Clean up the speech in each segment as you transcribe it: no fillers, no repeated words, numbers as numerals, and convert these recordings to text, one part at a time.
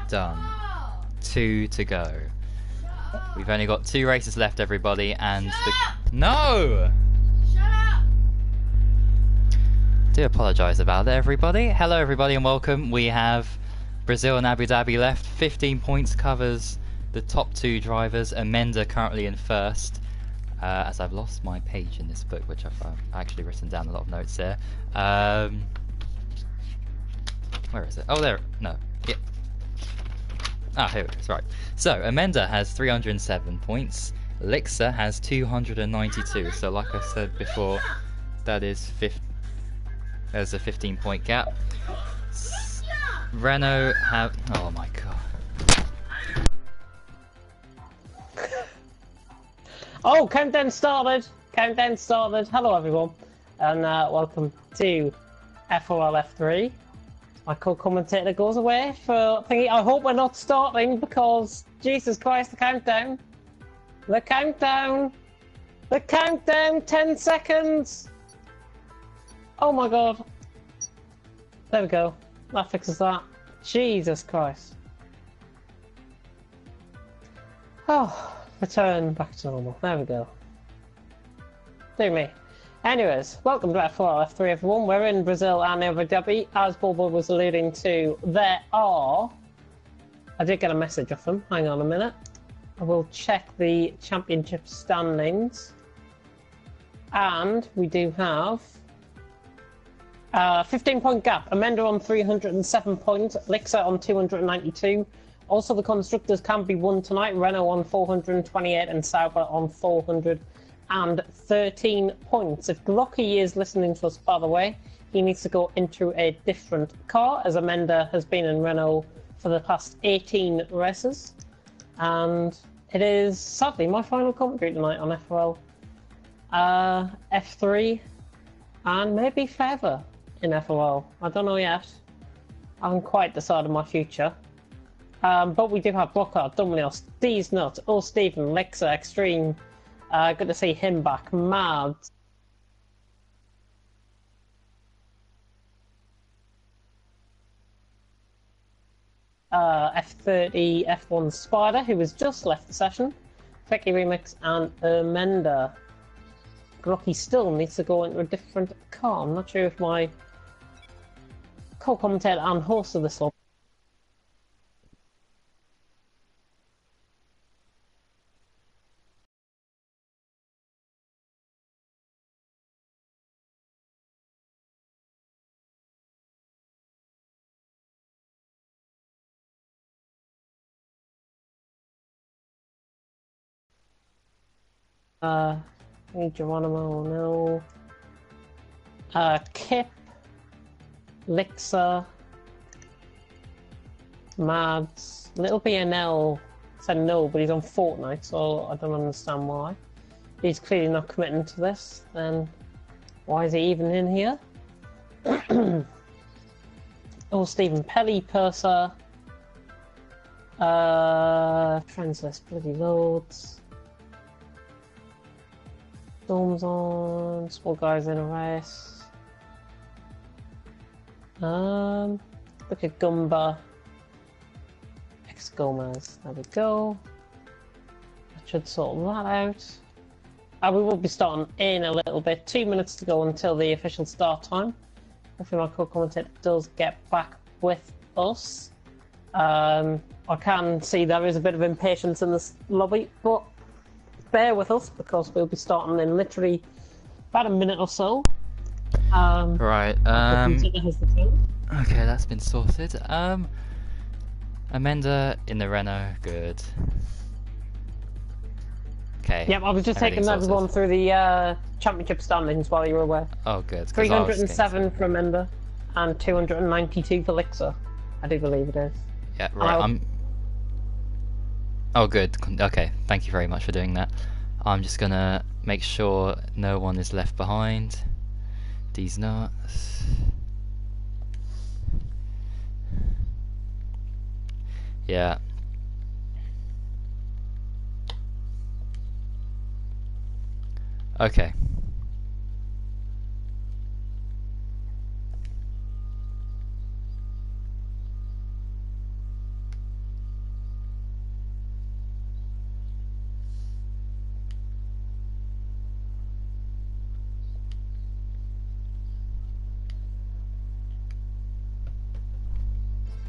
Done. 2 to go. We've only got 2 races left, everybody, and No! Shut up! Do apologise about that, everybody. Hello, everybody, and welcome. We have Brazil and Abu Dhabi left. 15 points covers the top 2 drivers. Amenda currently in first. As I've lost my page in this book, which I've actually written down a lot of notes here. Where is it? Oh, there. No. Yeah. Ah, here it is. Right. So, Amenda has 307 points. Lixa has 292. So, like I said before, that is there's a 15-point gap. Renault have... Oh, my God. Oh, countdown started! Countdown started. Hello, everyone, and welcome to FRL F3. My co-commentator goes away for thingy. I hope we're not starting because Jesus Christ, the countdown! The countdown! The countdown! 10 seconds! Oh my God! There we go. That fixes that. Jesus Christ! Oh. Return back to normal. There we go. Do me. Anyways, welcome to FRL F3, everyone. We're in Brazil and Abu Dhabi. As Bobo was alluding to, there are... I did get a message off him. Hang on a minute. I will check the championship standings. And we do have... 15-point gap. Amenda on 307 points. Lixa on 292. Also, the constructors can be won tonight. Renault on 428 and Sauber on 413 points. If Glocky is listening to us, by the way, he needs to go into a different car, as Amenda has been in Renault for the past 18 races. And it is, sadly, my final commentary tonight on FRL. F3 and maybe forever in FRL. I don't know yet. I haven't quite decided my future. But we do have Brockhart, Dumlios, D's Nut, Oh Stephen, Lixa, Extreme. Good to see him back. Mads. F30, F1 Spider, who has just left the session. Fecky Remix and Amenda. Glocky still needs to go into a different car. I'm not sure if my co-commentator and host of this one. Geronimo, no. Kip, Lixa, Mads, Little BNL said no, but he's on Fortnite, so I don't understand why. He's clearly not committing to this, then why is he even in here? Oh, Stephen Pelly, Purser, friends list, bloody loads. Storms on, small guys in a race. Look at Gumba. X Gomez, there we go. That should sort that out. We will be starting in a little bit. 2 minutes to go until the official start time. Hopefully my co-commentator does get back with us. I can see there is a bit of impatience in this lobby, but bear with us because we'll be starting in literally about a minute or so. Right. Okay, that's been sorted. Amenda in the Renault, good. Okay. Yep, I was just taking everyone through the championship standings while you were away. Oh, good. 307 for Amenda and 292 for Lixa, I do believe it is. Yeah, right. Oh, good. Okay, thank you very much for doing that. I'm just gonna make sure no one is left behind. These nuts. Yeah. Okay.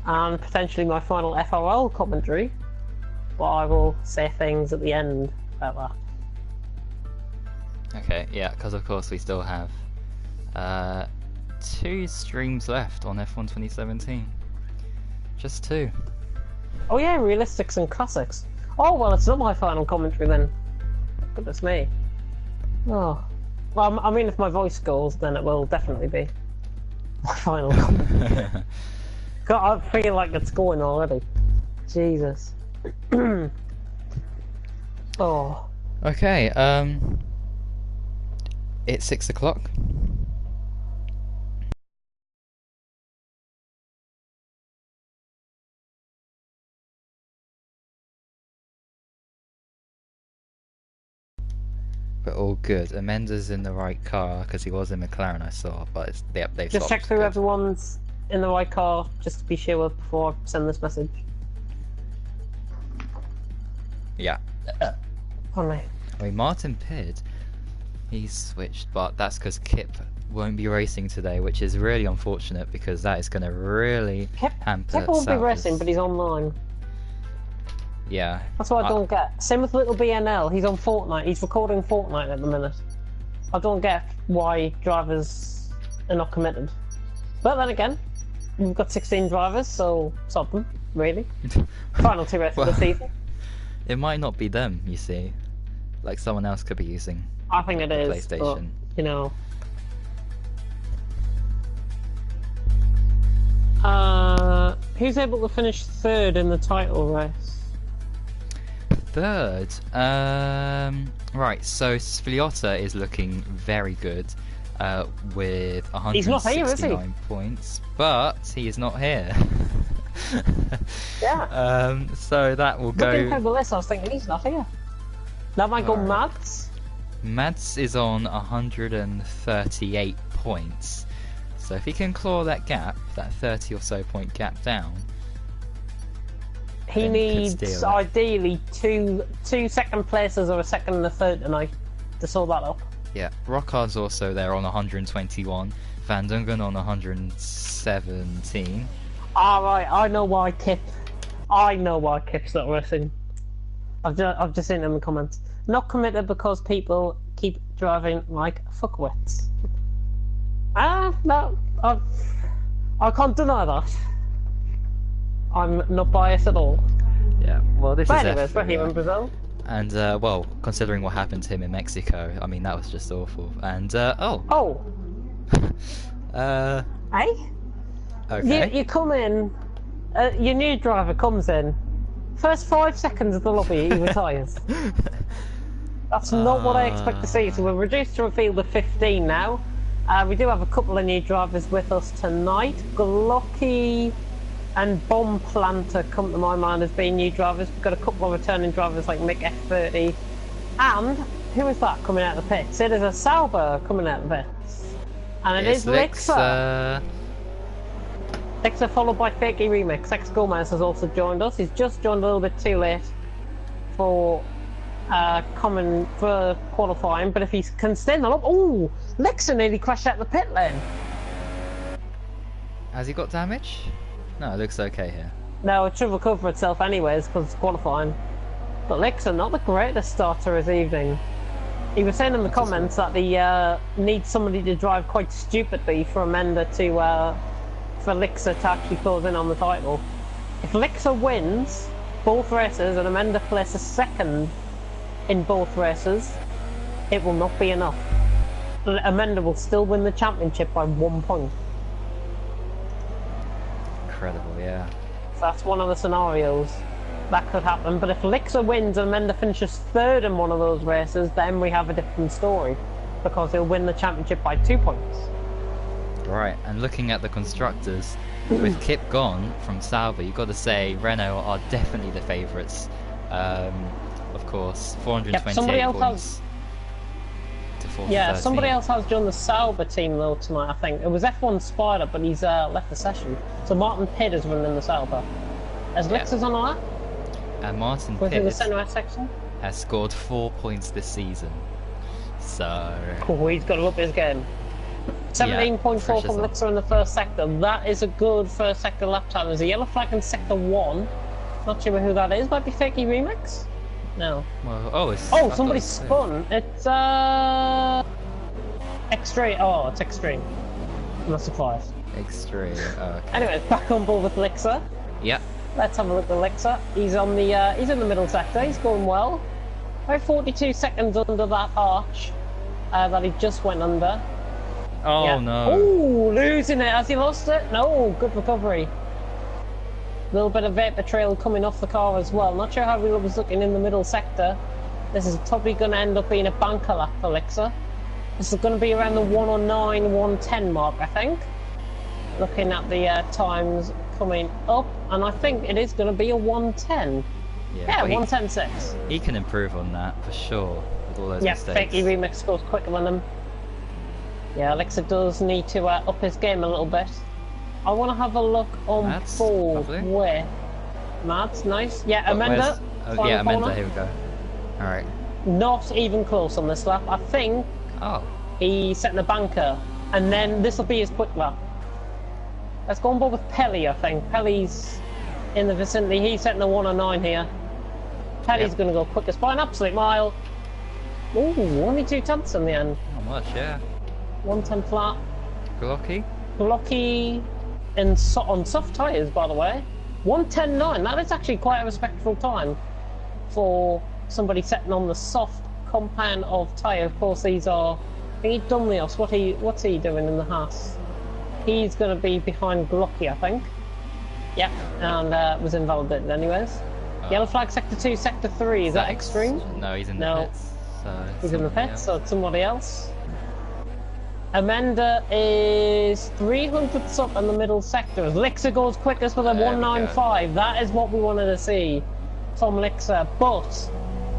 and potentially my final FRL commentary, but I will say things at the end about that. Okay, yeah, because of course we still have 2 streams left on F1 2017. Just 2. Oh yeah, realistics and classics. Oh well, it's not my final commentary then. Goodness me. Oh, well, I mean, if my voice goes, then it will definitely be my final commentary. God, I feel like it's going already. Jesus. Oh. Okay, it's 6 o'clock. But all good. Amenda's in the right car because he was in McLaren, I saw. But it's, they've Just check swapped. through Good. everyone's in the right car, just to be sure before I send this message. Yeah. Pardon me. I mean, Martin Pidd, he's switched, but that's because Kip won't be racing today, which is really unfortunate because that is going to really hamper Kip won't be Sauber's- racing, but he's online. Yeah. That's what I don't get. Same with little BNL, he's on Fortnite, he's recording Fortnite at the minute. I don't get why drivers are not committed. But then again, we've got 16 drivers, so stop them, really. Final 2 races of the season. It might not be them, you see. Like someone else could be using I think it the is, PlayStation. but, you know. Who's able to finish 3rd in the title race? 3rd? Right, so Sfiliotta is looking very good with He's not here, is he? 169 points, but he is not here. Yeah. So that will Looking go... over the list, I was thinking he's not here. That might go Alright. Mads. Mads is on 138 points. So if he can claw that gap, that 30 or so point gap down, He then he could needs steal it. ideally two second places or a second and a third tonight to sort that up. yeah. Rockard's also there on 121, Van Dungen on 117. Alright, I know why Kip's not racing. I've just seen it in the comments. Not committed because people keep driving like fuckwits. No, I can't deny that. I'm not biased at all. Yeah, well, this But is anyways, we're here in F1. Brazil. And, well, considering what happened to him in Mexico, I mean, that was just awful. And, oh, Oh, hey? okay. You come in, your new driver comes in, first 5 seconds of the lobby, he retires. That's not what I expect to see. So we're reduced to a field of 15 now. We do have a couple of new drivers with us tonight. Glocky and Bomb Planter come to my mind as being new drivers. We've got a couple of returning drivers like Mick F30. And who is that coming out of the pits? It is a Sauber coming out of the pits. And it It's is Lixa. Lixa followed by Fakey Remix. X Gomez has also joined us. He's just joined a little bit too late for for qualifying, but if he can stay in the loop, oh, Lixa nearly crashed out the pit lane. Has he got damage? No, it looks okay here. No, it should recover itself anyways because it's qualifying. But Lixa, not the greatest starter this evening. He was saying in the comments that he needs somebody to drive quite stupidly for Amanda to for Lixa to actually close in on the title. If Lixa wins both races and Amanda places second in both races, it will not be enough. Amanda will still win the championship by 1 point. Incredible, yeah. So that's one of the scenarios that could happen. But if Lixa wins and Amanda finishes 3rd in one of those races, then we have a different story, because he'll win the championship by 2 points. Right, and looking at the constructors, with Kip gone from Sauber, you've got to say Renault are definitely the favourites. Of course, 428 somebody else points to 413. Yeah, somebody else has joined the Sauber team though tonight, I think. It was F1 Spider, but he's left the session. So Martin Pitt is running the Sauber. Has Lixa's on that? And Martin Was in the Pitt centre section? has scored 4 points this season. So... Cool, he's got to up his game. 17.4 from pressure's on. Elixir in the first sector. That is a good first sector lap time. There's a yellow flag in sector 1. Not sure who that is. Might be Fakey Remix? No. Well, oh, it's. Oh, somebody spun. It's Extreme. Oh, it's Extreme. I'm not surprised. Extreme. Oh, okay. Anyway, back on board with Elixir. Yep. Let's have a look at Elixir. He's on the he's in the middle sector. He's going well. About 42 seconds under that arch that he just went under. Oh Yeah. no. Ooh, losing it. Has he lost it? No, good recovery. A little bit of vapor trail coming off the car as well. Not sure how he was looking in the middle sector. This is probably going to end up being a banker lap for Elixir. This is going to be around the 109, 110 mark, I think. Looking at the times coming up, and I think it is going to be a 110. Yeah, but 110.6. He can improve on that for sure with all those Yeah, mistakes. Fakey Remix goes quicker than him. Yeah, Elixir does need to up his game a little bit. I want to have a look on Mads, board. lovely. Where? Mads, nice. Yeah, Oh, Amanda. oh, yeah, final Amanda, corner. here we go. Alright. Not even close on this lap. I think Oh. he's setting a banker, and then this will be his quick lap. Let's go on board with Pelly, I think. Pelly's in the vicinity. He's setting a 109 here. Pelly's Yep. going to go quickest by an absolute mile. Ooh, only 2/10 in the end. Not much, yeah. 110 flat. Glocky? Blocky and on soft tyres, by the way. 110.9. That is actually quite a respectable time for somebody setting on the soft compound of tyre. Of course, these are. I think Dunlios. What's he doing in the Haas? He's going to be behind Glocky, I think. Yep, and was invalidated anyways. Yellow flag, sector 2, sector 3. Is that extreme? No, he's in the No. pits. So He's in the somebody pits, else. so it's somebody else. Amanda is 300ths up in the middle sector. As Elixir goes quickest with a There we go. 195. That is what we wanted to see from Elixir. But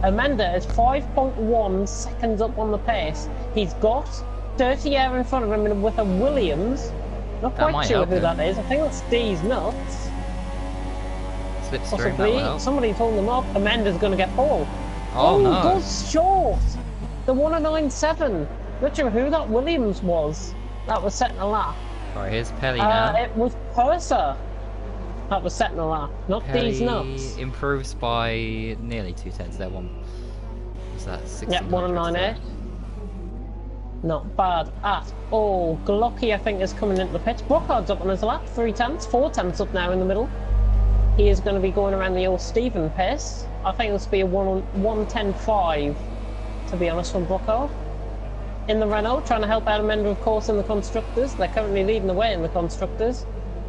Amanda is 5.1 seconds up on the pace. He's got 30 air in front of him with a Williams. Not That quite might sure help who him. that is. I think that's D's nuts. Slipstream, that will Possibly. help. Somebody's holding them up. Amanda's going to get pole. Oh, no. Goes short. The 109.7. Not sure who that Williams was. That was setting a lap. Alright, here's Pelly now. It was Purser that was setting a lap, not these nuts. Pelly improves by nearly 2/10. There, one. Was that 16? Yep, 109.8. Not bad at all. Glocky, I think, is coming into the pits. Brockhard's up on his lap, 3/10, 4/10 up now in the middle. He is going to be going around the old Stephen pace. I think this will be a 110.5, to be honest, from Brockhard. In the Renault, trying to help out Amanda, of course, in the Constructors. They're currently leading the way in the Constructors.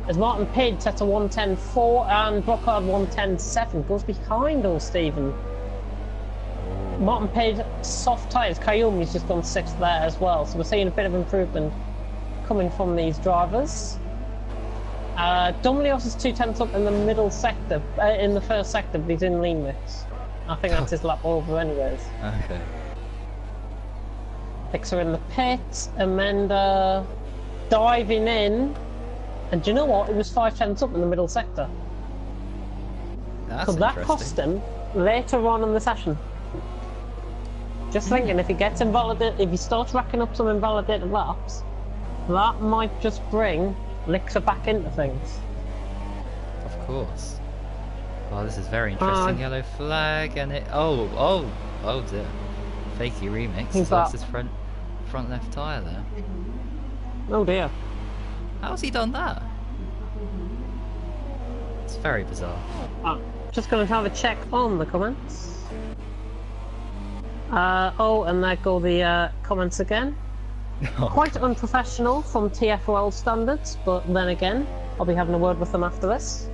As Martin Page sets a 110.4 and Brockhard 110.7. Goes behind old Stephen. Martin Page, soft tyres. Kayumi's just gone 6th there as well. So we're seeing a bit of improvement coming from these drivers. Dumlios is 2/10 up in the middle sector, in the first sector, but he's in lean mix. I think that's his lap over anyways. Okay. Elixir in the pit, Amanda diving in, and do you know what? It was 5/10 up in the middle sector. That's Could that interesting. cost him later on in the session? Just thinking, if he gets invalidated, if he starts racking up some invalidated laps, that might just bring Elixir back into things. Of course. Well, this is very interesting. Yellow flag, and it. Oh dear. Fakey remix. Who's He's lost that? his front left tyre there. Oh dear. How's he done that? It's very bizarre. Just going to have a check on the comments. And there go the comments again. Quite unprofessional from TFOL standards, but then again, I'll be having a word with them after this.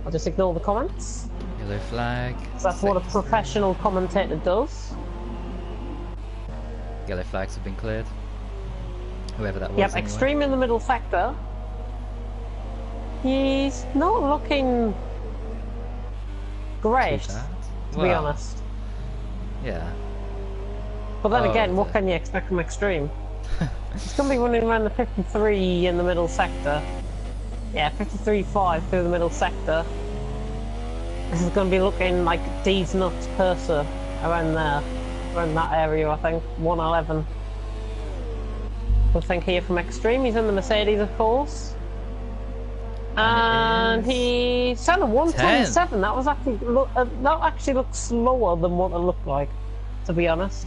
I'll just ignore the comments. Yellow flag. So that's what a professional commentator does. Yellow flags have been cleared. Whoever that was. Yep, anyway. Extreme in the middle sector. He's not looking great, Too bad. to be Well, honest. Yeah. But then Oh, again, what dear. can you expect from Extreme? He's going to be running around the 53 in the middle sector. Yeah, 53.5 through the middle sector. This is going to be looking like D's nuts Purser around there. Around that area, I think. 111. Good thing here from Extreme. He's in the Mercedes, of course. And he's on a 110.7. That was actually that actually looks slower than what it looked like, to be honest.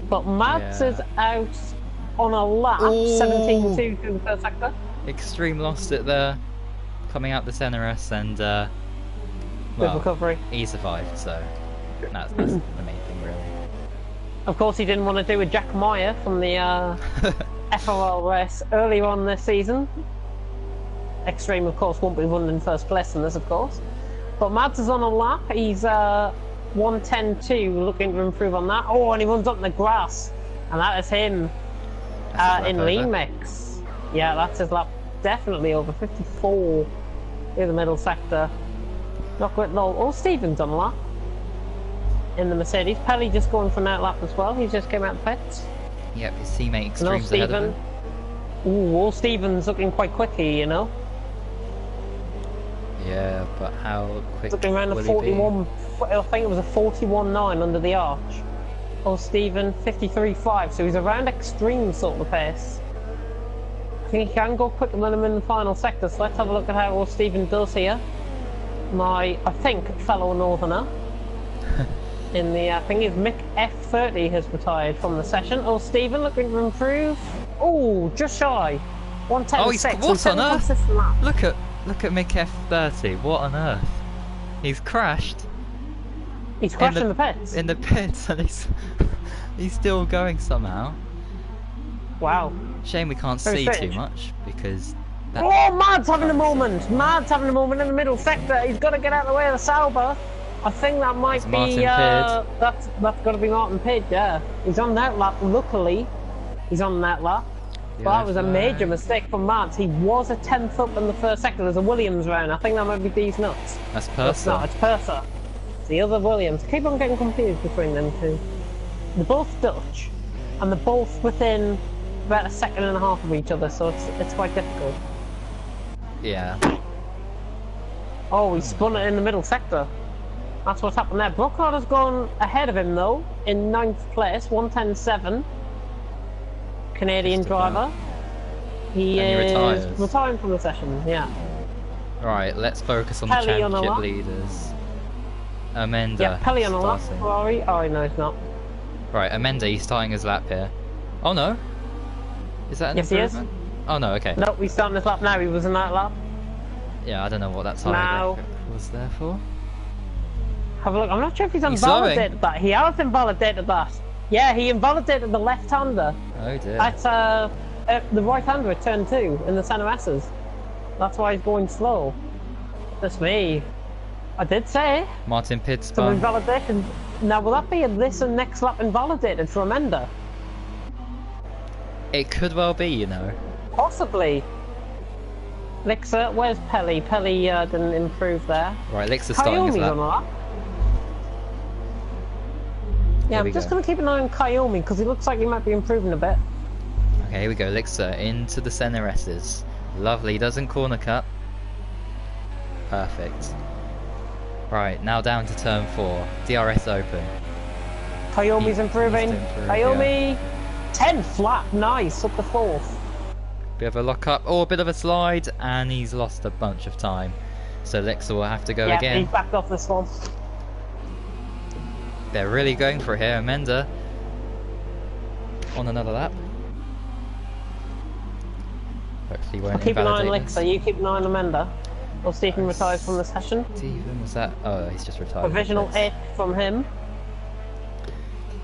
But Mads is out on a lap, 17.2 through the first sector. Extreme lost it there, coming out the centre-S, and Good recovery. He survived, so that's the main thing, really. Of course, he didn't want to do a Jack Meyer from the FRL race earlier on this season. Extreme, of course, won't be running in first place in this, of course. But Mads is on a lap. He's 110.2, looking to improve on that. Oh, and he runs up in the grass. And that is him in lean mix. Yeah, that's his lap. Definitely over 54 in the middle sector. Not quite low. Oh, Stephen's on a lap in the Mercedes. Pelly just going for an out lap as well. He just came out of the pits. Yep, his teammate Extreme's ahead of him. Ooh, all Stephen's looking quite quickly, you know. Yeah, but how quick looking around the 41, I think it was a 41.9 under the arch. Oh, Stephen, 53.5, so he's around Extreme sort of pace. I think he can go quicker than him in the final sector, so let's have a look at how all Stephen does here. My, I think, fellow Northerner. In the, I think it's Mick F30 has retired from the session. Oh, Stephen looking to improve. Oh, just shy. 110.6. Oh, what on earth? Look at Mick F30. What on earth? He's crashed. He's crashed in the pits. In the pits, and he's still going somehow. Wow. Shame we can't see too much because. Oh, Mads having a moment. Mads having a moment in the middle sector. He's got to get out of the way of the Sauber. I think that might be that's got to be Martin Pidd. Yeah, he's on that lap. Luckily, he's on that lap. But that was a major mistake from Mads. He was a 10th up in the first sector. There's a Williams round. I think that might be these nuts. That's Purser. No, it's Purser. It's the other Williams. Keep on getting confused between them two. They're both Dutch, and they're both within about a second and a half of each other, so it's quite difficult. Yeah. Oh, he spun it in the middle sector. That's what's happened there. Brookhart has gone ahead of him though, in 9th place, 110.7. Canadian driver. He is retiring from the session, yeah. Right, let's focus on the championship leaders. Amenda. Yeah, Pelly on a lap, Ferrari. Oh, no, it's not. Right, Amenda, he's starting his lap here. Oh no. Is that an improvement? He is. Oh no, okay. Nope, he's starting his lap now. He was in that lap. Yeah, I don't know what that tire was there for. Have a look. I'm not sure if he's invalidated that. He has invalidated that. Yeah, he invalidated the left-hander. Oh dear. At the right-hander at turn 2 in the centre S's. That's why he's going slow. That's me. I did say. Martin Pidd spun. Some invalidation. Now, will that be this and next lap invalidated for Amenda? It could well be, you know. Possibly. Lixer, where's Pelly? Pelly didn't improve there. Right, Lixer's starting his lap. On a lap. Yeah, I'm just going to keep an eye on Kayomi because he looks like he might be improving a bit. Okay, here we go. Lixer into the centre S's. Lovely, doesn't corner cut. Perfect. Right, now down to turn 4. DRS open. Kayomi's improving. Kayomi, 10 flat, nice, up to 4th. Bit of a lock up, a bit of a slide, and he's lost a bunch of time. So Lixer will have to go again. Yeah, he's backed off this one. They're really going for it here. Amenda on another lap. Hopefully won't keep an eye on Lixer, you keep an eye on Amenda. Or Stephen retires from the session. Stephen, was that? Oh, he's just retired. Provisional 8 from him.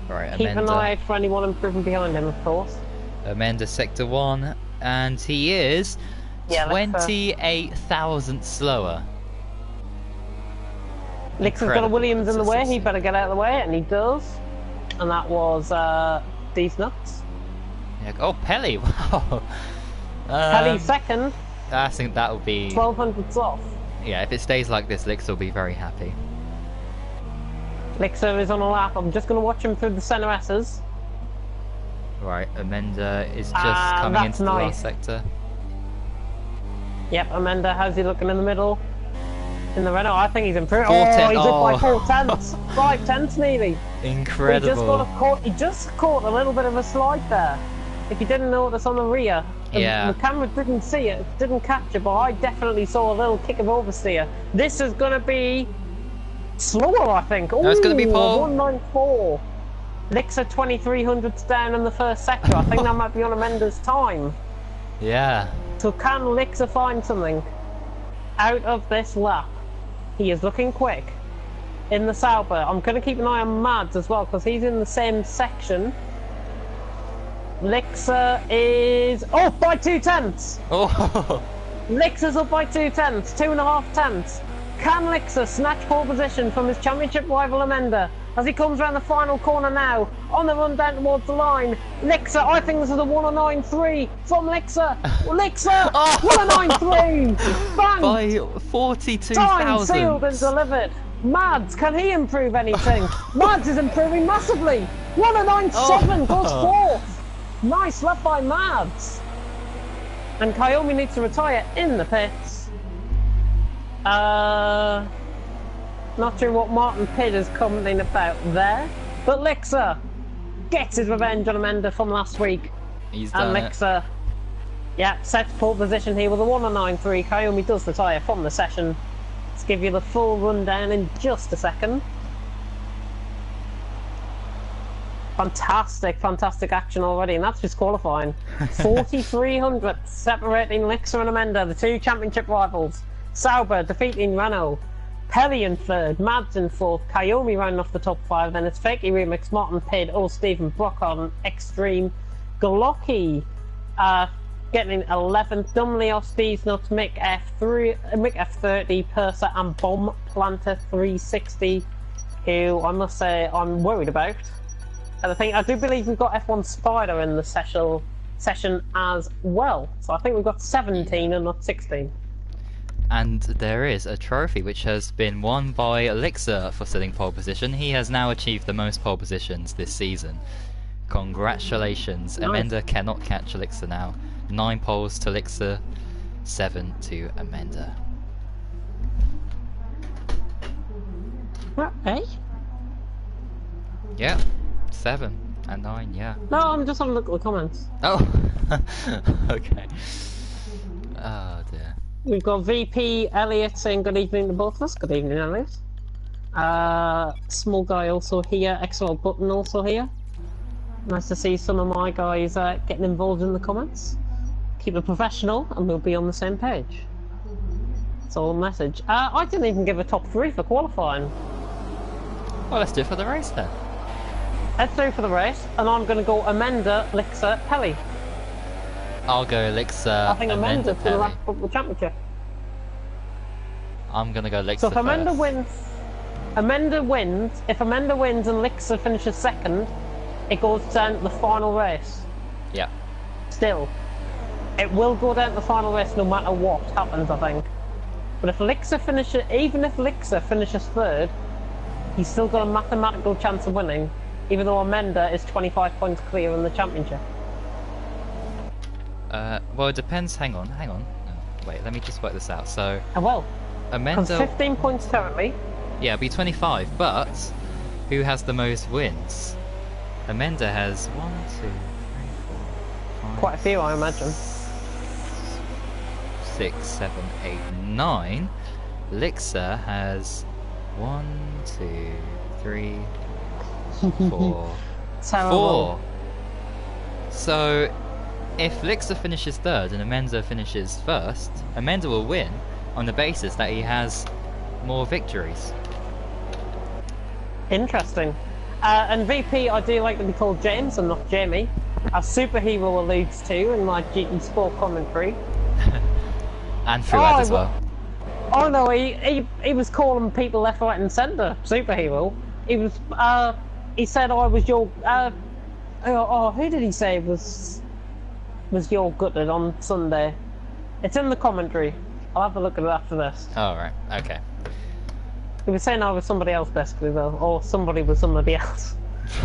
Right, keep an eye for anyone improving behind him, of course. Amenda sector 1, and he is 28,000 slower. Lixer's got a Williams in the way, he better get out of the way, and he does. And that was these nuts. Yeah, oh, Pelly, wow. Pelly second. I think that will be 1200s off. Yeah, if it stays like this, Lixer will be very happy. Lixer is on a lap. I'm just going to watch him through the centre S's. Right, Amenda is just coming into the last sector. Yep, Amenda, how's he looking in the middle? In the Renault, I think he's improved. Oh, he's up by 4 tenths. 5 tenths nearly. Incredible. He just caught a little bit of a slide there. If you didn't notice on the rear, Yeah. the camera didn't see it, didn't capture, but I definitely saw a little kick of oversteer. This is going to be slower, I think. Ooh, No, it's going to be Paul. 194. Lixer 2300s down in the first sector. I think that might be on Amenda's time. Yeah. So can Lixer find something out of this lap? He is looking quick in the Sauber. I'm going to keep an eye on Mads as well because he's in the same section. Lixer is up by 2/10. Oh. Lixer's up by 2/10, 2.5 tenths. Can Lixer snatch pole position from his championship rival Amenda as he comes around the final corner now on the run down towards the line? Lixer, I think this is a 109.3 from Lixer. Lixer, 109.3. Bang! By 42,000. Time sealed and delivered. Mads, can he improve anything? Mads is improving massively. 109.7 goes fourth. Nice left by Mads. And Kayomi needs to retire in the pits. Not sure what Martin Pitt is commenting about there. But Lixer gets his revenge on Amanda from last week. He's done and Lixer, yeah, sets pole position here with a 109.3. Kayomi does retire from the session. Let's give you the full rundown in just a second. Fantastic action already, and that's just qualifying. 4,300 separating Lixer and Amenda, the two championship rivals. Sauber defeating Renault. Pelly in third, Mads in fourth, Kayomi rounding off the top five, then it's Fakey Remix, Martin Pitt, or Stephen Brock on Extreme. Glocky getting in 11th, Dumley Speeds Nuts, Mick F30, Purser, and Bomb Planter 360, who I must say I'm worried about. And I do believe we've got F1 Spider in the session as well. So I think we've got 17 and not 16. And there is a trophy which has been won by Elixir for sitting pole position. He has now achieved the most pole positions this season. Congratulations. Nice. Amenda cannot catch Elixir now. 9 poles to Elixir, 7 to Amenda. What, eh? Yeah, 7 and 9, yeah. No, I'm just having a look at the comments. Oh, okay. Oh dear. We've got VP Elliot saying good evening to both of us. Good evening, Elliot. Small guy also here. XL Button also here. Nice to see some of my guys getting involved in the comments. Keep it professional and we'll be on the same page. That's all the message. I didn't even give a top 3 for qualifying. Well, let's do it for the race then. Let's do it for the race, and I'm going to go Amenda, Lixer, Pelly. I'll go Elixir. I think Amenda's going to Pelly. wrap up the championship. I'm gonna go Elixir So if Amenda first. wins, Amenda wins. If Amenda wins and Lixer finishes second, it goes down to the final race. Yeah. Still, it will go down to the final race no matter what happens, I think. But if Lixer finishes, even if Lixer finishes third, he's still got a mathematical chance of winning, even though Amenda is 25 points clear in the championship. Well, it depends. Hang on. Oh, wait, let me just work this out. So, Well, because Amenda, 15 points currently. yeah, it'll be 25. But who has the most wins? Amenda has 1, 2, 3, 4, 5. Quite a few, I imagine. 6, 7, 8, 9. Elixir has 1, 2, 3, 4, Terrible. 4. So, if Elixir finishes third and Amenda finishes first, Amenda will win on the basis that he has more victories. Interesting. And VP, I do like to be called James and not Jamie, as Superhero alludes to in my GT Sport commentary. And throughout as well. Oh no, he was calling people left, right, and centre. Superhero. He was. He said I was your. Who did he say was your gutted on Sunday? It's in the commentary. I'll have a look at it after this. Oh, right. Okay. He was saying I was somebody else basically though, or somebody was somebody else.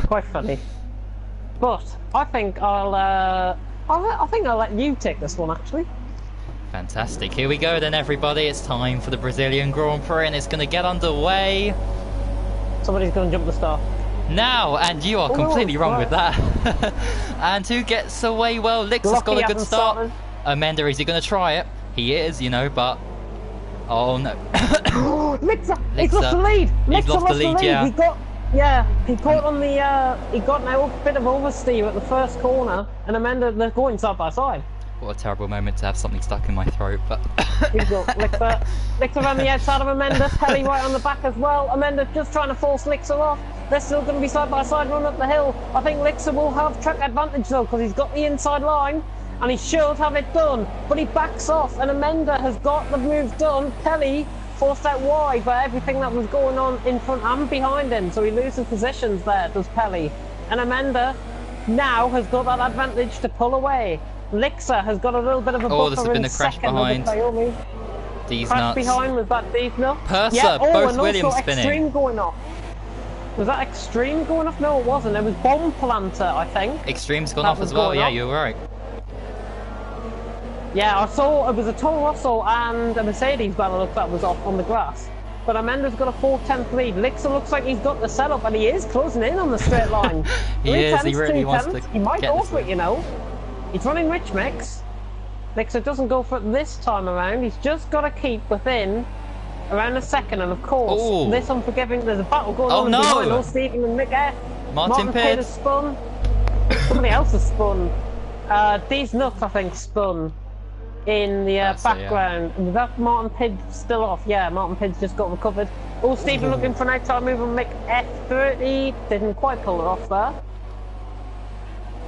Quite funny. But I think I think I'll let you take this one actually. Fantastic. Here we go then, everybody. It's time for the Brazilian Grand Prix and it's going to get underway. Somebody's going to jump the start. Now, and you are completely wrong with that. And who gets away well? Lixer's got a good start. Amenda, is he going to try it? He is, you know, but... Oh, no. Lixer! He's lost the lead! He's lost the lead, yeah. He caught on the... he got now a bit of oversteer at the first corner, and Amenda, they're going side by side. What a terrible moment to have something stuck in my throat, but... Here we go, Lixer. Lixer on the outside of Amenda, Pelly right on the back as well. Amenda just trying to force Lixer off. They're still going to be side by side run up the hill. I think Lixer will have track advantage though, because he's got the inside line, and he should have it done. But he backs off, and Amenda has got the move done. Pelly forced out wide by everything that was going on in front and behind him, so he loses positions there, does Pelly. And Amenda now has got that advantage to pull away. Lixer has got a little bit of a buffer. There's been a crash behind. These crash nuts. Behind, was that these nuts? Purser, yeah. both and Williams also spinning. Extreme going off. Was that Extreme going off? No, it wasn't. It was Bomb Planter, I think. Extreme's gone off as well, yeah, you're right. Yeah, I saw it was a Toro Rosso and a Mercedes by the look that was off on the grass. But Amenda's got a 4/10 lead. Lixer looks like he's got the setup, and he is closing in on the straight line. He really wants to. He might go for it, you know. He's running rich mix. Lixer doesn't go for it this time around. He's just got to keep within around a second, and of course, this unforgiving. There's a battle going on behind us. Stephen and Mick F. Martin Pitt has spun. Somebody else has spun. These nuts, I think, spun in the background. Was that Martin Pitt still off? Yeah, Martin Pitt's just got recovered. Oh, Stephen looking for an outside move on Mick F30. Didn't quite pull it off there.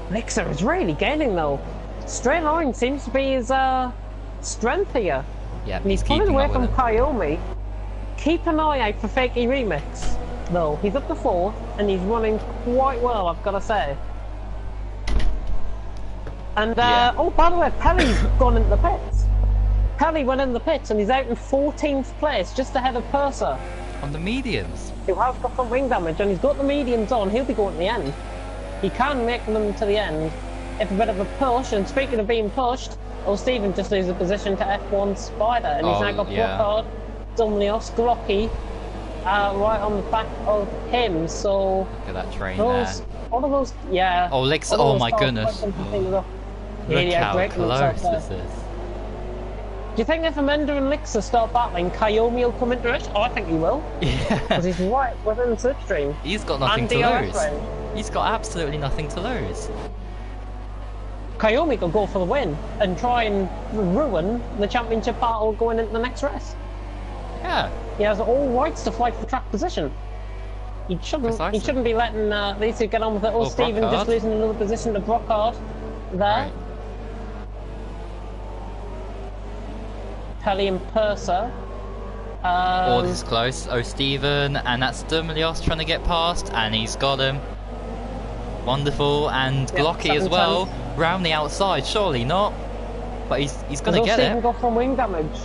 Lixer is really gaining though. Straight line seems to be his strength here. Yeah, and he's coming away from Kaiomi. Keep an eye out for Fakey Remix though. He's up to 4th and he's running quite well, I've got to say. And oh, by the way, Pelly's gone into the pits. Pelly went in the pits and he's out in 14th place, just ahead of Purser. On the mediums. Who has got some wing damage and he's got the mediums on. He'll be going to the end. He can make them to the end if a bit of a push. And speaking of being pushed, Stephen just loses position to F1 Spider, and he's now got Brookhard, Dumlios, Glocky right on the back of him. So look at that train those, there. All of those, yeah. Oh, Lixer! Oh my goodness! Look how close this is. Do you think if Amenda and Lixer start battling, Kaiomi will come into it? Oh, I think he will. Yeah. Because he's right within the slipstream. He's got nothing to lose. He's got absolutely nothing to lose. Kaiomi could go for the win and try and ruin the championship battle going into the next race. Yeah. He has all rights to fight for track position. He shouldn't be letting these two get on with it. Oh, Stephen just losing another position to Brookhard there. Right. Pelly and Purser. Oh, this is close. Oh, Stephen, and that's Dumlios trying to get past, and he's got him. Wonderful, and Glocky as well, round the outside, surely not, but he's going to get it. Stephen got some wing damage.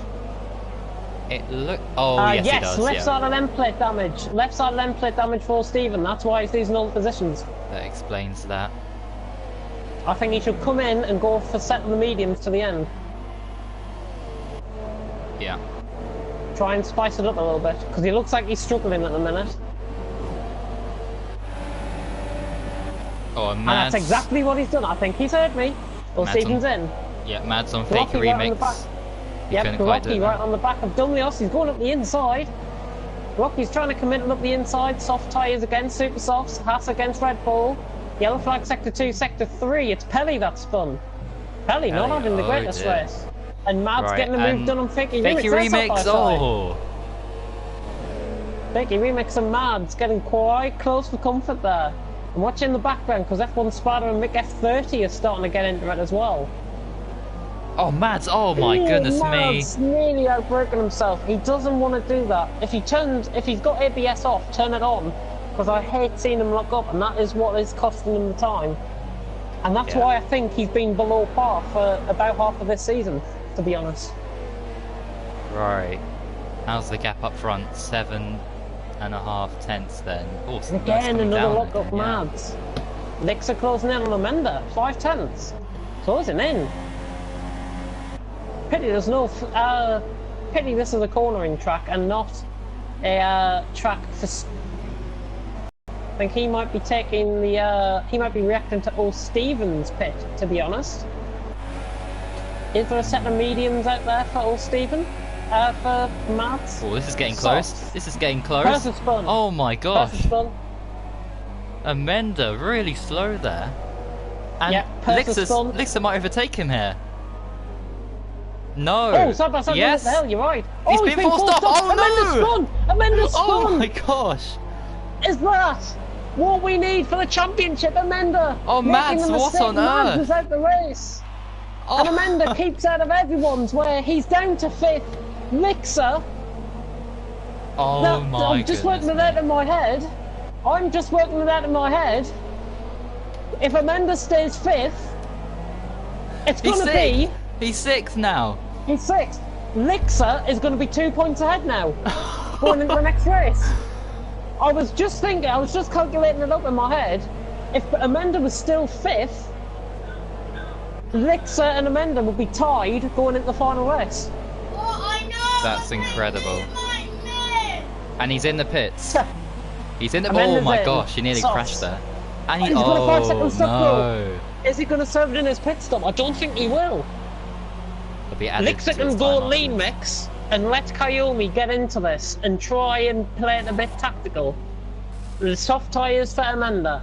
It look. Oh yes, he does. Left side of end plate damage. Left side of end plate damage for Stephen. That's why he's losing all the positions. That explains that. I think he should come in and go for setting the mediums to the end. Yeah. Try and spice it up a little bit, because he looks like he's struggling at the minute. Oh, and that's exactly what he's done. I think he's heard me. Well, Stephen's in. Yeah, Mads on Fake Remix. Yep, Rocky right on the back of Dumlios. He's going up the inside. Rocky's trying to commit up the inside. Soft tyres against Super Softs. Haas against Red Bull. Yellow flag sector 2, sector 3. It's Pelly that spun. Pelly not having the greatest race. And Mads getting a move done on Fakey Remix. Oh! Fakey Remix and Mads getting quite close for comfort there. And watch in the background, because F1 Spider and Mick F30 are starting to get into it as well. Oh, Mads! Oh my goodness Mads me! Nearly outbroken himself. He doesn't want to do that. If he's got ABS off, turn it on. Because I hate seeing him lock up, and that is what is costing him the time. And that's why I think he's been below par for about half of this season, to be honest. Right. How's the gap up front? 7.5 tenths then. Oh, again, another lock up Mads. Lixer closing in on Amenda. 5 tenths. Closing in. Pity there's no. Pity this is a cornering track and not a track for. I think he might be taking the, he might be reacting to old Stephen's pit, to be honest. Is there a set of mediums out there for old Stephen? For Mads? Oh, this is getting close. This is getting close. Versus fun. Oh my gosh. Versus fun. Amenda really slow there. And Yeah, Lixer might overtake him here. No. Oh, side by side. Yes. What the hell? You're right. He's Oh, been forced off. Oh no. Amanda's spun. Oh my gosh. Is that what we need for the championship, Amanda? Oh, Mads, what on Mads earth? is out the race. Oh. And Amanda keeps out of everyone's, where he's down to 5th. Lixer. Oh Now, my I'm just working it out in my head. I'm just working it out in my head. If Amanda stays 5th, it's going to be... He's 6th now. He's 6th. Lixer is going to be 2 points ahead now, going into the next race. I was just thinking, I was just calculating it up in my head. If Amanda was still 5th, Lixer and Amanda would be tied going into the final race. Oh, I know! That's incredible. And he's in the pits. He's in the... Amanda's oh my in. gosh, he nearly Soft. crashed there. And He's got a 5 second stop no. Is he going to serve it in his pit stop? I don't think he will. It'll be added Lixer to can his go time lean afterwards. mix and let Kayomi get into this and try and play it a bit tactical. The soft tyres for Amanda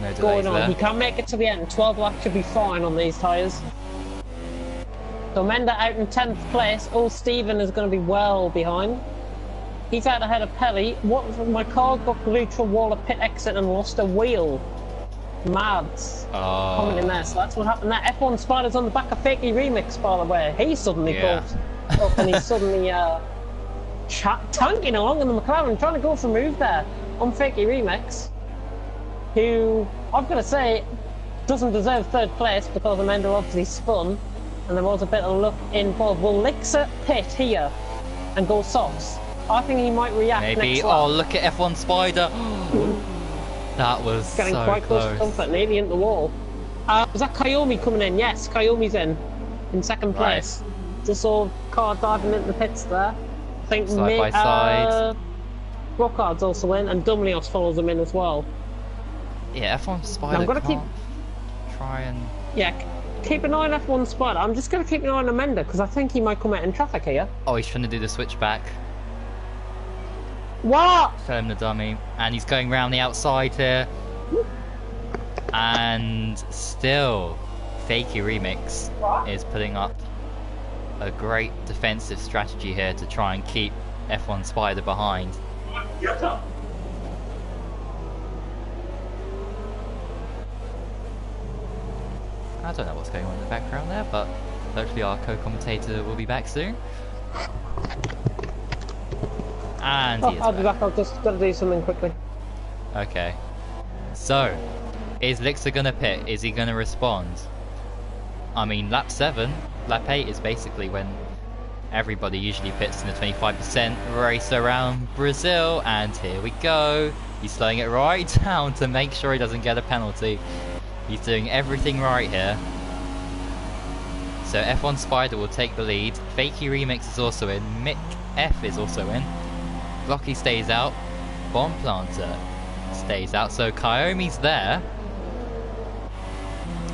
No delays going on. there. He can make it to the end. 12 laps should be fine on these tyres. So Amanda out in 10th place. Oh, Stephen is going to be well behind. He's out ahead of Pelly. What? My car got glued to a wall at pit exit and lost a wheel. Mads. Oh. Comment in there, so that's what happened. That F1 Spider's on the back of Fakey Remix, by the way. He suddenly Yeah. pulled up and he's suddenly tanking along in the McLaren, trying to go for a move there on Fakey Remix, who, I've got to say, doesn't deserve 3rd place because Amanda obviously spun and there was a bit of luck involved. Will Lixer pit here and go softs? I think he might react Maybe. next Oh, lap. look at F1 Spider. That was Getting so quite close to close. comfort, nearly into the wall. Was that Kayomi coming in? Yes, Kayomi's in 2nd place. Just saw car diving into the pits there. I think Side by side. Brockard's also in, and Dumlios follows him in as well. Yeah, F1 Spider I'm gonna can't try and... Yeah, keep an eye on F1 Spider. I'm just going to keep an eye on Amanda because I think he might come out in traffic here. Oh, he's trying to do the switchback. What? Show him the dummy. And he's going round the outside here. And still, Fakey Remix is putting up a great defensive strategy here to try and keep F1 Spider behind. I don't know what's going on in the background there, but hopefully our co-commentator will be back soon. And he is I'll be back. back. I've just got to do something quickly. Okay. So, is Lixer gonna pit? Is he gonna respond? I mean, lap 7, lap 8 is basically when everybody usually pits in the 25% race around Brazil, and here we go. He's slowing it right down to make sure he doesn't get a penalty. He's doing everything right here. So F1 Spider will take the lead. Fakey Remix is also in. Mick F is also in. Glocky stays out. Bomb Planter stays out. So Kayomi's there.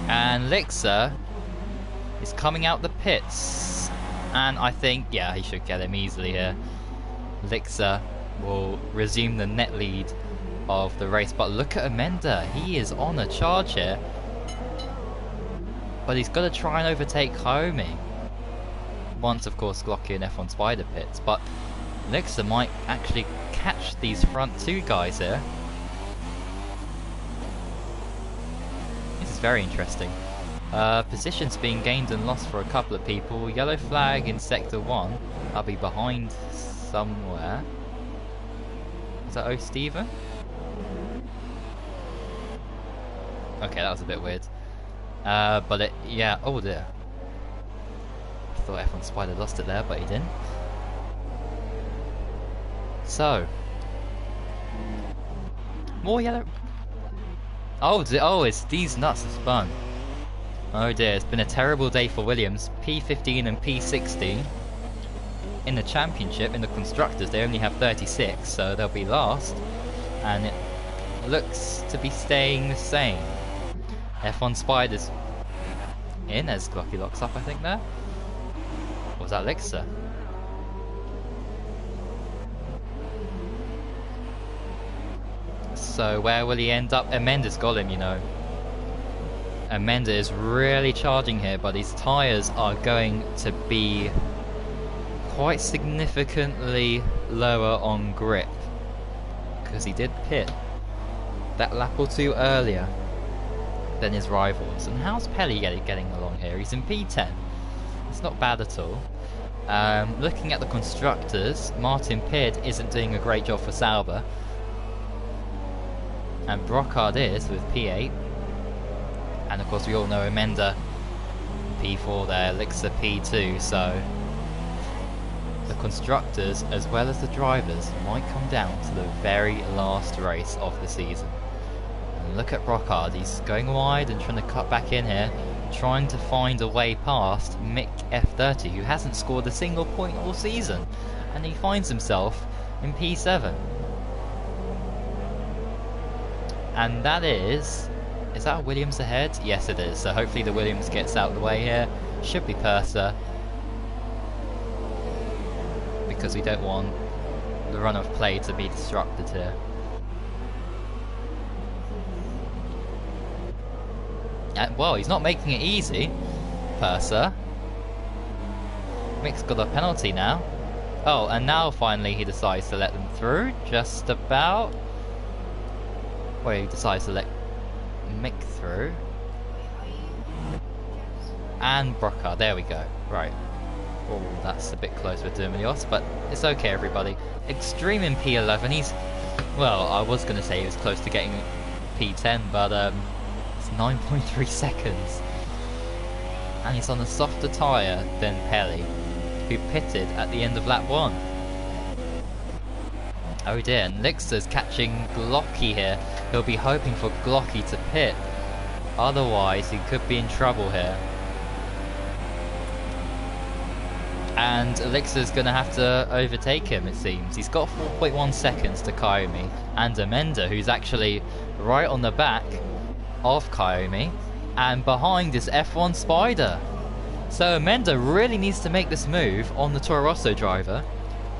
And Lixer is coming out the pits. And I think, yeah, he should get him easily here. Lixer will resume the net lead of the race. But look at Amenda. He is on a charge here. But he's got to try and overtake Kayomi. Once, of course, Glocky and F1 Spider pits. But Lixer might actually catch these front two guys here. This is very interesting. Positions being gained and lost for a couple of people. Yellow flag in sector 1. I'll be behind somewhere. Is that O Steven? Okay, that was a bit weird. But it, yeah, oh dear. I thought F1 Spider lost it there, but he didn't. So, more yellow. Oh, oh, it's these nuts are spun. Oh dear, it's been a terrible day for Williams. P15 and P16 in the championship. In the constructors, they only have 36, so they'll be last. And looks to be staying the same. F1 Spider's in as Glocky locks up, I think, there. Or was that Elixir? So where will he end up? Amenda's got him, you know. Amenda is really charging here, but his tyres are going to be quite significantly lower on grip. Because he did pit that lap or two earlier than his rivals. And how's Pelly getting along here? He's in P10. It's not bad at all. Looking at the constructors, Martin Pidd isn't doing a great job for Sauber. And Brocard is with P8. And of course we all know Amenda P4 there, Elixir P2, so the constructors as well as the drivers might come down to the very last race of the season. And look at Brocard, he's going wide and trying to cut back in here, trying to find a way past Mick F30, who hasn't scored a single point all season, and he finds himself in P7. And that is that a Williams ahead? Yes it is, so hopefully the Williams gets out of the way here. Should be Purser, because we don't want the run of play to be disrupted here. And, well, he's not making it easy, Purser. Mick's got a penalty now. Oh, and now finally he decides to let them through, just about. Well, he decides to let Mick through. And Brocard, there we go. Right. Oh, that's a bit close with Dumilios, but it's okay, everybody. Extreme in P11, he's... Well, I was going to say he was close to getting P10, but it's 9.3 seconds. And he's on a softer tyre than Pelly, who pitted at the end of lap 1. Oh dear, and Lixer's catching Glocky here. He'll be hoping for Glocky to pit. Otherwise, he could be in trouble here. And Elixir's going to have to overtake him, it seems. He's got 4.1 seconds to Kaomi. And Amenda, who's actually right on the back of Kaomi. And behind is F1 Spider. So Amenda really needs to make this move on the Toro Rosso driver.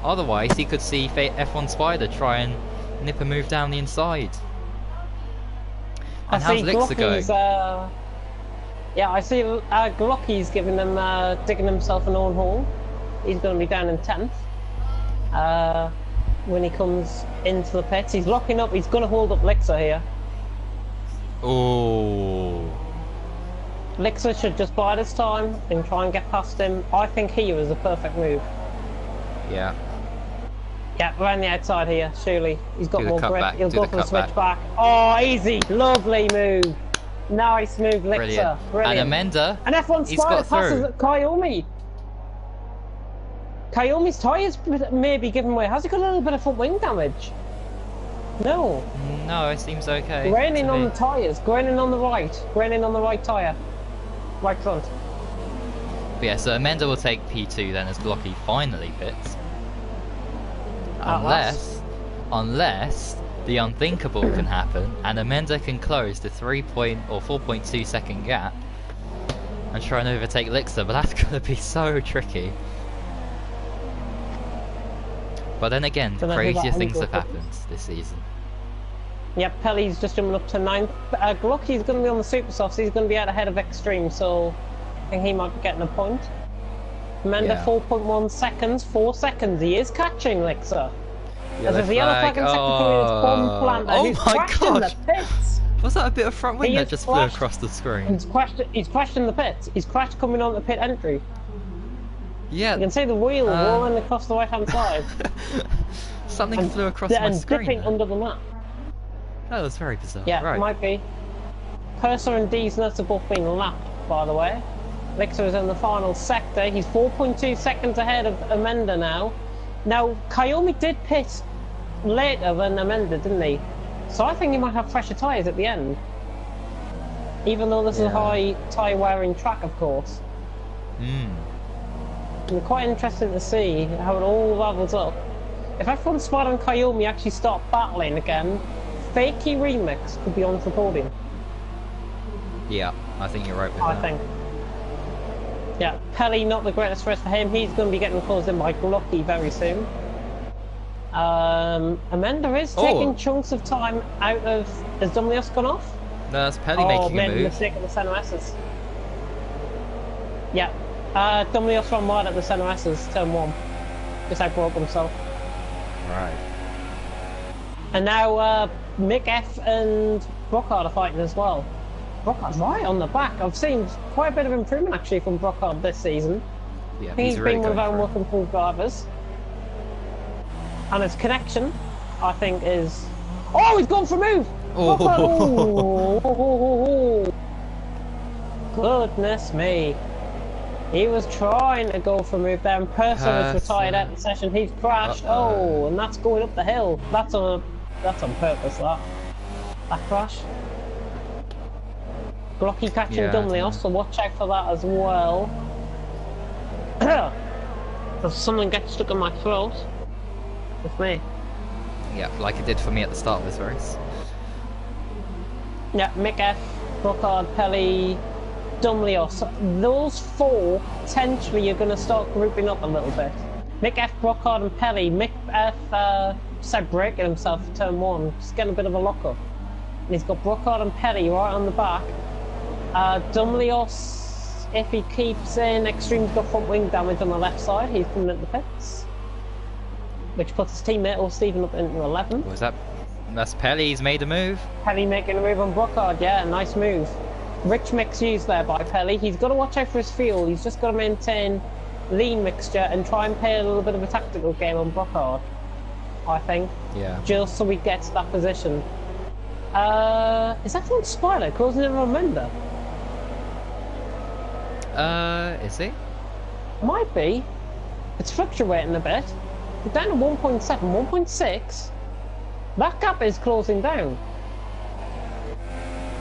Otherwise, he could see F1 Spider try and nip a move down the inside. And how's Elixir going? Yeah, I see Glocky's giving them, digging himself an own hole. He's going to be down in 10th. When he comes into the pits, he's locking up. He's going to hold up Elixir here. Oh. Elixir should just bide his time and try and get past him. I think here is the perfect move. Yeah. Yeah, around the outside here, surely. He's got more grip. He'll go for the switch back. Oh, easy. Lovely move. Nice move, Elixir. Brilliant. And Amenda, and F1 Spider passes at Kaomi. Kaomi's tyres may be giving way. Has he got a little bit of front wing damage? No. No, it seems okay. Graining on the tyres. Graining on the right. Graining on the right tyre. Right front. But yeah, so Amenda will take P2 then as Glocky finally pits. Unless the unthinkable can happen and Amenda can close the 4.2 second gap and try and overtake Elixir, but that's going to be so tricky. But then again, crazier things have happened this season. Yep, Pelly's just jumping up to 9th. Glocky's going to be on the super soft, so he's going to be out ahead of Extreme, so I think he might be getting a point. Amenda 4.1 seconds, 4 seconds. He is catching Elixir. There's a yellow flag and second period is bomb planter. He's crashed in the pits. Was that a bit of front wing that just flew across the screen? He's crashed in the pits. He's crashed coming on the pit entry. Yeah. You can see the wheel rolling across the right hand side. Something flew across my screen. And dipping under the map. That was very bizarre. Yeah, right. It might be. Purser and D's nuts are both being lapped, by the way. Elixir is in the final sector. He's 4.2 seconds ahead of Amenda now. Now, Kaomi did pit later than Amenda, didn't he? So I think he might have fresher tyres at the end. Even though this is a high tyre wearing track, of course. And quite interesting to see how it all levels up. If F1 Spider and Kaomi actually start battling again Fakey Remix could be on for podium. Yeah, I think you're right with I that. think. Yeah, Pelly, not the greatest race for him. He's going to be getting closed in by Glocky very soon. Amanda is taking chunks of time out of... Has Dumlios gone off? No, that's Pelly making a move. made a mistake at the center S's. Yeah. Dumlios ran wide at the center S's, turn 1. Just outbroke himself. Right. And now Mick F and Brockhard are fighting as well. Brockhard's right on the back. I've seen quite a bit of improvement actually from Brockhard this season. Yeah, I think he's really been one of our more improved drivers. And his connection, I think, is... Oh, he's gone for a move! Oh. Goodness me. He was trying to go for a move there, and Purser was retired out of the session. He's crashed. Oh, and that's going up the hill. That's on purpose, that crash. Glocky catching Dumlios, so watch out for that as well. If something gets stuck in my throat, with me. Yeah, like it did for me at the start of this race. Yeah, Mick F, Brockhard, Pelly, Dumlios. Those 4 potentially you're going to start grouping up a little bit. Mick F, Brockhard, and Pelly. Mick F started breaking himself for turn 1, just getting a bit of a lock up. And he's got Brockhard and Pelly right on the back. Dumlios, if he keeps in, Extreme's got front wing damage on the left side. He's coming at the pits, which puts his teammate or Stephen up into 11. Was that? That's Pelly. He's made a move. Pelly making a move on Brockhard. Yeah, nice move. Rich mix used there by Pelly. He's got to watch out for his fuel. He's just got to maintain lean mixture and try and play a little bit of a tactical game on Brockhard, I think. Yeah. Just so we get to that position. Is that on Spider causing him a remender? Is he? Might be. It's fluctuating a bit. We're down to 1.7, 1.6. That gap is closing down.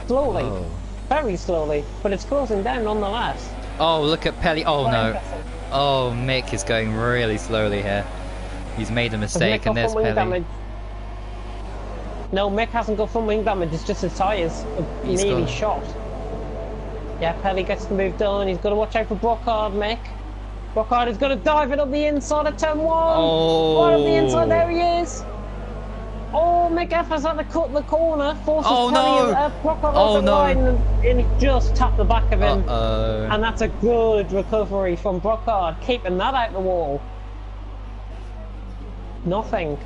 Slowly. Oh. Very slowly, but it's closing down nonetheless. Oh, look at Pelly. Oh, Quite no. interesting. Oh, Mick is going really slowly here. He's made a mistake, and there's Pelly. Damage. No, Mick hasn't got front wing damage, it's just his tyres are nearly shot. Yeah, Pelly gets the move done. He's got to watch out for Brockhard, Mick. Brockhard is going to dive it up the inside of turn 1. Oh. Right up the inside, there he is. Oh, Mick F has had to cut the corner, forces Pelly and Brockhard off the line, and he just tapped the back of him. And that's a good recovery from Brockhard, keeping that out the wall. Nothing.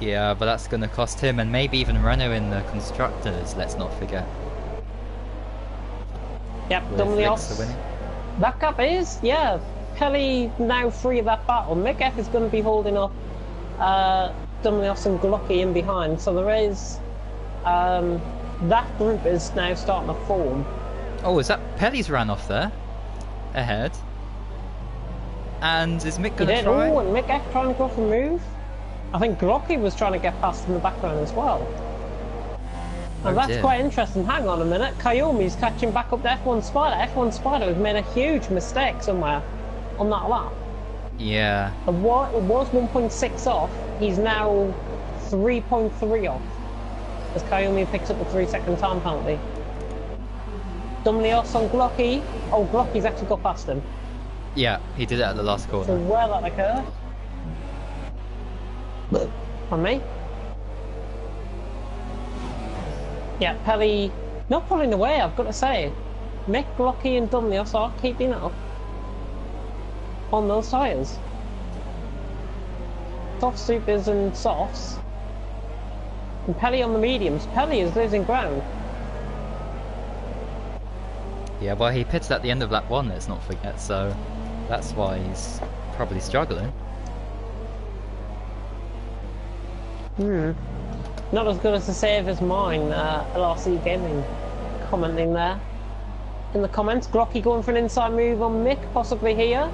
Yeah, but that's going to cost him, and maybe even Renault in the constructors, let's not forget. Yep, Dumlios. That gap is, yeah. Pelly now free of that battle. Mick F is going to be holding up Dumlios and Glocky in behind, so there is that group is now starting to form. Oh, is that Pelly's ran off there? Ahead. And is Mick going to try? Oh, and Mick F trying to go for a move. I think Glocky was trying to get past in the background as well. And that's quite interesting. Hang on a minute. Kayomi's catching back up to F1 Spider. F1 Spider has made a huge mistake somewhere on that lap. Yeah. It was 1.6 off. He's now 3.3 off. As Kayomi picks up a 3-second time penalty. Dumlios on Glocky. Oh, Glocky's actually got past him. Yeah, he did it at the last corner. So where that occurred? On me? Yeah, Pelly not pulling away, I've got to say. Mick, Glocky and Dumlios are keeping up on those tyres. Soft supers and softs. And Pelly on the mediums. Pelly is losing ground. Yeah, well, he pitted at the end of lap 1, let's not forget, so that's why he's probably struggling. Not as good as the save as mine, LRC Gaming commenting there. In the comments, Glocky going for an inside move on Mick, possibly here.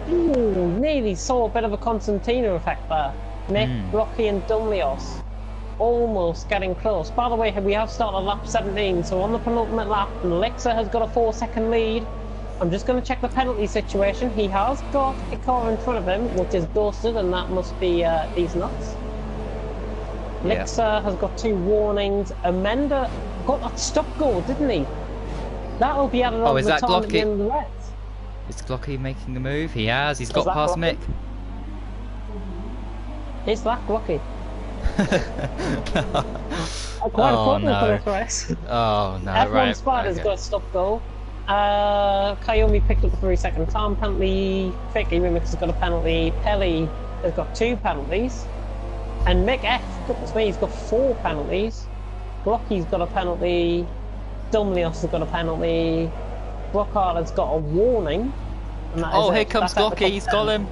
Ooh, nearly saw a bit of a Constantino effect there. Mick, Glocky and Dumlios. Almost getting close. By the way, we have started lap 17, so on the penultimate lap, Alexa has got a 4-second lead. I'm just going to check the penalty situation. He has got a car in front of him, which is ghosted, and that must be these nuts. Yeah. Lixa has got 2 warnings. Amanda got that stop goal, didn't he? That'll be added on is the that time at the Glocky? end of the race. Is Glocky making a move? He has. He's got that past Glocky? Mick. Is that Glocky? Quite a problem for this race. Oh no! F1 Right. Spider's Okay. got a stop goal. Kayomi picked up the 3-second time penalty. Vicky Remix has got a penalty. Pelly has got 2 penalties. And Mick F, goodness me, he's got 4 penalties. Glocky's got a penalty. Dumlios has got a penalty. Brockhart has got a warning. And that is Here it. comes That's at the Glocky. top He's 10. got him.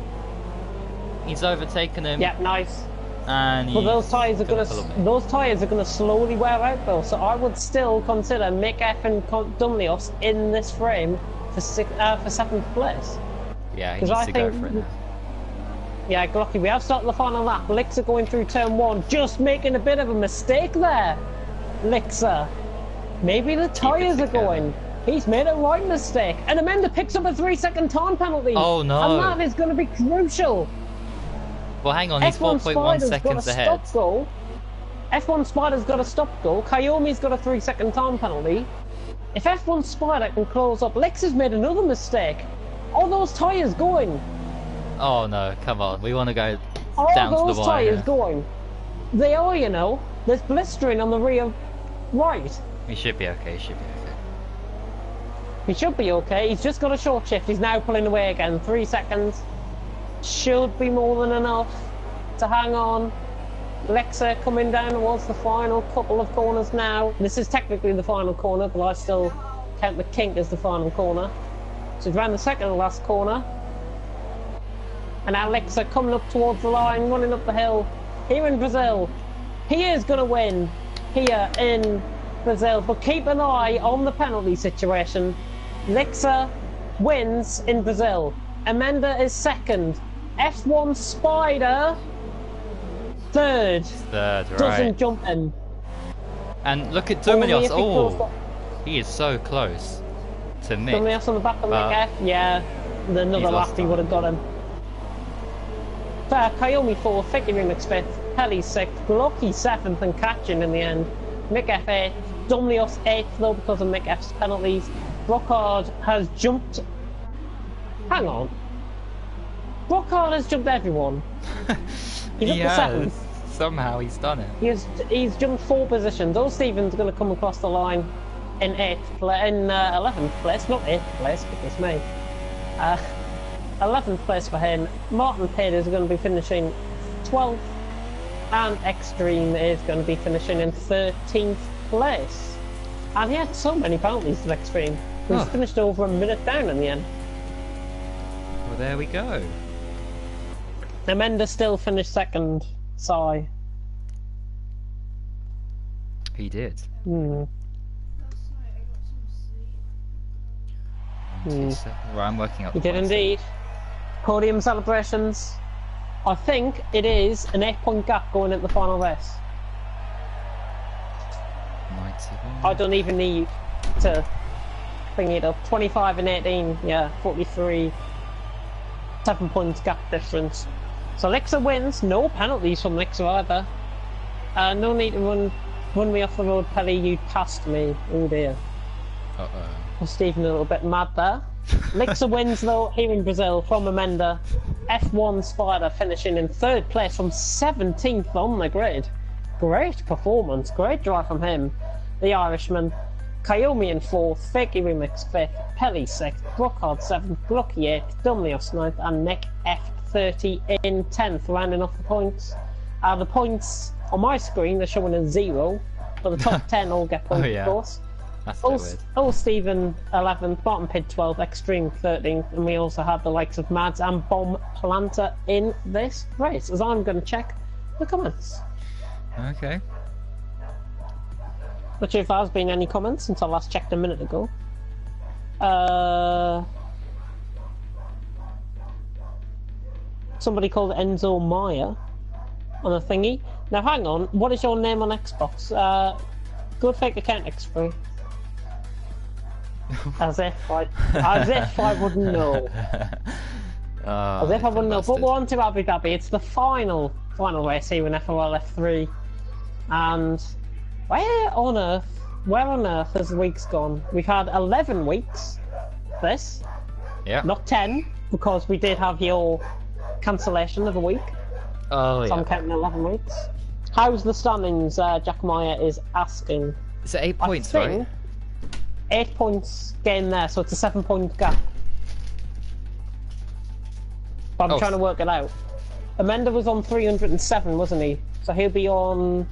He's overtaken him. Yeah, nice. And But those tyres are gonna gonna slowly wear out though, so I would still consider Mick F and Dumlios in this frame for 7th place. Yeah, he 'Cause needs I to go think- for it now. Yeah, Glocky, we have started the final lap. Lixa going through turn 1, just making a bit of a mistake there. Lixa. Maybe the tyres are together. going. He's made a right mistake. And Amanda picks up a 3-second time penalty. Oh, no. And that is going to be crucial. Well, hang on. He's F1 4.1 Spider's seconds got a ahead. stop goal. F1 Spider's got a stop goal. Kayomi's got a 3-second time penalty. If F1 Spider can close up, Lex has made another mistake. All those tyres going. Oh no! Come on. We want to go All down to those the wire. tyres going. They are, you know. There's blistering on the rear right. He should be okay. He should be okay. He should be okay. He's just got a short shift. He's now pulling away again. 3 seconds. Should be more than enough to hang on. Lexa coming down towards the final couple of corners now. This is technically the final corner, but I still count the kink as the final corner. So he's around the second to last corner. And now Lexa coming up towards the line, running up the hill. Here in Brazil. He is going to win here in Brazil, but keep an eye on the penalty situation. Lexa wins in Brazil. Amanda is second. F1 Spider third. Third, right. Doesn't jump in. And look at Only Dumilios. if he closed Oh, up. he is so close to Mick. Dumlios on the back of But Mick F. Yeah, another he's lap lost he time. would have got him. Kayomi 4th, Vicky Remix 5th, Pelly 6th, Glocky 7th and catching in the end. Mick F 8th, Dumlios 8th though because of Mick F's penalties. Brockhart has jumped. Hang on. Brockhart has jumped everyone. He's up He to has. 7th. Somehow he's done it. He's jumped 4 positions. Old Stephen's going to come across the line in 11th place, not 8th place, goodness me. 11th place for him. Martin Pitt is going to be finishing 12th, and Extreme is going to be finishing in 13th place. And he had so many penalties to Extreme. He's Oh. finished over a minute down in the end. Well, there we go. Amanda still finished second. Sigh. He did. Hmm. Right, I'm working out. He the did points. indeed. Podium celebrations. I think it is an 8-point gap going into the final race. 91. I don't even need to bring it up. 25 and 18, yeah, 43. 7 points gap difference. So Lexa wins. No penalties from Lexa either. No need to run me off the road, Pelly. You passed me. Oh dear. Uh-oh. Well, Stephen a little bit mad there. Lexa wins though here in Brazil from Amanda. F1 Spider finishing in 3rd place from 17th on the grid. Great performance, great drive from him. The Irishman. Kayomi in 4th, Fakey Remix 5th, Pelly 6th, Brockhart 7th, Glocky 8th, Dumlios 9th, and Mick F30 in 10th, rounding off the points. The points on my screen are showing a 0, but the top 10 all get points, Oh, yeah. of course. That's a bit weird. Old Stephen 11th, Bottom Pit 12th, Extreme 13th, and we also have the likes of Mads and Bomb Planter in this race, as I'm going to check the comments. Okay. Not sure if there's been any comments since I last checked a minute ago. Somebody called Enzo Maya on a thingy. Now hang on, what is your name on Xbox? Good fake account X3. As if I wouldn't know. As if I wouldn't know. But we're on to Abu Dhabi. It's the final race here in FRL F3. And where on earth has the weeks gone? We've had 11 weeks. This, Yeah. not 10, because we did have your cancellation of a week. Oh So yeah. I'm counting 11 weeks. How's the standings? Jack Meyer is asking. Is it 8 points, I think right? 8 points gain there, so it's a 7-point gap. But I'm trying to work it out. Amanda was on 307, wasn't he? So he'll be on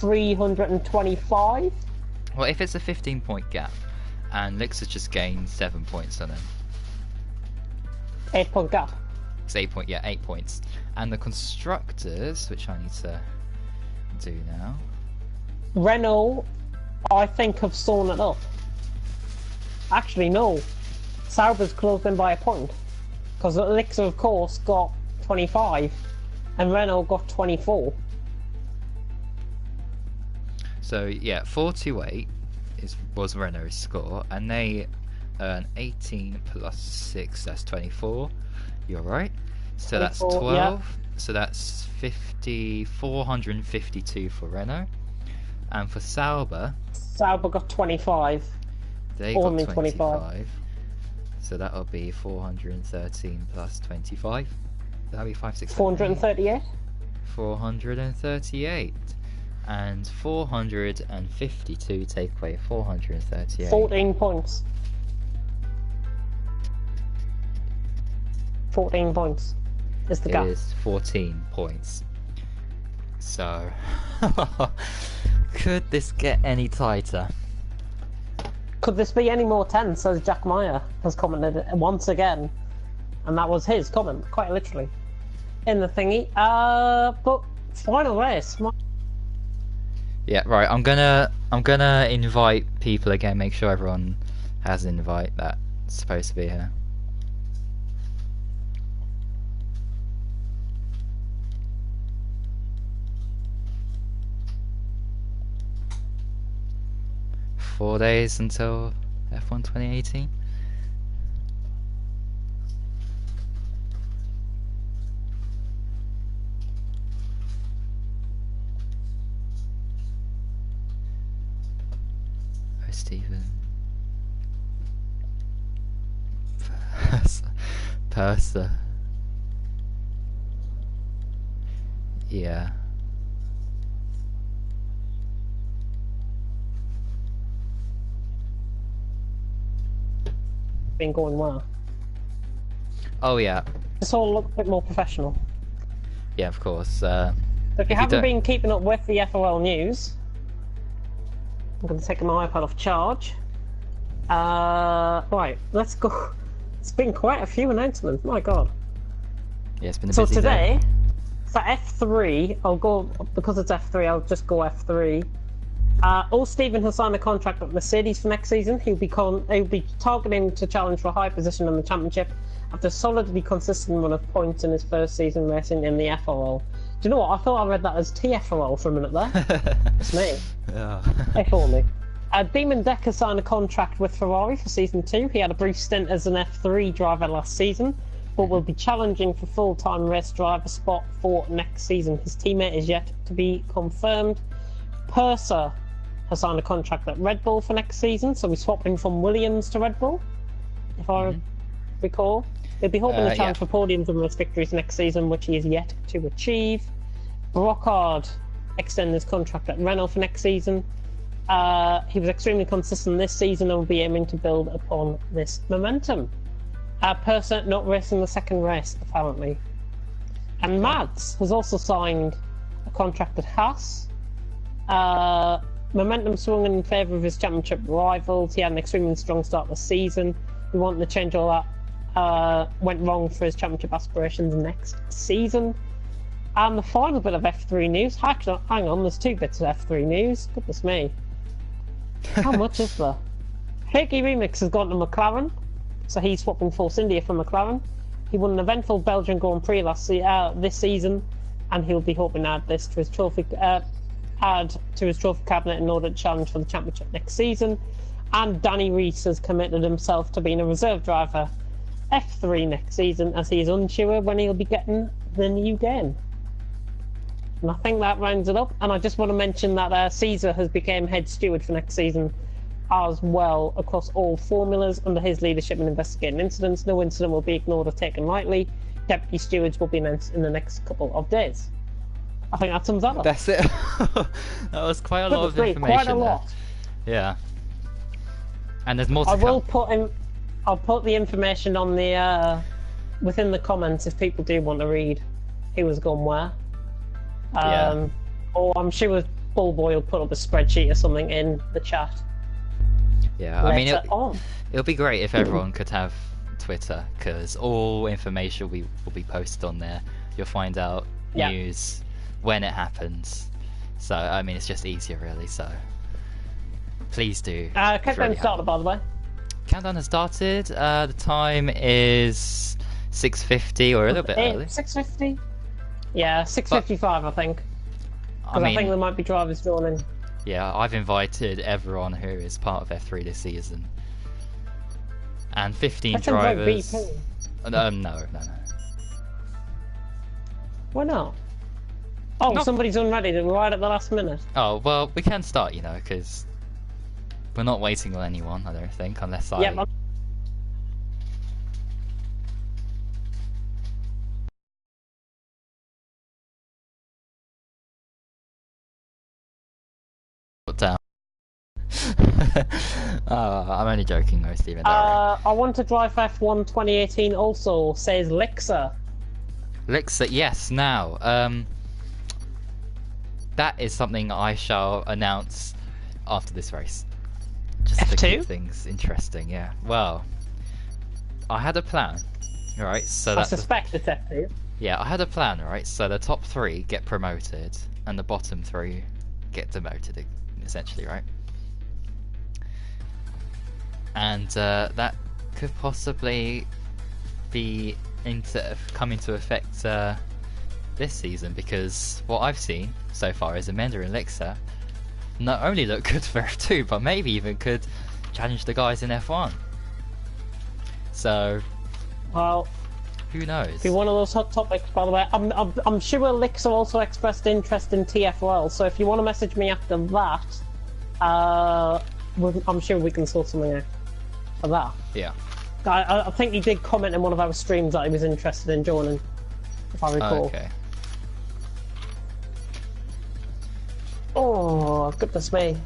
325. Well, if it's a 15-point gap, and Lix has just gained 7 points on him, 8-point gap. it's 8 points. And the constructors, which I need to do now. Renault, I think, have sewn it up. Actually, no. Sauber's closed in by a point. Because Elixir, of course, got 25, and Renault got 24. So yeah, 428 was Renault's score, and they earn 18 plus 6, that's 24. You're right. So that's 12. Yeah. So that's 452 for Renault, and for Sauber, Sauber got 25. they Only got 25. So that'll be 413 plus 25. That'll be 438. 438. And 452 take away 438. 14 points. 14 points is the It gap. is 14 points. So, could this get any tighter? Could this be any more tense, as Jack Meyer has commented once again? And that was his comment, quite literally, in the thingy. But final race. Yeah, right. I'm gonna invite people again. Make sure everyone has an invite that's supposed to be here. Four days until F1 2018. Oh, Stephen. Purser. Yeah. Been going well. Oh yeah. This all look a bit more professional. Yeah, of course. So if you haven't don't- been keeping up with the FRL news, I'm going to take my iPad off charge. Right, let's go. It's been quite a few announcements, my god. Yeah, it's been a So busy day. today, for F3, I'll go, because it's F3, I'll just go F3. Stephen has signed a contract with Mercedes for next season. He'll be targeting to challenge for a high position in the championship after a solidly consistent run of points in his first season racing in the FRL. Do you know what? I thought I read that as TFRL for a minute there. It's me. Yeah. If only. Demon Decker signed a contract with Ferrari for season 2. He had a brief stint as an F3 driver last season, but will be challenging for full-time race driver spot for next season. His teammate is yet to be confirmed. Purser has signed a contract at Red Bull for next season, so he's swapping from Williams to Red Bull, if I recall. He'll be hoping to challenge for podiums and race victories next season, which he is yet to achieve. Brockhard extended his contract at Renault for next season. He was extremely consistent this season and will be aiming to build upon this momentum. Purser not racing the second race, apparently. And Mads has also signed a contract at Haas. Momentum swung in favour of his championship rivals. He had an extremely strong start to the season. We wanted to change all that. Went wrong for his championship aspirations next season. And the final bit of F3 news. Actually, hang on, there's 2 bits of F3 news. Goodness me. How much is there? Hickey Remix has gone to McLaren, so he's swapping Force India for McLaren. He won an eventful Belgian Grand Prix this season, and he'll be hoping to add this to his trophy cabinet in order to challenge for the championship next season. And Danny Reese has committed himself to being a reserve driver F3 next season, as he is unsure when he'll be getting the new game. And I think that rounds it up. And I just want to mention that Caesar has become head steward for next season as well across all formulas under his leadership in investigating incidents. No incident will be ignored or taken lightly. Deputy stewards will be announced in the next couple of days. I think that sums that up. That's it. That was quite a lot of information. Quite a lot. There. Yeah. And there's more to come. I'll put the information on the within the comments if people do want to read who has gone where. Yeah. Or I'm sure Bullboy will put up a spreadsheet or something in the chat. Yeah, I mean, it'll be great if everyone could have Twitter, because all information will be posted on there. You'll find out news when it happens. So, I mean, it's just easier, really. So, please do. Countdown started, by the way. Countdown has started. The time is 6:50, or a little bit early. 6:50. Yeah, 6:55, I think. Because I think there might be drivers joining. Yeah, I've invited everyone who is part of F3 this season. And 15 drivers. No. Why not? Oh, somebody's unready to ride at the last minute. Oh, well, we can start, you know, because we're not waiting on anyone, I don't think, unless I... Yep, down. I'm only joking, though, Stephen. I want to drive F1 2018 also, says Lixa. Lixa, yes, now. That is something I shall announce after this race. Just F2? to keep things interesting, yeah. Well, I had a plan, right? So I suspect it's F2. Yeah, I had a plan, right? So the top 3 get promoted, and the bottom 3 get demoted, essentially, right? And that could possibly be come into effect this season, because what I've seen so far is Amanda and Lixa not only look good for F2, but maybe even could challenge the guys in F1. So, well, who knows? Be one of those hot topics, by the way. I'm sure Lixa also expressed interest in TFRL, so if you want to message me after that, I'm sure we can sort something out for that. Yeah. I think he did comment in one of our streams that he was interested in joining, if I recall. Okay. Oh, goodness me.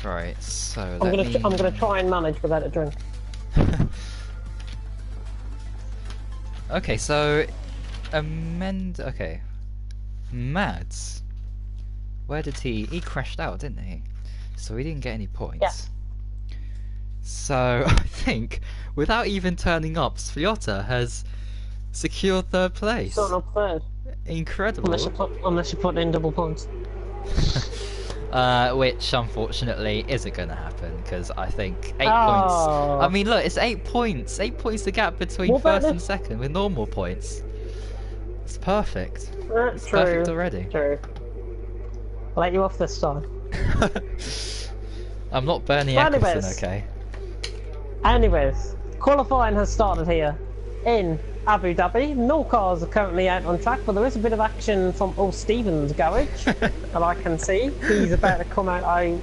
Right, so I'm gonna try and manage without a drink. Okay, so okay, Mads. Where did he crashed out, didn't he? So he didn't get any points. Yeah. So I think without even turning up, Sviota has secured 3rd place. Starting up 3rd. Incredible. Unless you put in double points. Which unfortunately isn't going to happen, because I think 8 points. I mean, look, it's 8 points. 8 points the gap between first and second with normal points. It's perfect. It's true. Perfect already. True. I'll let you off this time. I'm not Bernie Eccleston, okay? Anyways, qualifying has started here in Abu Dhabi. No cars are currently out on track, but there is a bit of action from Stephen's garage that I can see. He's about to come out. I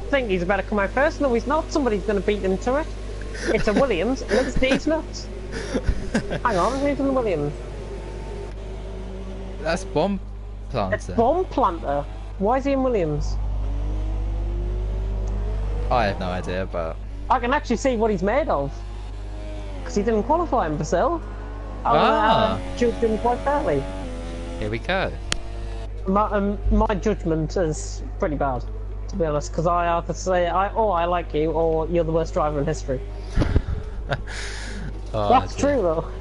think he's about to come out first. No, he's not. Somebody's going to beat him to it. It's a Williams, and it's these nuts. Hang on, who's in the Williams? That's Bomb Planter. It's Bomb Planter. Why is he in Williams? I have no idea, but I can actually see what he's made of, because he didn't qualify in Brazil. Judged him quite fairly. Here we go. My judgment is pretty bad, to be honest, because I have to say I like you, or you're the worst driver in history. That's true though.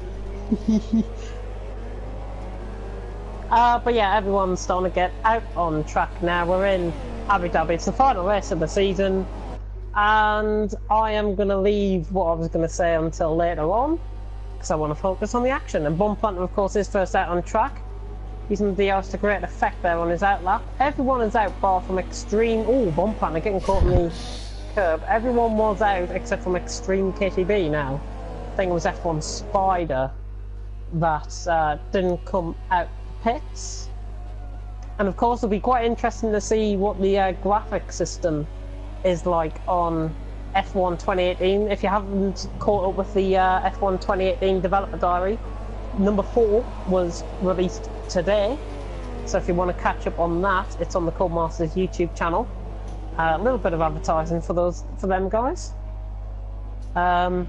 But yeah, everyone's starting to get out on track now. We're in Abu Dhabi. It's the final race of the season, and I am going to leave what I was going to say until later on, because I want to focus on the action. And Bomb Planter, of course, is first out on track, using the DRS to great effect there on his outlap. Everyone is out bar from Extreme. Oh, Bomb Planter getting caught in the curb. Everyone was out except from Extreme KTB now. I think it was F1 Spider that didn't come out pits. And of course, it'll be quite interesting to see what the graphic system is like on F1 2018. If you haven't caught up with the F1 2018 developer diary, number 4 was released today. So if you want to catch up on that, it's on the Codemasters YouTube channel. A little bit of advertising for them guys. But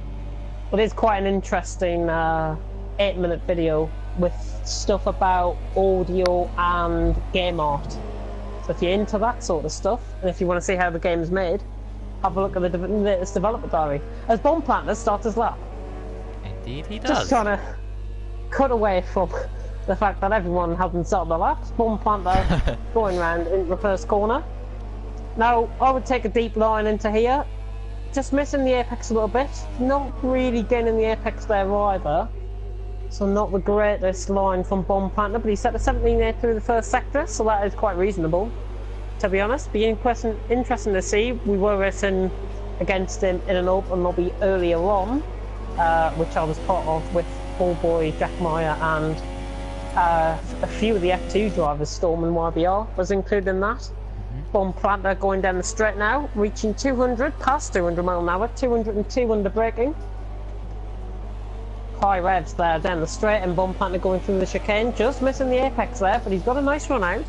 it's quite an interesting 8-minute video with stuff about audio and game art. So if you're into that sort of stuff, and if you want to see how the game's made, have a look at the latest developer diary. As Bomb Planter starts his lap. Indeed he does. Just trying to cut away from the fact that everyone hasn't started their laps. Bomb Planter going round into the first corner. Now, I would take a deep line into here. Just missing the apex a little bit. Not really gaining the apex there either. So not the greatest line from Bomb Planter, but he set a 17.8 through the first sector, so that is quite reasonable, to be honest. Be interesting to see. We were racing against him in an open lobby earlier on, which I was part of with Ballboy, Jack Meyer, and a few of the F2 drivers, Storm and YBR was included in that. Bomb Planter going down the straight now, reaching 200, past 200 mile an hour, 202 under braking. High revs there down the straight, and Bomb Planter going through the chicane, just missing the apex there, but he's got a nice run out.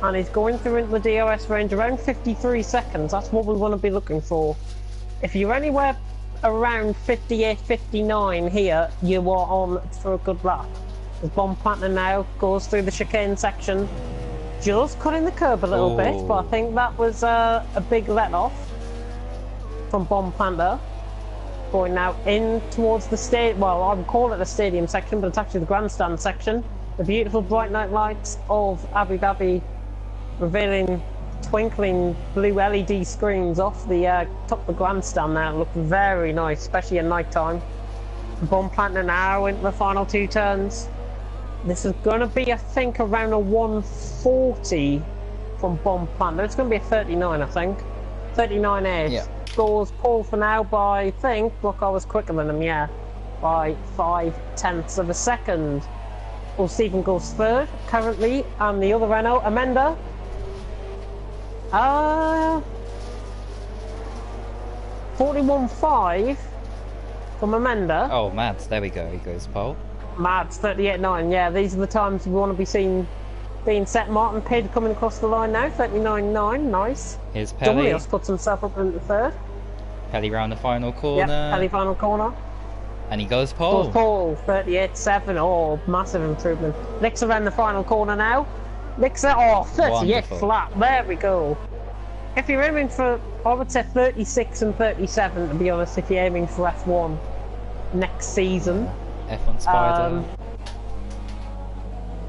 And he's going through into the DRS range around 53 seconds, that's what we want to be looking for. If you're anywhere around 58, 59 here, you are on for a good lap. As Bomb Planter now goes through the chicane section, just cutting the curb a little bit, but I think that was a big let-off from Bomb Planter. Going now in towards the stadium, well, I would call it the stadium section, but it's actually the grandstand section. The beautiful bright night lights of Abu Dhabi revealing twinkling blue LED screens off the top of the grandstand now. Look very nice, especially at night time. Bomb Planter now into the final 2 turns. This is going to be, I think, around a 140 from Bomb Planter. It's going to be a 39, I think. 39.8. Yeah. Scores Paul for now by, I think, look, I was quicker than him, yeah, by 5/10 of a second. Well, Stephen goes third currently, and the other Renault, Amenda. 41.5 from Amenda. Oh, Mads, there we go. He goes pole. Mads 38.9. Yeah, these are the times we want to be seen being set. Martin Pidd coming across the line now, 39.9. Nice. Here's Pelly. Dominios puts himself up into third. Pelly round the final corner. Yep, Pelly final corner. And he goes pole. Goes pole, 38.7. Oh, massive improvement. Lixa around the final corner now. Lixa, oh, 38 Wonderful. flat. There we go. If you're aiming for, I would say 36 and 37, to be honest, if you're aiming for F1 next season. F1 Spider.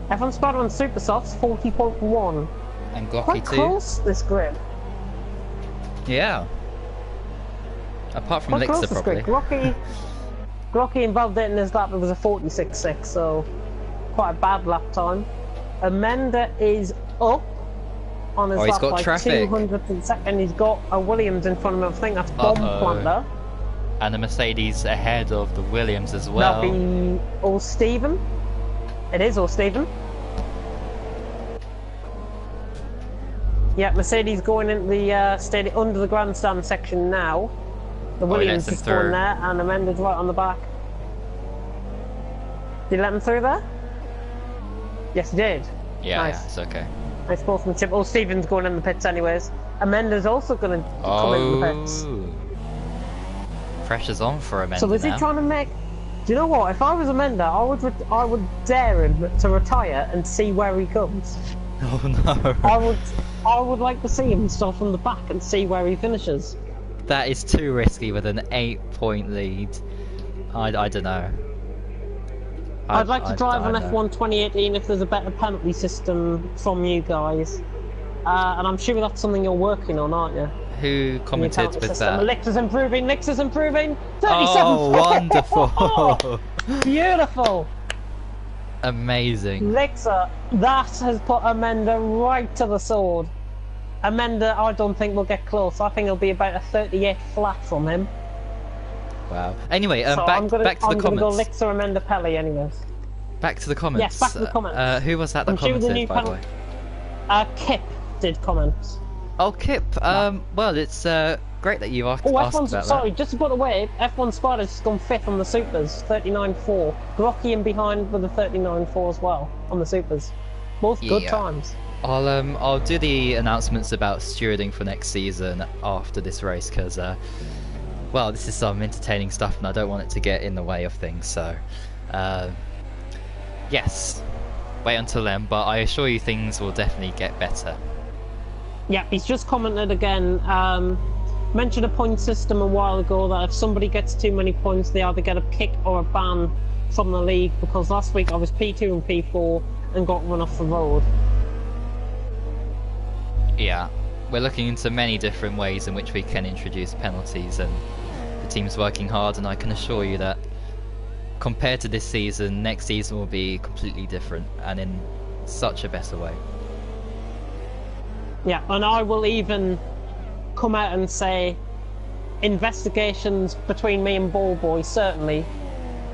F1 Spider on Super Softs, 40.1. And Glocky Quite too. close, this grid. Yeah. Apart from Quite close, Lixa, this probably. grid. Glocky involved in his lap, it was a 46.6, so quite a bad lap time. Amenda is up on his lap got by traffic. 200th second. He's got a Williams in front of him. I think that's Bomb Planter. And the Mercedes ahead of the Williams as well. That'll be All Steven. It is All Steven. Yeah, Mercedes going into the stadium under the grandstand section now. The Williams is going there, and Amenda's right on the back. Did you let him through there? Yes, he did. Yeah, Nice. yeah, it's okay. Nice sportsmanship. Oh, Steven's going in the pits anyways. Amenda's also going to come in the pits. Pressure's on for Amenda So is he now. trying to make... Do you know what? If I was Amenda, I would dare him to retire and see where he comes. Oh no. I would like to see him start from the back and see where he finishes. That is too risky with an 8-point lead. I don't know. I'd like to drive on know. F1 2018 if there's a better penalty system from you guys. And I'm sure that's something you're working on, aren't you? Who commented with that? Lixa's improving, 37 Oh, wonderful. Beautiful. Amazing. Lixa, that has put Amenda right to the sword. Amenda, I don't think will get close. I think it'll be about a 38 flat from him. Wow. Anyway, So back to the I'm gonna go comments. Lixa Amanda Pelly anyways. Back to the comments. Yes, back to the comments. Who was that I'm sure the commented, new by the way? Kip did comments. Oh, Kip. Well, it's great that you asked Oh, about F1's, sorry, that. just to put away, F1 Spider's just gone 5th on the Supers, 39.4. Glocky in behind with a 39.4 as well on the Supers. Both good Yeah. times. I'll do the announcements about stewarding for next season after this race because, well, this is some entertaining stuff and I don't want it to get in the way of things. So, yes, wait until then. But I assure you, things will definitely get better. Yeah, he's just commented again. Mentioned a point system a while ago that if somebody gets too many points, they either get a kick or a ban from the league. Because last week I was P2 and P4 and got run off the road. Yeah, we're looking into many different ways in which we can introduce penalties, and the team's working hard. And I can assure you that compared to this season, next season will be completely different and in such a better way. Yeah, and I will even come out and say investigations between me and Ball Boy certainly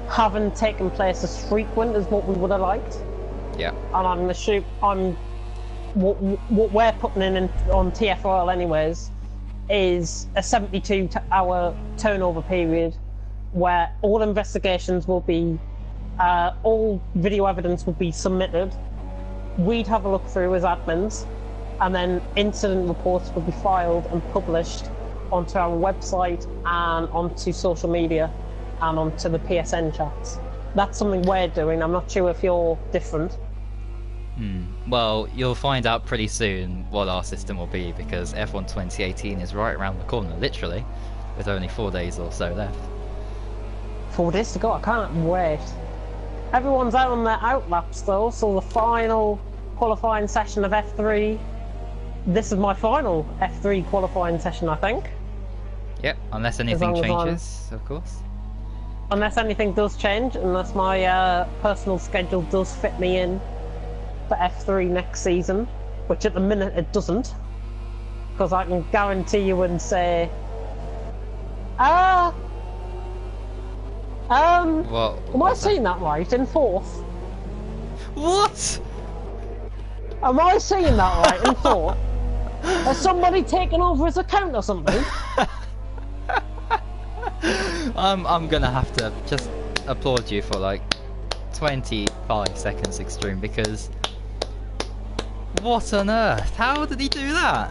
haven't taken place as frequent as what we would have liked. Yeah. And I'm gonna shoot. What we're putting in on TFRL anyways is a 72-hour turnover period where all investigations will be, all video evidence will be submitted. We'd have a look through as admins, and then incident reports will be filed and published onto our website and onto social media and onto the PSN chats. That's something we're doing. I'm not sure if you're different. Well, you'll find out pretty soon what our system will be because F1 2018 is right around the corner, literally, with only 4 days or so left. 4 days to go, I can't wait. Everyone's out on their outlaps though, so the final qualifying session of F3. This is my final F3 qualifying session, I think. Yep, unless anything long as changes, of course. Unless anything does change, unless my personal schedule does fit me in for F3 next season, which at the minute it doesn't, because I can guarantee you and say, Well, am I seeing that right? In 4th? What? Am I seeing that right? In 4th? Has somebody taken over his account or something? I'm gonna have to just applaud you for like 25 seconds extreme because what on earth? How did he do that?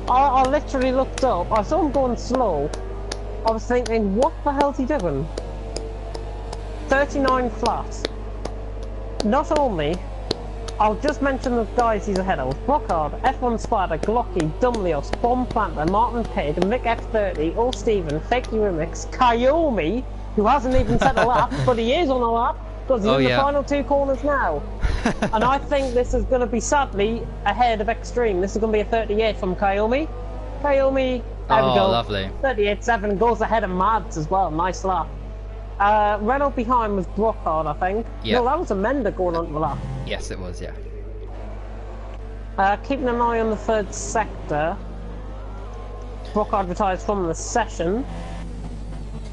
I literally looked up, I saw him going slow. I was thinking, what the hell's he doing? 39 flat. Not only, I'll just mention the guys he's ahead of. Brockhard, F1 Spider, Glocky, Dumlios, Bomb Planter, Martin Pid, Mick F30, All Steven, Fakey Remix, Kayomi, who hasn't even set a lap, but he is on a lap, because he's in the final 2 corners now. And I think this is going to be sadly ahead of Extreme. This is going to be a 38 from Kayomi. Kayomi, there we go. Lovely. 38.7 goes ahead of Mads as well. Nice lap. Renault behind was Brockhard, I think. Yeah. No, that was Amanda going on the lap. Yes, it was, yeah. Keeping an eye on the 3rd sector. Brockhard retires from the session.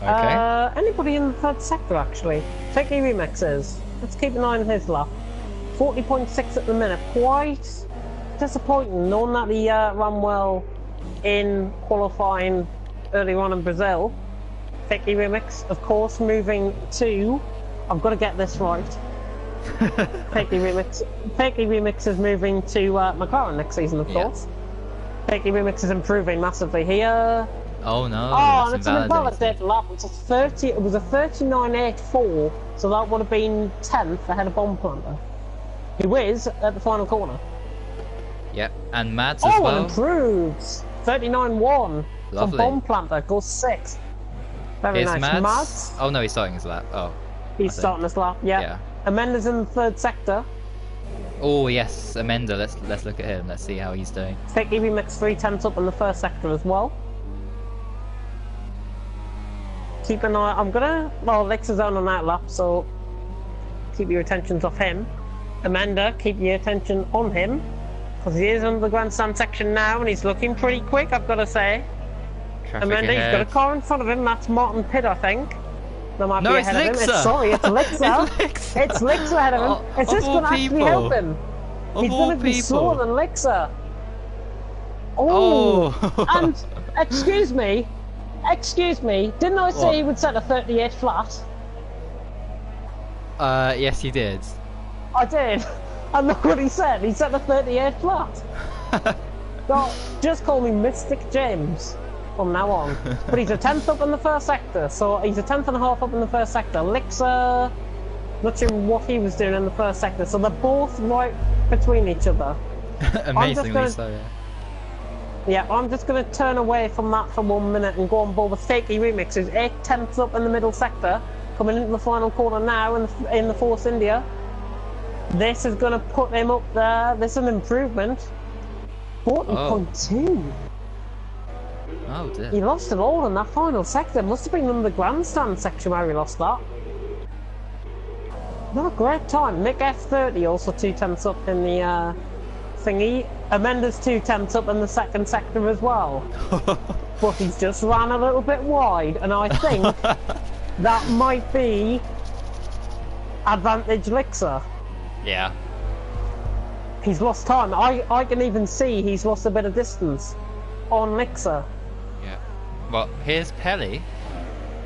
Okay. Anybody in the 3rd sector, actually? Fakey Remixes. Let's keep an eye on his lap. 40.6 at the minute. Quite disappointing, knowing that he ran well in qualifying earlier on in Brazil. Fakey Remix, of course, moving to... I've got to get this right. Fakey Remix is moving to McLaren next season, of course. Fakey Remix is improving massively here. Oh no! Oh, and it's an invalidated lap. It's a 30. It was a 39.84, so that would have been 10th ahead of Bomb Planter, who is at the final corner. Yep, and Mads as well. Oh, improves 39.1 from Lovely. Bomb Planter goes 6th. Very Here's nice. Mads. Oh no, he's starting his lap. Oh. He's starting his lap. Yeah. Yeah. Amenda's in the 3rd sector. Oh yes, Amanda. Let's look at him. Let's see how he's doing. Fakey Remix 3/10 up in the 1st sector as well. Keep an eye. I'm gonna. Well, Lex is on that lap, so keep your attentions off him. Amanda, keep your attention on him, because he is under the grandstand section now, and he's looking pretty quick, I've got to say. Traffic Amanda, he's got ahead. a car in front of him. That's Martin Pitt, I think. There might No, be it's ahead of him. Lixa. Sorry, it's Lixa. It's Lixa. It's Lixa ahead of him. It's Of just all going to actually people. help him. He's Of all going to be slower people. than Lixa. Oh. And, excuse me, didn't I say What? he would set a 38 flat? Yes, you did. I did. And look what he said. He set a 38 flat. So, just call me Mystic James from now on. But he's a 10th up in the first sector, so he's a 10th and a half up in the first sector. Lixa, not sure what he was doing in the first sector, so they're both right between each other. Amazingly so, yeah. Yeah, I'm just going to turn away from that for 1 minute and go on board with Fakey Remix, who's 8/10 up in the middle sector, coming into the final corner now in the Force India. This is going to put him up there. This is an improvement. 40.2. Oh dear. He lost it all in that final sector. Must have been in the grandstand section where he lost that. Not a great time. Mick F30 also 2/10 up in the thingy. Amenda's 2/10 up in the second sector as well. But he's just ran a little bit wide, and I think that might be advantage Lixa. Yeah. He's lost time. I can even see he's lost a bit of distance on Lixa. Yeah. Well, here's Pelly.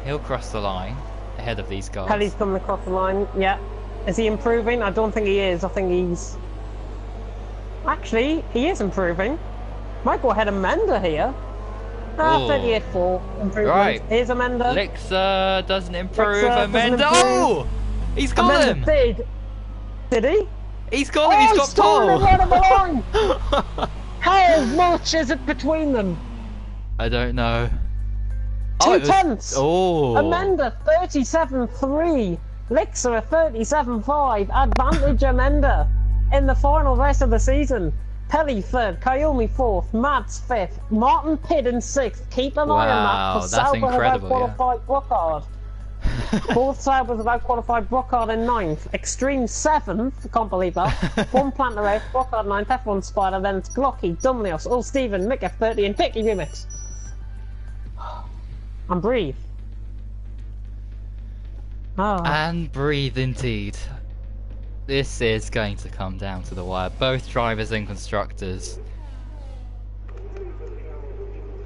He'll cross the line ahead of these guys. Pelly's coming across the line, yeah. Is he improving? I don't think he is. I think he's... Actually, he is improving. Might go ahead of Amenda here. Oh. 38.4 improvement. Right. Here's Amenda. Lixa doesn't improve. Lixa doesn't Amenda. improve. Oh! He's got Amenda him! did he? He's got him! He's got stolen pole! him right of the line! How much is it between them? I don't know. 2/10. Oh. Amenda 37.3. Lixa 37.5. Advantage Amenda in the final race of the season. Pelly third, Kayomi fourth, Mads fifth, Martin Pitt in sixth. Keep an eye on that for that's Sauber have incredible, qualified Brockhard. Both Saubers have out-qualified Brockhard in ninth. Extreme seventh, can't believe that. One Planter eighth, Brockhard ninth, F1 Spider, then it's Glocky, Dumlios, All Steven, Mick F30 and Picky Remix. And breathe. Oh. And breathe indeed. This is going to come down to the wire. Both drivers and constructors.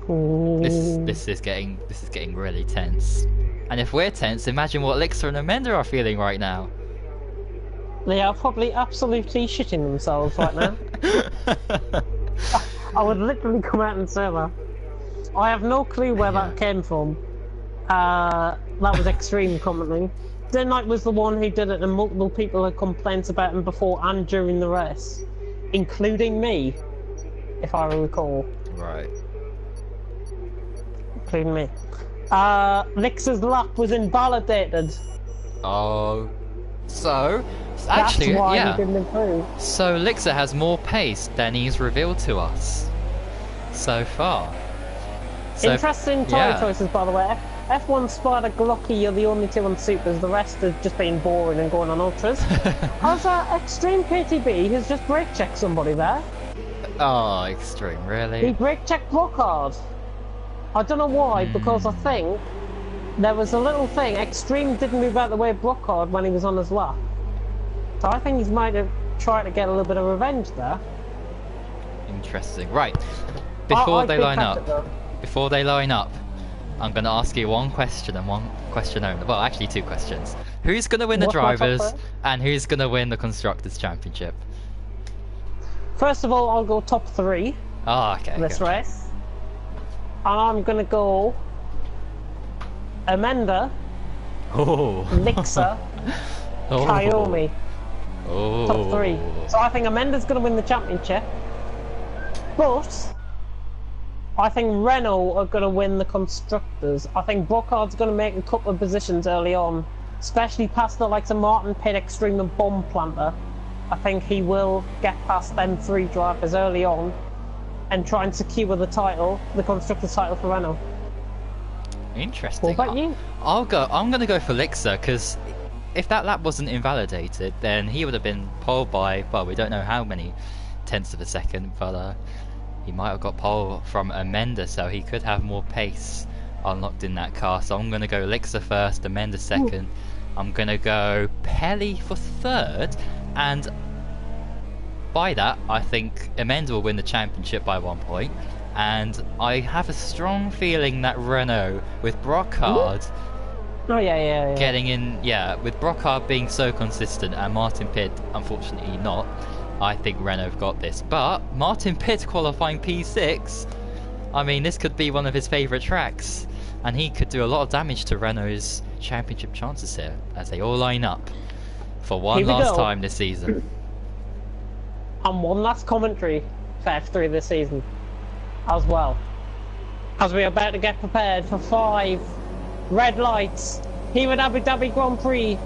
This is getting really tense. And if we're tense, imagine what Lixa and Amenda are feeling right now. They are probably absolutely shitting themselves right now. I would literally come out and say that. I have no clue where that came from. That was extreme commenting. Knight was the one who did it, and multiple people had complaints about him before and during the race, including me, if I recall. Right. Including me. Lixa's lap was invalidated. Oh. So, That's actually, why yeah. he didn't improve. So Lixa has more pace than he's revealed to us so far. So, Interesting tyre choices, by the way. F1 Spider, Glocky, you're the only two on supers. The rest have just been boring and going on ultras. As Extreme KTB has just brake checked somebody there. Oh, Extreme, really? He brake checked Brockhard. I don't know why, because I think there was a little thing. Extreme didn't move out the way of Brockhard when he was on his lap. So I think he might have tried to get a little bit of revenge there. Interesting. Right. Before they line up, I'm going to ask you one question and one question only. Well, actually two questions. Who's going to win the What's my top drivers player? and who's going to win the Constructors' Championship? First of all, I'll go top three Oh, okay. this good. race. And I'm going to go Amenda, Oh. Lixa, Oh. Kayomi. Oh. Top three. So I think Amenda's going to win the championship. But I think Renault are going to win the Constructors. I think Brockhard's going to make a couple of positions early on, especially past the likes of Martin Pitt, Extreme and Bomb Planter. I think he will get past them three drivers early on and try and secure the title, the Constructors title for Renault. Interesting. What about you? I'm going to go for Lixa, because if that lap wasn't invalidated, then he would have been poled by, well, we don't know how many tenths of a second, but He might have got pole from Amenda, so he could have more pace unlocked in that car. So I'm going to go Elixir first, Amenda second. I'm going to go Pelly for third, and by that I think Amenda will win the championship by 1 point. And I have a strong feeling that Renault, with Brocard getting in, with Brocard being so consistent and Martin Pitt unfortunately not, I think Renault have got this. But Martin Pitt qualifying P6, I mean, this could be one of his favourite tracks, and he could do a lot of damage to Renault's championship chances here as they all line up for one last time this season. And one last commentary for F3 this season as well, as we are about to get prepared for 5 red lights here at Abu Dhabi Grand Prix.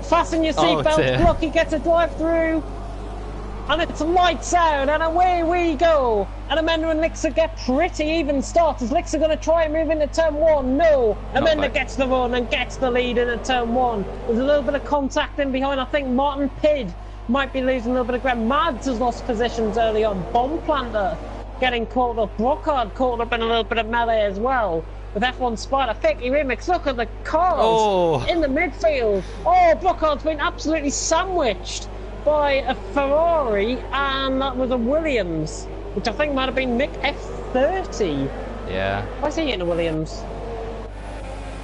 Fasten your seatbelts, Blocky gets a drive through, and it's lights out, and away we go. And Amenda and Elixir get pretty even starts. Is Elixir going to try and move into turn 1? No. Amenda gets the run and gets the lead in turn 1. There's a little bit of contact in behind. I think Martin Pidd might be losing a little bit of ground. Mads has lost positions early on. Bomb Planter getting caught up. Brocard caught up in a little bit of melee as well. With F1 Spider, Ficky Remix, look at the cars in the midfield. Oh, Brocard's been absolutely sandwiched by a Ferrari, and that was a Williams, which I think might have been Mick F30. Yeah. Why is he in a Williams?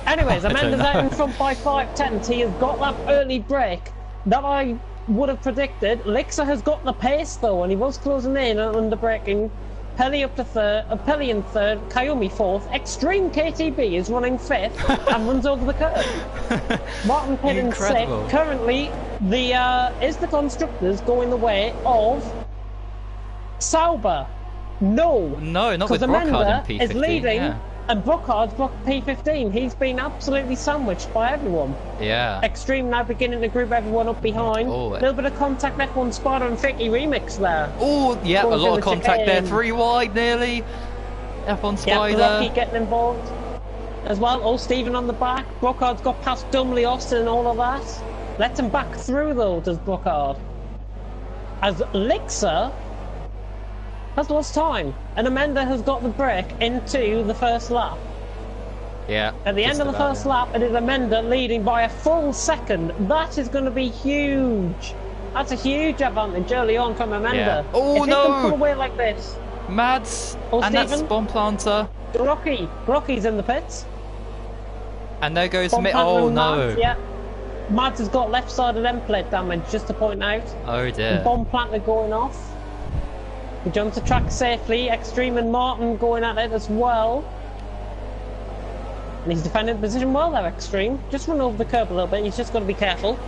Anyways, Amenda's out in front by 5/10. He has got that early break that I would have predicted. Elixir has got the pace though, and he was closing in and under braking. Pelly up to third, Pelly in third, Kayomi fourth. Extreme KTB is running fifth and runs over the curve. Martin Pitt in sixth. Currently, is the constructors going the way of Sauber? No, not with Brocard in P15. Is leading, and Brocard's P15. He's been absolutely sandwiched by everyone. Yeah. Extreme now beginning to group everyone up behind. A little bit of contact, F1 Spider and Ficky Remix there. Oh, yeah, a lot of contact there. 3 wide nearly. F1 Spider. Yeah, Rocky getting involved as well. Oh, Stephen on the back. Brocard's got past Dumley, Austin and all of that. Lets him back through though, does Brocard. As Elixir has lost time, and Amenda has got the break into the first lap. Yeah. At the end of the first lap, it is Amenda leading by a full second. That is going to be huge. That's a huge advantage early on from Amenda. Yeah. Oh, if he can pull away like this. Mads, and Stephen. That's Bomb Planter. Rocky's in the pits. And there goes oh no. Mads, yeah. Mads has got left-sided end plate damage, just to point out. Oh dear. And Bomb Planter going off. He jumps the track safely. Extreme and Martin going at it as well. And he's defending the position well there, Extreme. Just run over the curb a little bit. He's just got to be careful.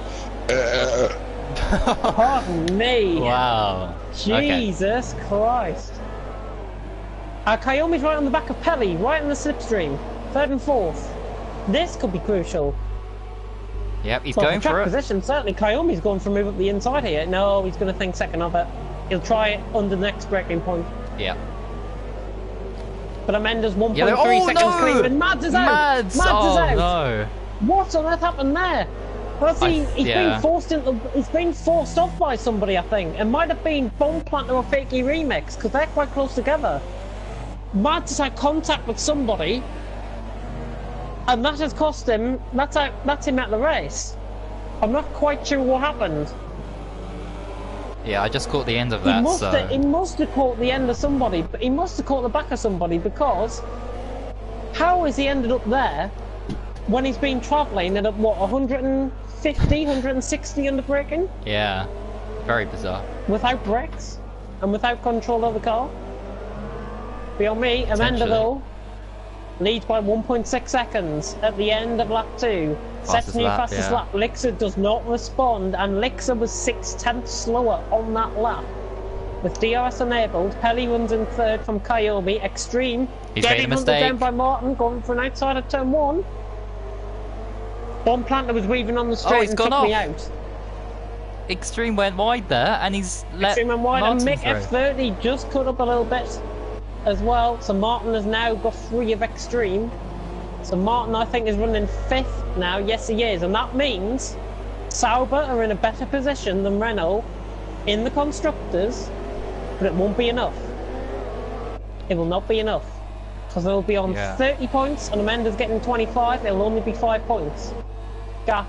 Pardon me. Wow. Jesus Christ. Kayomi's right on the back of Pelly, right in the slipstream. Third and fourth. This could be crucial. Yep, he's going for it. Position, certainly. Kayomi's going for a move up the inside here. No, he's going to think second of it. He'll try it under the next braking point. Yeah. But Amenda's 1.3 seconds clean, and Mads is out! Mads is out! No. What on earth happened there? Well, see, he's been forced off by somebody, I think. It might have been Bomb Planter or Fakey Remix, because they're quite close together. Mads has had contact with somebody, and that has cost him, that's him at the race. I'm not quite sure what happened. Yeah, I just caught the end of that. He must have caught the end of somebody, but he must have caught the back of somebody, because how has he ended up there when he's been travelling at what, 150, 160 under braking? Yeah, very bizarre. Without brakes and without control of the car. Beyond me, Amenda though leads by 1.6 seconds at the end of lap 2. Sets new fastest lap. Elixir does not respond, and Elixir was 6/10 slower on that lap. With DRS enabled, Pelly runs in third from Kayomi. Extreme getting hunted down by Martin, going for an outside of turn 1. Bomb Planter was weaving on the straight and took me out. Extreme went wide there, and he's let Extreme went wide, Martin and Mick F30 just cut up a little bit as well. So Martin has now got 3 of Extreme. So Martin, I think, is running 5th now. Yes, he is. And that means Sauber are in a better position than Renault in the Constructors, but it won't be enough. it will not be enough. Because they'll be on 30 points and Amanda's getting 25, it'll only be 5 points. Gap.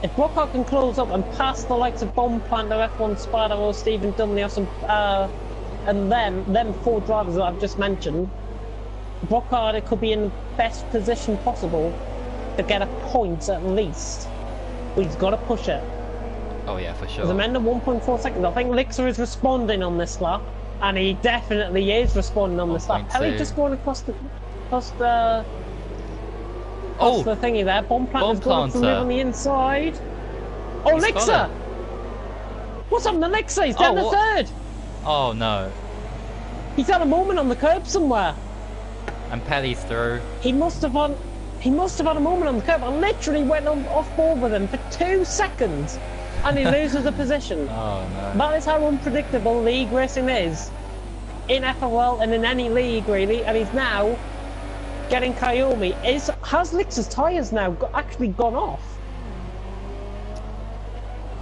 If Brockhart can close up and pass the likes of Bomb Planter, F1 Spider, or Stephen Dunley, and them 4 drivers that I've just mentioned, Brockhart could be in the best position possible to get a point at least. But he's got to push it. Oh yeah, for sure. Because Amanda 1.4 seconds. I think Lixer is responding on this lap, and he definitely is responding on this lap. Pelly just going across the thingy there. Bomb Planter's going from on the inside. Oh, Lixer! What's up to Lixer? He's down the third. Oh no. He's had a moment on the curb somewhere. And Pelly's through. He must have had a moment on the curb. I literally went off board with him for 2 seconds, and he loses a position. Oh no. That is how unpredictable league racing is. In FRL and in any league really, and he's now getting Kayomi. Has Lix's tyres now actually gone off?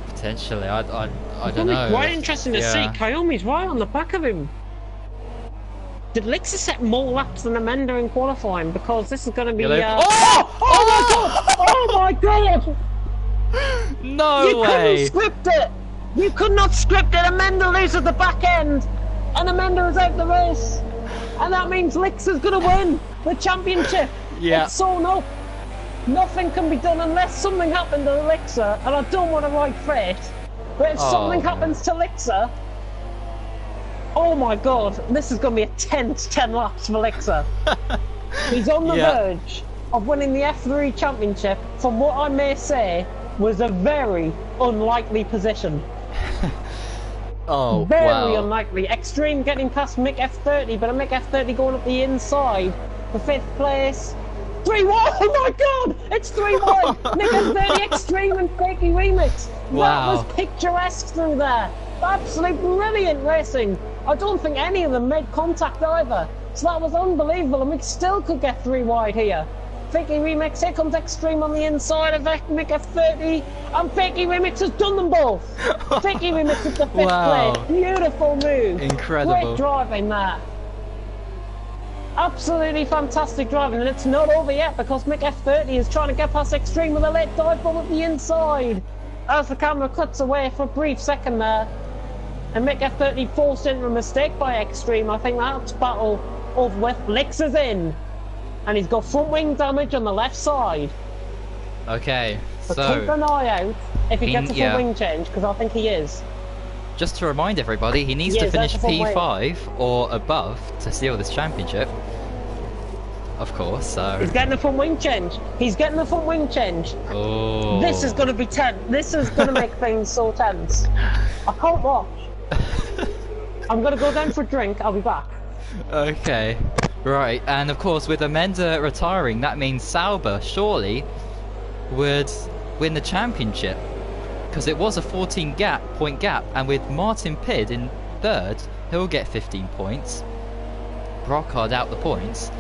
Potentially, I don't know. It's quite interesting to see. Kayomi's right on the back of him. Did Lixer set more laps than Amanda in qualifying? Because this is going to be... Oh my god! No way! You couldn't script it! You could not script it! Amanda loses the back end! And Amanda is out the race! And that means Lixer's going to win the championship! Yeah. It's sewn up! Nothing can be done unless something happened to Lixer, and I don't want to write fate, but if something happens to Lixer... Oh my god, this is going to be a tense 10 laps for Lixer. He's on the verge of winning the F3 championship from what I may say was a very unlikely position. Very unlikely. Extreme getting past Mick F30, but a Mick F30 going up the inside for 5th place. 3 wide! Oh my god! It's 3 wide! Mick F30 Extreme and Fakey Remix! Wow. That was picturesque through there! Absolutely brilliant racing! I don't think any of them made contact either. So that was unbelievable, and we still could get 3 wide here. Fakey Remix, here comes Extreme on the inside of Mick F30, and Fakey Remix has done them both! Fakey Remix is the 5th place. Beautiful move. Incredible. Great driving there. Absolutely fantastic driving, and it's not over yet because Mick F30 is trying to get past Extreme with a late dive bomb at the inside. As the camera cuts away for a brief second there. And Mick F30 forced into a mistake by Extreme. I think that's battle over with. Lixer's in. And he's got front wing damage on the left side. Okay, so keep an eye out if he gets a front wing change, because I think he is. Just to remind everybody, he needs to finish P5 or above to steal this championship. Of course, so... He's getting a front wing change. He's getting a front wing change. Oh. This is going to be tense. This is going to make things so tense. I can't watch. I'm going to go down for a drink. I'll be back. Okay. Right, and of course with Amanda retiring, that means Sauber surely would win the championship. Because it was a 14 point gap, and with Martin Pidd in 3rd, he'll get 15 points. Brockhart out the points.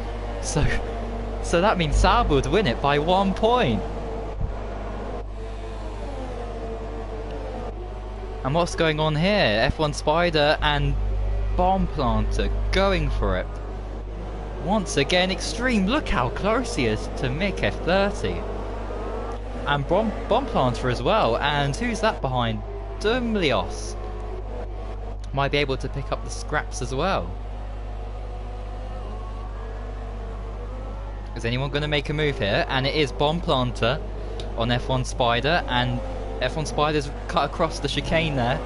So that means Sauber would win it by 1 point. And what's going on here? F1 Spider and Bomb Planter going for it. Once again, Extreme. Look how close he is to Mick F30. And Bomb Planter as well. And who's that behind? Dumlios. Might be able to pick up the scraps as well. Is anyone going to make a move here? And it is Bomb Planter on F1 Spider, and F1 Spider's cut across the chicane there.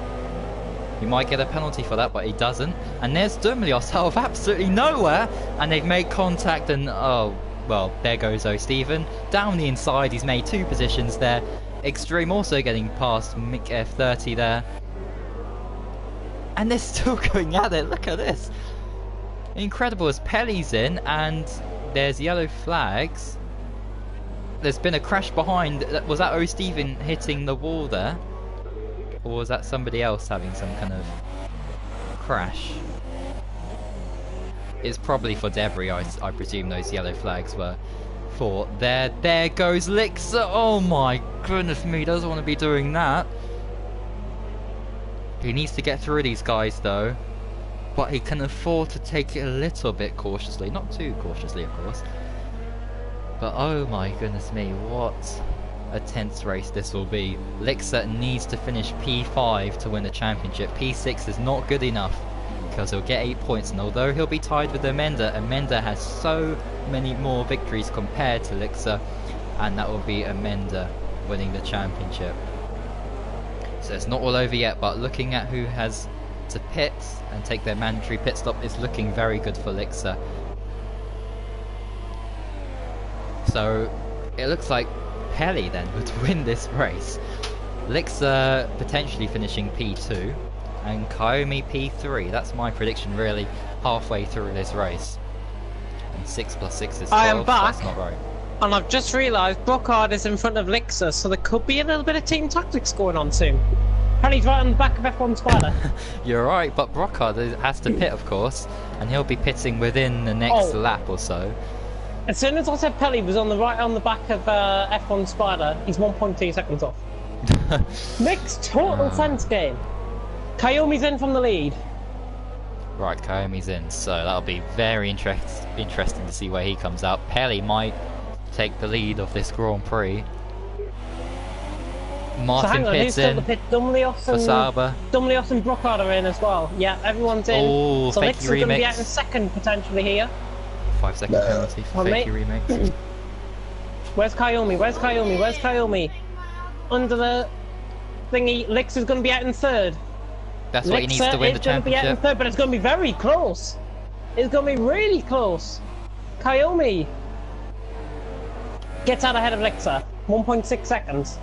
He might get a penalty for that, but he doesn't. And there's Dumlios out of absolutely nowhere, and they've made contact, and oh, well, there goes O'Stephen. Down the inside, he's made 2 positions there. Extreme also getting past Mick F30 there. And they're still going at it, look at this. Incredible as Pelly's in, and there's yellow flags. There's been a crash behind. Was that O'Stephen hitting the wall there? Or was that somebody else having some kind of crash? It's probably for debris, I presume those yellow flags were for. There goes Lixer. Oh my goodness me, doesn't want to be doing that. He needs to get through these guys though. but he can afford to take it a little bit cautiously, not too cautiously, of course. But oh my goodness me, what a tense race this will be. Lixer needs to finish P5 to win the championship. P6 is not good enough because he'll get 8 points, and although he'll be tied with Amenda, Amenda has so many more victories compared to Lixer, and that will be Amenda winning the championship. So it's not all over yet, but looking at who has to pit and take their mandatory pit stop is looking very good for Lixer. So it looks like Pelly then would win this race. Lixer potentially finishing P2 and Kaomi P3. That's my prediction really halfway through this race. And 6 plus 6 is 12, I am back. That's not right. And I've just realised Brocard is in front of Lixer, so there could be a little bit of team tactics going on soon. Pelly's right on the back of F1 Spider. You're right, but Brocard has to pit, of course, and he'll be pitting within the next lap or so. As soon as I said Pelly was on the right on the back of F1 Spider, he's 1.2 seconds off. Makes total sense, game. Kayomi's in from the lead. Right, Kayomi's in, so that'll be very interesting to see where he comes out. Pelly might take the lead of this Grand Prix. Martin pits in for Sauber. Dumlios and Brocard are in as well. Yeah, everyone's in. Oh, so fakey Lixer's going to be remix. out in second potentially here. 5-second penalty for fakey remix. Where's Kayomi? Where's Kayomi? Where's Kayomi? Under the thingy. Lixer's going to be out in third. That's what he needs to win the championship. Lixer is going to be out in third, but it's going to be very close. It's going to be really close. Kayomi gets out ahead of Lixer. 1.6 seconds.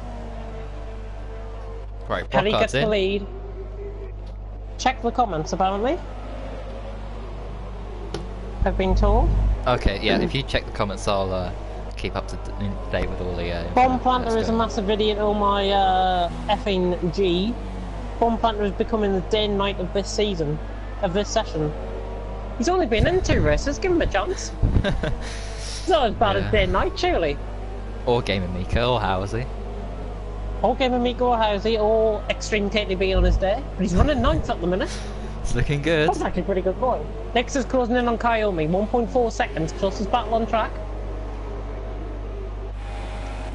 Right, Pelly gets in. the lead. Check the comments, apparently. I've been told. Okay, yeah, if you check the comments, I'll keep up to date with all the... Bomb Planter is a massive idiot on my effing G. Bomb Planter is becoming the day and night of this season, of this session. He's only been in 2 races, give him a chance. It's not as bad as day and night, surely. Or Game of Mika, or Housley. Or Game of Mika or Housey, or Extreme KTB on his day. But he's running 9th at the minute. It's looking good. That's actually pretty good going. Next is closing in on Kayomi, 1.4 seconds, closest battle on track.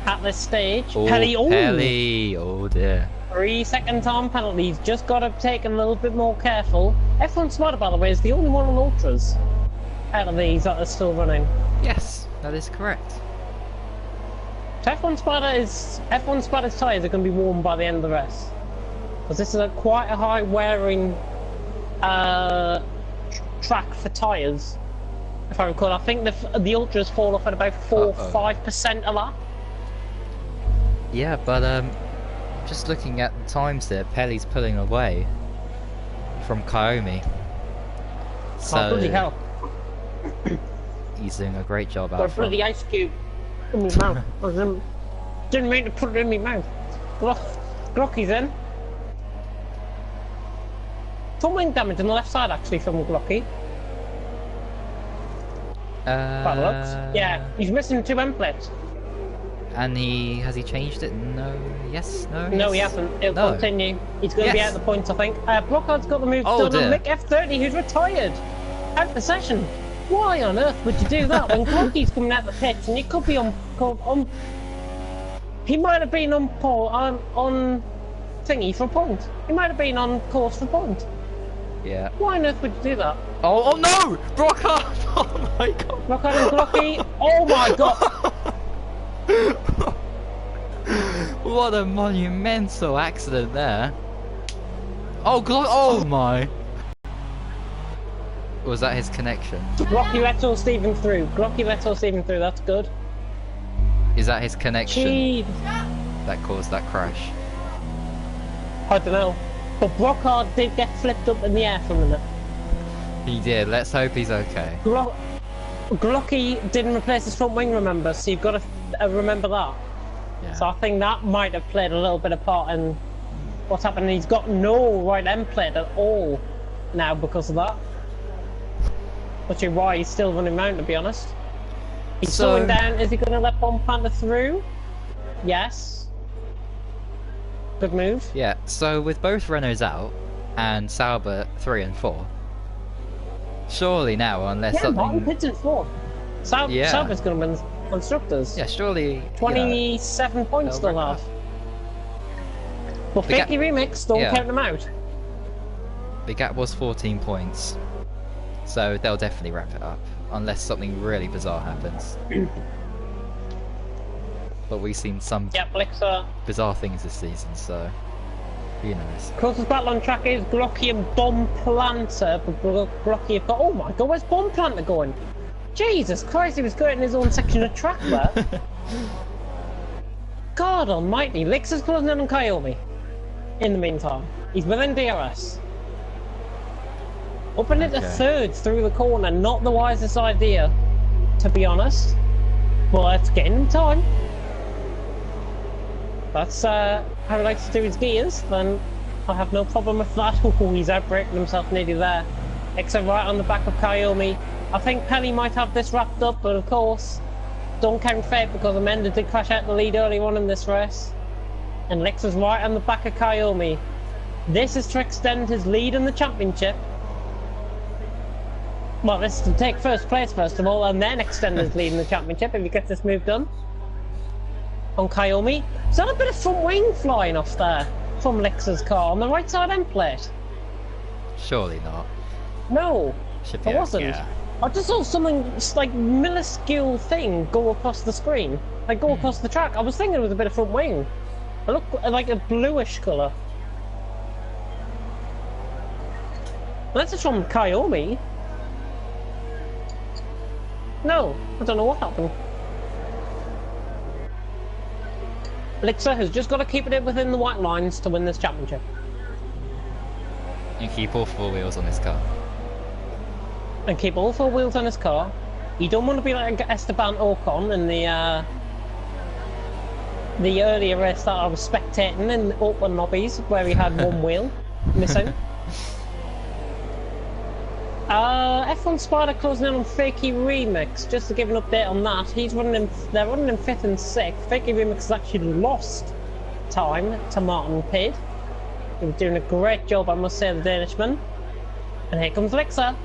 At this stage, Oh, Pelly, Pelly, oh dear. 3-second time penalty. He's just got to take it a little bit more careful. F1 Spider, by the way, is the only one on Ultras out of these that are still running. Yes, that is correct. So F1 Spider's tyres are going to be warm by the end of the race. Because this is quite a high wearing track for tyres. If I recall, I think the Ultras fall off at about 4-5% a lap. Yeah, but just looking at the times there, Pelly's pulling away from Kaomi. So Oh, bloody hell. he's doing a great job Got a out front. bloody ice cube in my mouth. Didn't mean to put it in my mouth. Glocky's in. Some wing damage on the left side actually from Glocky. Bad looks. Yeah, he's missing 2 end plates. And has he changed it? No. Yes. No. No, he yes? hasn't. He'll No. continue. He's going to be out the points, I think. Brocard's got the move Oh, done on dear. Mick F30, who's retired. Out the session. Why on earth would you do that when Glocky's coming out the pits and he could be on he might have been on thingy for point. He might have been on course for point. Yeah. Why on earth would you do that? Oh no! Brocard! Oh my god! Brocard and Glocky. Oh my god! What a monumental accident there. Oh god! Oh my! Was that his connection? Glocky lets all Stephen through. Glocky lets all Stephen through. That's good. Is that his connection Jeez. that caused that crash? I don't know. But Brocard did get flipped up in the air for a minute. He did. Let's hope he's okay. Glocky didn't replace his front wing, remember? So you've got to remember that. Yeah. So I think that might have played a little bit of part in what's happening. He's got no right end plate at all now because of that. Which is why he's still running round, to be honest. He's slowing down. Is he going to let Bomb Panther through? Yes. Good move. Yeah, so with both Renaults out and Sauber 3 and 4, Surely now, unless Yeah, Martin something. Pitt's in fourth. Yeah. Sauber's going to win constructors. Yeah, surely. 27 points they'll still wrap have. But The gap- Fakey Remix, don't yeah. count them out. The gap was 14 points, so they'll definitely wrap it up, unless something really bizarre happens. But we've seen some Yep, Lixa. bizarre things this season, so who knows? Closest battle on track is Glocky and Bomb Planter, but Glocky have got. Oh my god, where's Bomb Planter going? Jesus Christ, he was going in his own section of track there. God almighty, Lixa's closing in on Kyomi. In the meantime, he's within DRS. Up and into third through the corner, not the wisest idea, to be honest. But it's getting him time. That's how he likes to do his gears, then I have no problem with that. Oh, he's outbreaking himself nearly there. Except right on the back of Kyomi. I think Pelly might have this wrapped up, but of course, don't count fate because Amanda did crash out the lead early on in this race. And Lixa's right on the back of Kyomi. This is to extend his lead in the championship. Well, this is to take first place first of all, and then extend his lead in the championship if he gets this move done. On Kyomi. Is that a bit of front wing flying off there from Lixa's car on the right side end plate? Surely not. No, Should be it wasn't. yeah. I just saw something like minuscule thing go across the screen, like go across the track. I was thinking it was a bit of front wing. It looked like a bluish colour. That's just from Kyomi. No, I don't know what happened. Lixa has just got to keep it within the white lines to win this championship. And keep all four wheels on this car. And keep all four wheels on his car. You don't want to be like Esteban Ocon in the earlier race that I was spectating in Open Nobbies, where he had one wheel missing. F1 Spider closing in on Fakey Remix. Just to give an update on that, they're running in 5th and 6th. Fakey Remix has actually lost time to Martin Pitt. He was doing a great job, I must say, the Danishman. And here comes Lixa.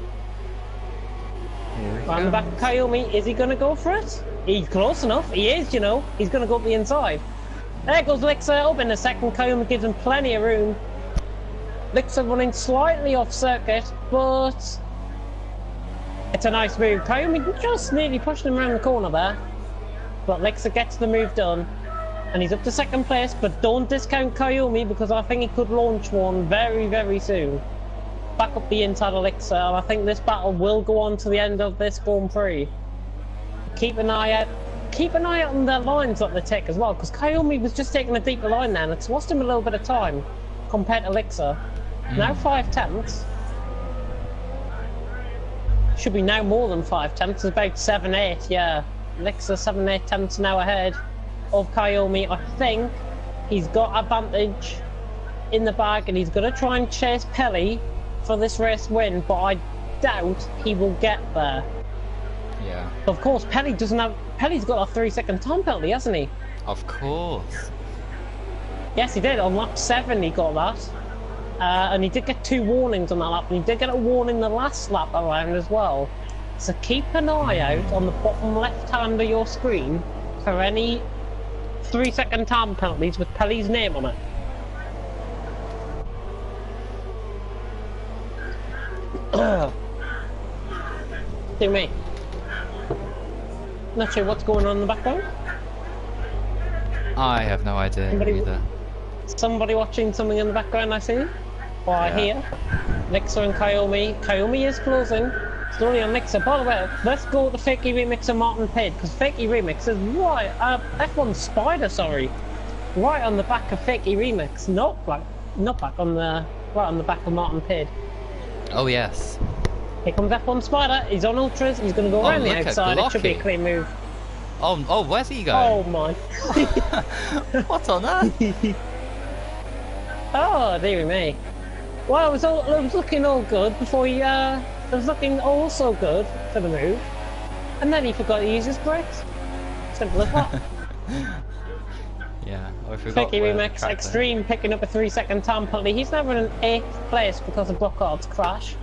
On the back of Kyomi, is he going to go for it? He's close enough. He is, you know. He's going to go up the inside. There goes Lixa up in a second. Kyomi gives him plenty of room. Lixa running slightly off circuit, but it's a nice move. Kyomi just nearly pushed him around the corner there. But Lixa gets the move done. And he's up to second place, but don't discount Kyomi because I think he could launch one very, very soon. Back up the inside of Lixa, and I think this battle will go on to the end of this Grand Prix. Keep an eye out on their lines that they take as well, because Kyomi was just taking a deeper line then. It's lost him a little bit of time compared to Lixa. Now 5 tenths. Should be now more than 5 tenths, it's about 7-8, yeah. Lixa 7-8 tenths now ahead of Kyomi. I think he's got advantage in the bag and he's going to try and chase Pelly for this race win, but I doubt he will get there. Yeah. Of course, Pelly's got a 3-second time penalty, hasn't he? Of course. Yes, he did. On lap 7 he got that. And he did get 2 warnings on that lap, and he did get a warning the last lap around as well. So keep an eye out on the bottom left hand of your screen for any 3-second time penalties with Pelly's name on it. Do me. Not sure what's going on in the background. I have no idea either. Somebody watching something in the background, I see. Or I hear. Lixa and Kyomi. Kyomi is closing. Slowly on Lixa. By the way, let's go to Fakey Remix and Martin Pitt, because Fakey Remix is right. F1 Spider, sorry. Right on the back of Fakey Remix. Not back on the. Right on the back of Martin Pitt. Oh, yes. Here comes F1 Spider. He's on ultras. He's going to go around the outside. It should be a clean move. Oh, where's he going? Oh my. What on earth? Oh, dear me. Well, it was looking all good before he, it was looking all so good for the move. And then he forgot to use his brakes. Simple as that. Yeah, I forgot. Fakey Remix Extreme picking up a 3-second time penalty. He's now running 8th place because of Brockhardt's crash.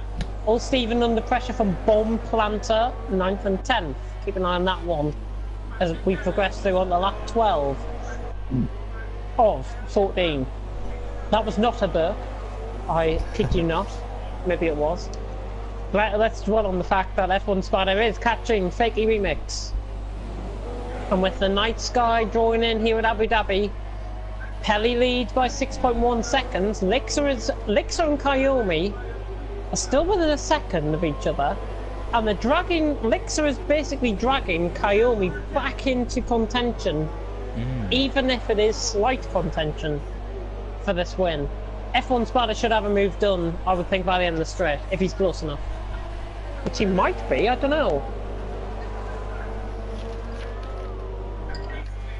All Stephen under pressure from Bomb Planter, 9th and 10th. Keep an eye on that one as we progress through on the lap 12 of 14. That was not a burp. I kid you not. Maybe it was. Let's dwell on the fact that F1 Spider is catching Fakey Remix. And with the night sky drawing in here at Abu Dhabi, Pelly leads by 6.1 seconds. Lixer and Kayomi are still within a second of each other. And they're dragging, Lixer is basically dragging Kayomi back into contention. Even if it is slight contention for this win. F1 Spider should have a move done, I would think, by the end of the straight, if he's close enough. Which he might be, I don't know.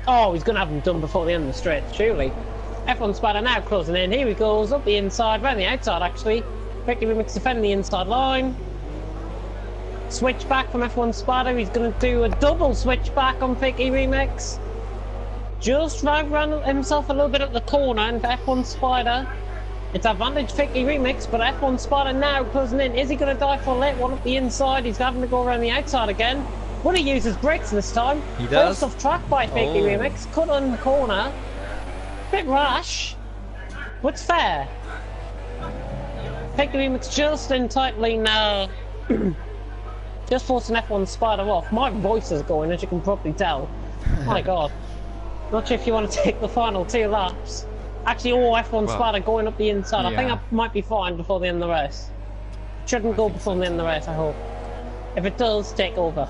Oh, he's going to have them done before the end of the straight, surely. F1 Spider now closing in. Here he goes, up the inside, round the outside actually. Fakey Remix defending the inside line. Switch back from F1 Spider. He's going to do a double switch back on Fakey Remix. Just ran himself a little bit at the corner, and for F1 Spider, it's advantage Fakey Remix, but F1 Spider now closing in. Is he going to die for a late one up the inside? He's having to go around the outside again. Will he use his brakes this time? He does. Forced off track by Fakey Remix, cut on the corner. Bit rash, but it's fair. Fakey Remix just entitling now. Just forcing F1 Spider off. My voice is going, as you can probably tell. My god. Not sure if you want to take the final 2 laps. Actually, all F1 Spider going up the inside. Yeah. I think I might be fine before the end of the race. Shouldn't go before the end of the race, I hope. If it does, take over.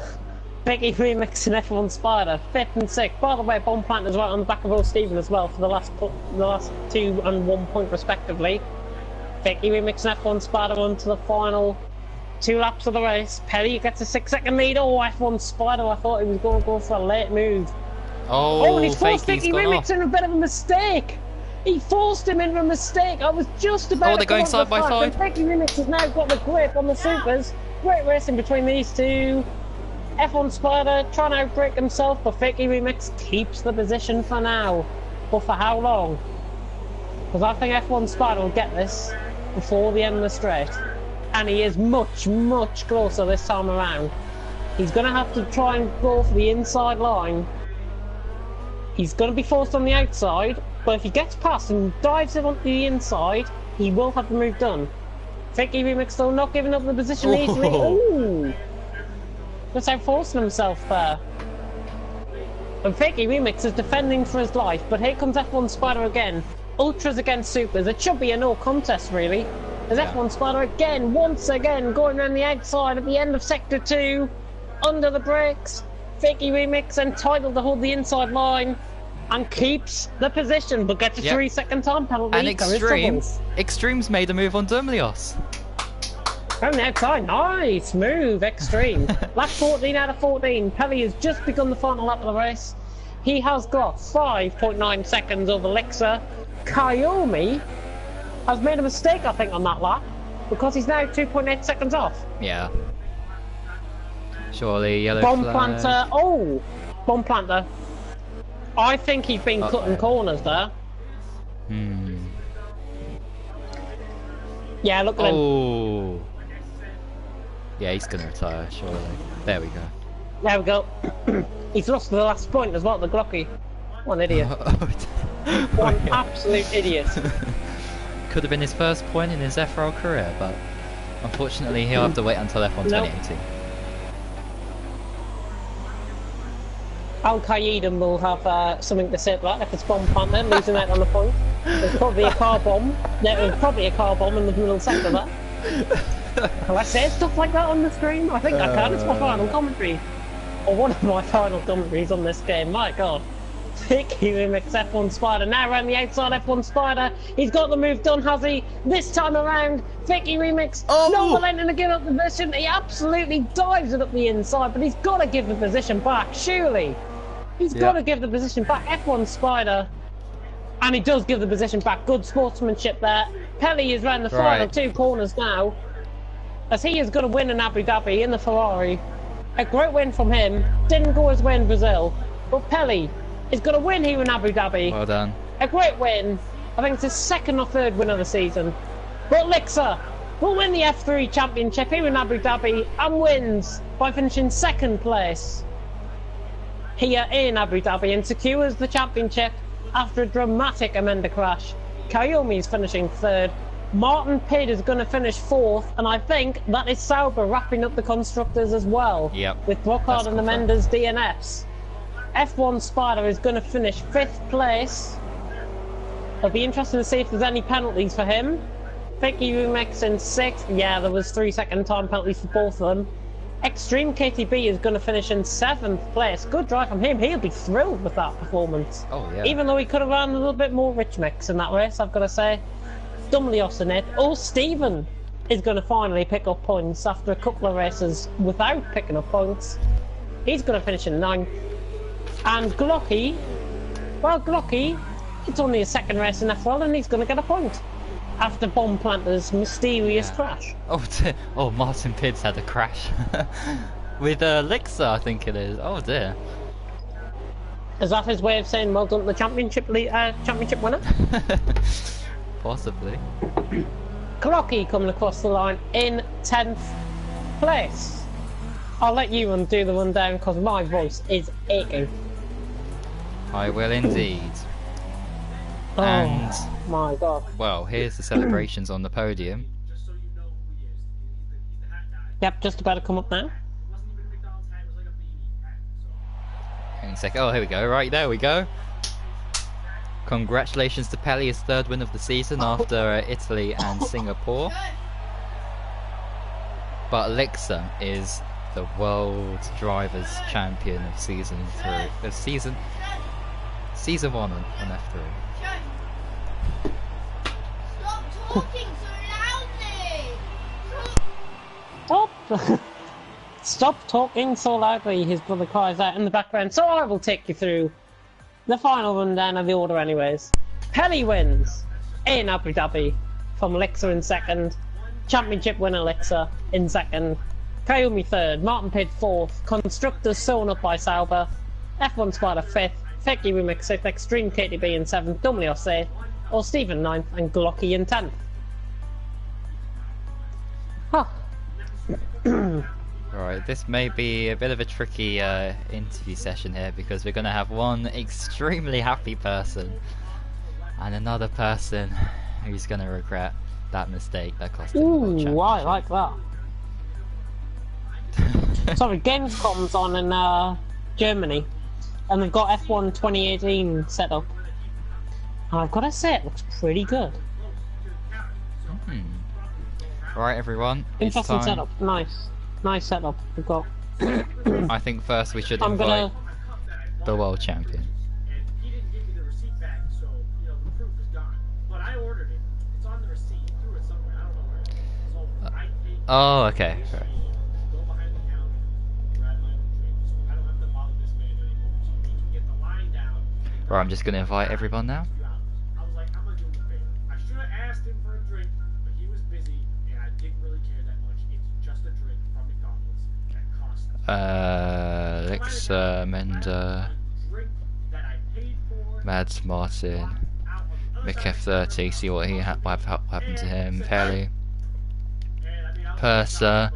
Fakey Remix and F1 Spider, 5th and 6th. By the way, Bomb Plant is right on the back of Will Stephen as well for the last 2 and 1 point respectively. Fakey Remix and F1 Spider on to the final 2 laps of the race. Pelly gets a 6-second lead. Oh, F1 Spider, I thought he was going to go for a late move. Oh, and he's forced Fakey's Fakey Remix in a bit of a mistake. He forced him into a mistake. I was just about to they're going side by side. Fakey Remix has now got the grip on the supers. Great racing between these two. F1 Spider trying to outbreak himself, but Fakey Remix keeps the position for now. But for how long? Because I think F1 Spider will get this before the end of the straight. And he is much, much closer this time around. He's going to have to try and go for the inside line. He's going to be forced on the outside, but if he gets past and dives it onto the inside, he will have the move done. Fakey Remix still not giving up the position easily. Ooh! Just out forcing himself there. And Fakey Remix is defending for his life, but here comes F1 Spider again. Ultras against Supers. It should be a no contest, really. There's F1 Spider again, once again, going around the outside at the end of Sector 2, under the brakes. Fakey Remix entitled to hold the inside line and keeps the position, but gets a 3-second time penalty. And Extreme's made a move on Dumlios. From the outside, nice move, Extreme. Lap 14 out of 14. Pelly has just begun the final lap of the race. He has got 5.9 seconds over Lixer. Kayomi has made a mistake, I think, on that lap, because he's now 2.8 seconds off. Yeah. Surely yellow Bomb flag. Planter. Oh, Bomb Planter. I think he's been cutting corners there. Yeah, look at him. Oh. Yeah, he's going to retire, surely. There we go. There we go. He's lost the last point as well, the Glocky. What an idiot. What an absolute idiot. Could have been his first point in his FRL career, but unfortunately he'll have to wait until F1 2018. Al Qaeda will have something to say about that if it's Bomb Panther losing out on the point. There's probably a car bomb. There's probably a car bomb in the middle sector there. Can I say stuff like that on the screen? I think I can. It's my final commentary. Or one of my final commentaries on this game. My god. Fakey Remix F1 Spider. Now around the outside, F1 Spider. He's got the move done, has he? This time around, Fakey Remix. Not relenting to give up the position. He absolutely dives it up the inside, but he's got to give the position back, surely. He's got to give the position back. F1 Spider. And he does give the position back. Good sportsmanship there. Pelly is round the final 2 corners now, as he is going to win in Abu Dhabi in the Ferrari. A great win from him. Didn't go his way in Brazil, but Pelly is going to win here in Abu Dhabi. Well done. A great win. I think it's his 2nd or 3rd win of the season. But Lixer will win the F3 Championship here in Abu Dhabi and wins by finishing 2nd place here in Abu Dhabi and secures the championship after a dramatic Amenda crash. Kayomi is finishing 3rd. Martin Pidd is going to finish 4th, and I think that is Sauber wrapping up the constructors as well. Yep. With Brockhart and Amenda's DNFs. F1 Spider is going to finish 5th place. It'll be interesting to see if there's any penalties for him. Vicky Rumex in 6th. Yeah, there was 3-second time penalties for both of them. Extreme KTB is going to finish in 7th place. Good drive from him. He'll be thrilled with that performance. Oh, yeah. Even though he could have run a little bit more rich mix in that race, I've got to say. Dumlios in it. Oh, Stephen is going to finally pick up points after a couple of races without picking up points. He's going to finish in 9th. And Glocky, well, Glocky, it's only his 2nd race in FRL and he's going to get a point after Bomb Planter's mysterious crash. Oh, oh, Martin Pidd's had a crash with Lixa, I think it is. Oh dear. Is that his way of saying well done to the championship winner? Possibly. Glocky coming across the line in 10th place. I'll let you do the rundown because my voice is aching. I will indeed. Oh, and my God. well, here's the celebrations on the podium. Yep, just about to come up now. Hang on a second. Oh, here we go. Right, there we go. Congratulations to Pelli, his 3rd win of the season after Italy and Singapore. But Lixa is the World Drivers' Champion of season 1 on F3. Stop talking so loudly! Stop! Stop talking so loudly, his brother cries out in the background. So I will take you through the final rundown of the order anyways. Pelli wins in Abu Dhabi from Lixa in 2nd. Championship winner Lixa in 2nd. Kayomi 3rd. Martin Pidd 4th. Constructors sewn up by Sauber. F1 Spider 5th. Feki Remix 6th. Extreme KTB in 7th. Dumlios 8th. Or Stephen 9th. And Glocky in 10th. Huh. Alright, this may be a bit of a tricky interview session here because we're going to have one extremely happy person and another person who's going to regret that mistake that cost him the world championship. Ooh, I like that. Sorry, Gamescom's on in Germany and they've got F1 2018 set up. And I've got to say, it looks pretty good. Alright everyone, Interesting it's time. setup, nice. Nice setup we've got. I think first we should I'm invite the world champion. And he didn't give me the receipt back, so you know the proof is gone. But I ordered it. It's on the receipt. He threw it somewhere. I don't know where it is. So I paid. Oh, okay. Right. Go behind the counter, grab my own drink. So I don't have to bother this man anymore. So we can get the line down. Right, I'm just going to invite everyone now. I was like, I'm gonna do him a favor. I should have asked him for a drink, but he was busy, and I didn't really care that much. It's just a drink from McDonald's that costs. Lixa, Menda, Drink that I paid for. Mads Martin, Out on the other Mick side. F30, see what happened to him, Pelli, And I mean, I was Purser,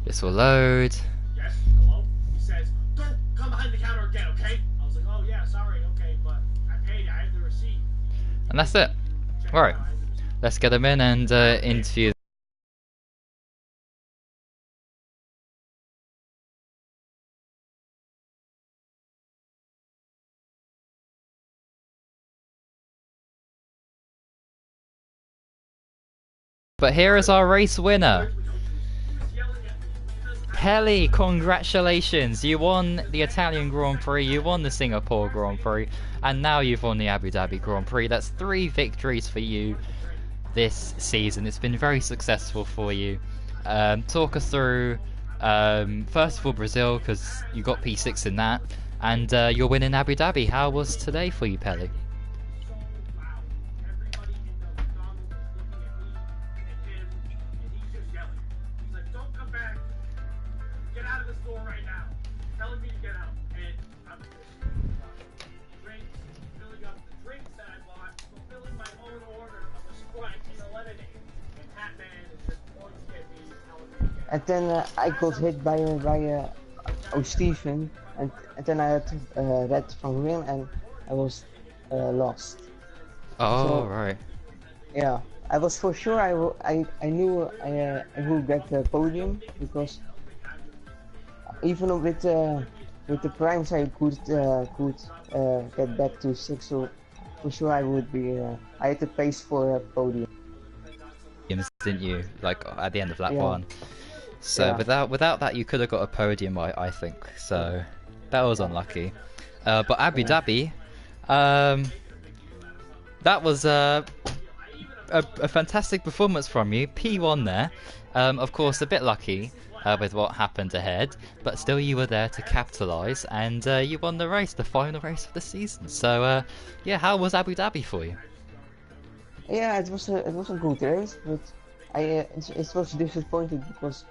this will load, yes, hello? He says, don't come behind the counter again, okay? I was like, oh yeah, sorry, okay, but I paid, I have the receipt. and that's it. Right, let's get him in and interview. But here is our race winner. Pelli, congratulations! You won the Italian Grand Prix, you won the Singapore Grand Prix, and now you've won the Abu Dhabi Grand Prix. That's 3 victories for you this season. It's been very successful for you. Talk us through, first of all, Brazil, because you got P6 in that, and your win in Abu Dhabi. How was today for you, Pelli? and then I got hit by Stephen, and then I had red from him, and I was lost. Oh, So- right. Yeah, I was for sure I knew I would get the podium, because even with the primes I could get back to 6, so for sure I would be I had the pace for a podium. Didn't you? Like at the end of lap Yeah. 1. So Yeah. without that, you could have got a podium, I think. So that was unlucky. But Abu Dhabi, that was a fantastic performance from you. P1 there. Of course, a bit lucky with what happened ahead, but still you were there to capitalise, and you won the race, the final race of the season. So yeah, how was Abu Dhabi for you? Yeah, it was a good race, but it was disappointed because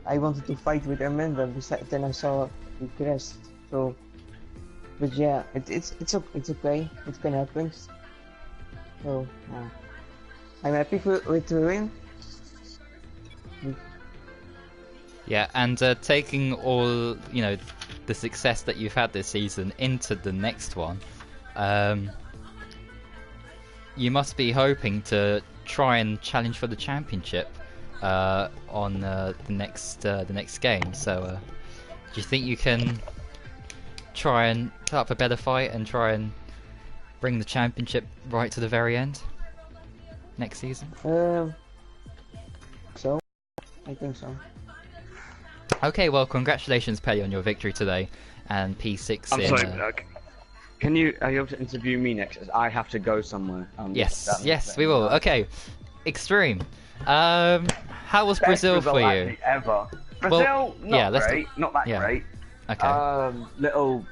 I wanted to fight with Amanda. Then I saw he crashed. So, but yeah, it's okay. It can happen. So I'm happy with the win. Yeah, and taking all, you know, the success that you've had this season into the next one, you must be hoping to try and challenge for the championship on the next game. So, do you think you can try and put up a better fight and try and bring the championship right to the very end next season? So I think so. Okay, well, congratulations, Pelly, on your victory today, and P6 I'm in. sorry. Are you able to interview me next? As I have to go somewhere. Yes, we will. Okay, Extreme. How was Brazil for you? Ever. Brazil, yeah, not great. Not that yeah. great. Okay. Little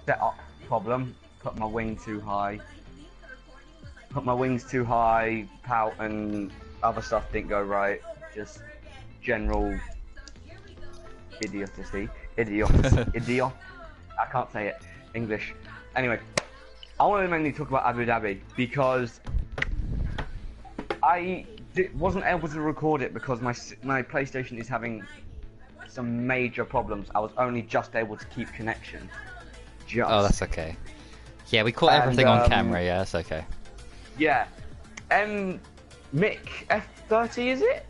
setup problem. Put my wing too high. Put my wings too high. Pout and other stuff didn't go right. Just general idiocy. Idiot. I can't say it. English. Anyway, I want to mainly talk about Abu Dhabi because I wasn't able to record it because my PlayStation is having some major problems. I was only just able to keep connection. Oh, that's okay. Yeah, we caught everything on camera. Yeah, that's okay. Yeah. Mick F30 is it?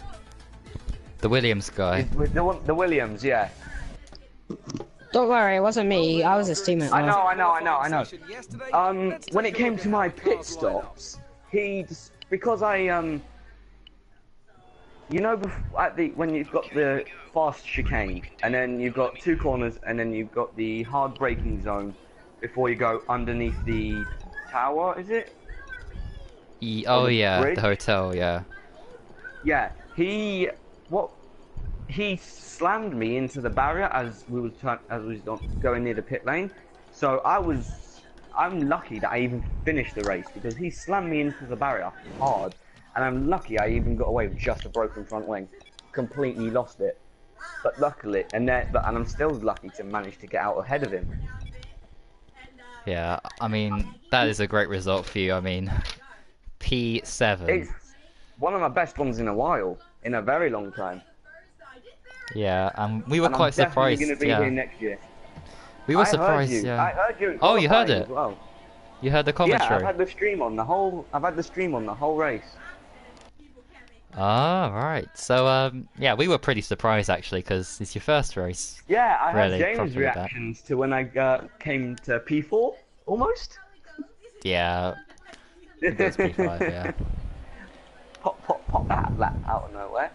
The Williams guy. With the Williams, yeah. Don't worry, it wasn't me. I was his teammate. I know. When it came to my pit stops, because I you know, when you've got the fast chicane, and then you've got 2 corners, and then you've got the hard braking zone before you go underneath the tower, is it? Oh the yeah, bridge? the hotel. Yeah. Yeah, he slammed me into the barrier as we was going near the pit lane. So I'm lucky that I even finished the race because he slammed me into the barrier hard, and I'm lucky I even got away with just a broken front wing. Completely lost it, but luckily, and I'm still lucky to manage to get out ahead of him. Yeah, I mean that is a great result for you. I mean, P7. It's one of my best ones in a while, in a very long time. Yeah, we were And quite I'm definitely surprised. going to be Yeah, here next year. we were I heard surprised. you. Yeah. I heard you. at Oh, you heard qualifying it? as well. You heard the Yeah, commentary. I've had the stream on the whole. I've had the stream on the whole race. Ah, right. So yeah, we were pretty surprised actually because it's your first race. Yeah, I Really, had James' properly back. reactions to when I came to P4 almost. Yeah, I think it was P5. Yeah. Pop that out of nowhere.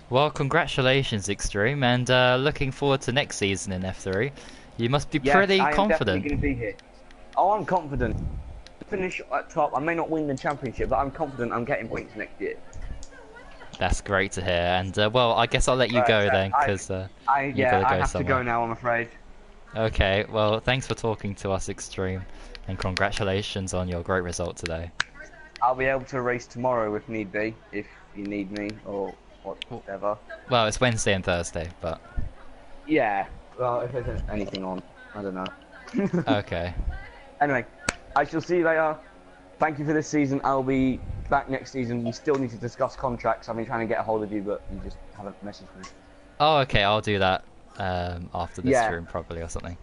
Well, congratulations, Extreme, and looking forward to next season in F3. You must be Yes, pretty I am confident. definitely going to be here. Oh, I'm confident. Finish at top. I may not win the championship, but I'm confident I'm getting points next year. That's great to hear. And well, I guess I'll let you Right, go so then, I- because you I gotta go have somewhere. to go now. I'm afraid. Okay. Well, thanks for talking to us, Extreme, and congratulations on your great result today. I'll be able to race tomorrow if need be, if you need me or whatever. Well, it's Wednesday and Thursday, but Yeah. Well, if there's anything on, I don't know. okay. Anyway, I shall see you later. Thank you for this season. I'll be back next season. We still need to discuss contracts. I've been trying to get a hold of you, but you just haven't messaged me. Oh, okay, I'll do that after this Yeah. stream probably or something.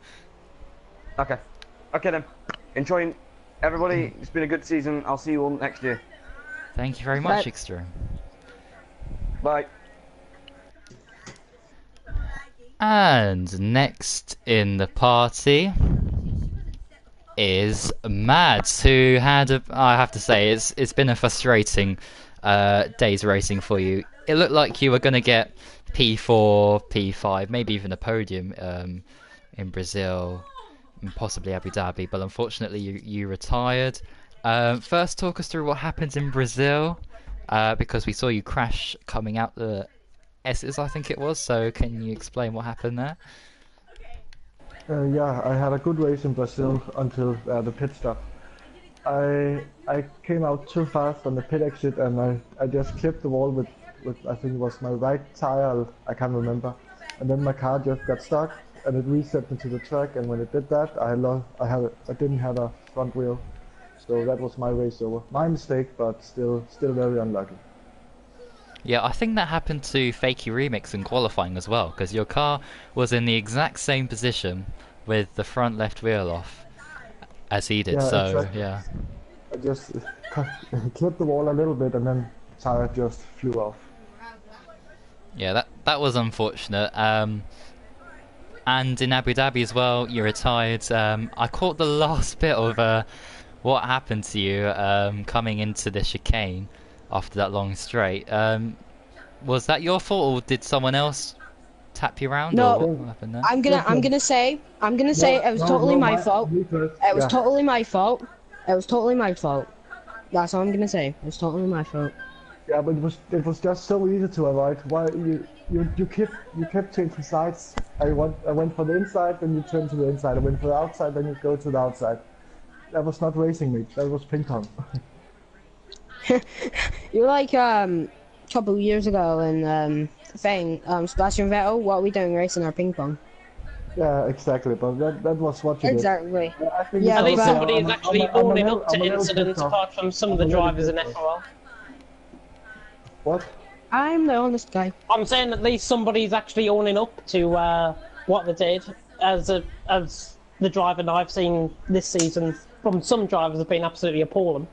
Okay. Okay then. Enjoying everybody. It's been a good season. I'll see you all next year. Thank you very much, Bye. Extreme. Bye. And next in the party is Mads, who had I have to say it's been a frustrating day's racing for you. It looked like you were going to get P4, P5, maybe even a podium in Brazil and possibly Abu Dhabi, but unfortunately you retired. First, talk us through what happened in Brazil, because we saw you crash coming out the S's, I think it was. So can you explain what happened there? Yeah, I had a good race in Brazil until the pit stop. I came out too fast on the pit exit and I just clipped the wall with I think it was my right tire, I can't remember. And then my car just got stuck and it reset into the track, and when it did that I didn't have a front wheel. So that was my race over. My mistake, but still very unlucky. Yeah, I think that happened to Fakey Remix in qualifying as well, because your car was in the exact same position with the front left wheel off as he did, Yeah, so exactly. yeah. I just clipped the wall a little bit and then tire just flew off. Yeah, that was unfortunate. And in Abu Dhabi as well, you retired. I caught the last bit of what happened to you coming into the chicane after that long straight. Was that your fault, or did someone else tap you around? No, or what happened there? I'm gonna say it was totally my fault. It was totally my fault. It was totally my fault. That's all I'm gonna say. It was totally my fault. Yeah, but it was just so easy to avoid. Why you kept changing sides. I went for the inside, then you turn to the inside. I went for the outside, then you go to the outside. That was not racing, mate. That was ping pong. You're like couple of years ago in Sebastian Vettel. What are we doing racing our ping pong? Yeah, exactly. But that was what you Exactly. did. I think Yeah, At least but- somebody is I'm actually a owning little- up to I'm a little incidents pissed off. apart from some of the I'm a little drivers in pissed FRL. What? I'm the honest guy. I'm saying at least somebody's actually owning up to what they did. As the driver that I've seen this season from some drivers have been absolutely appalling.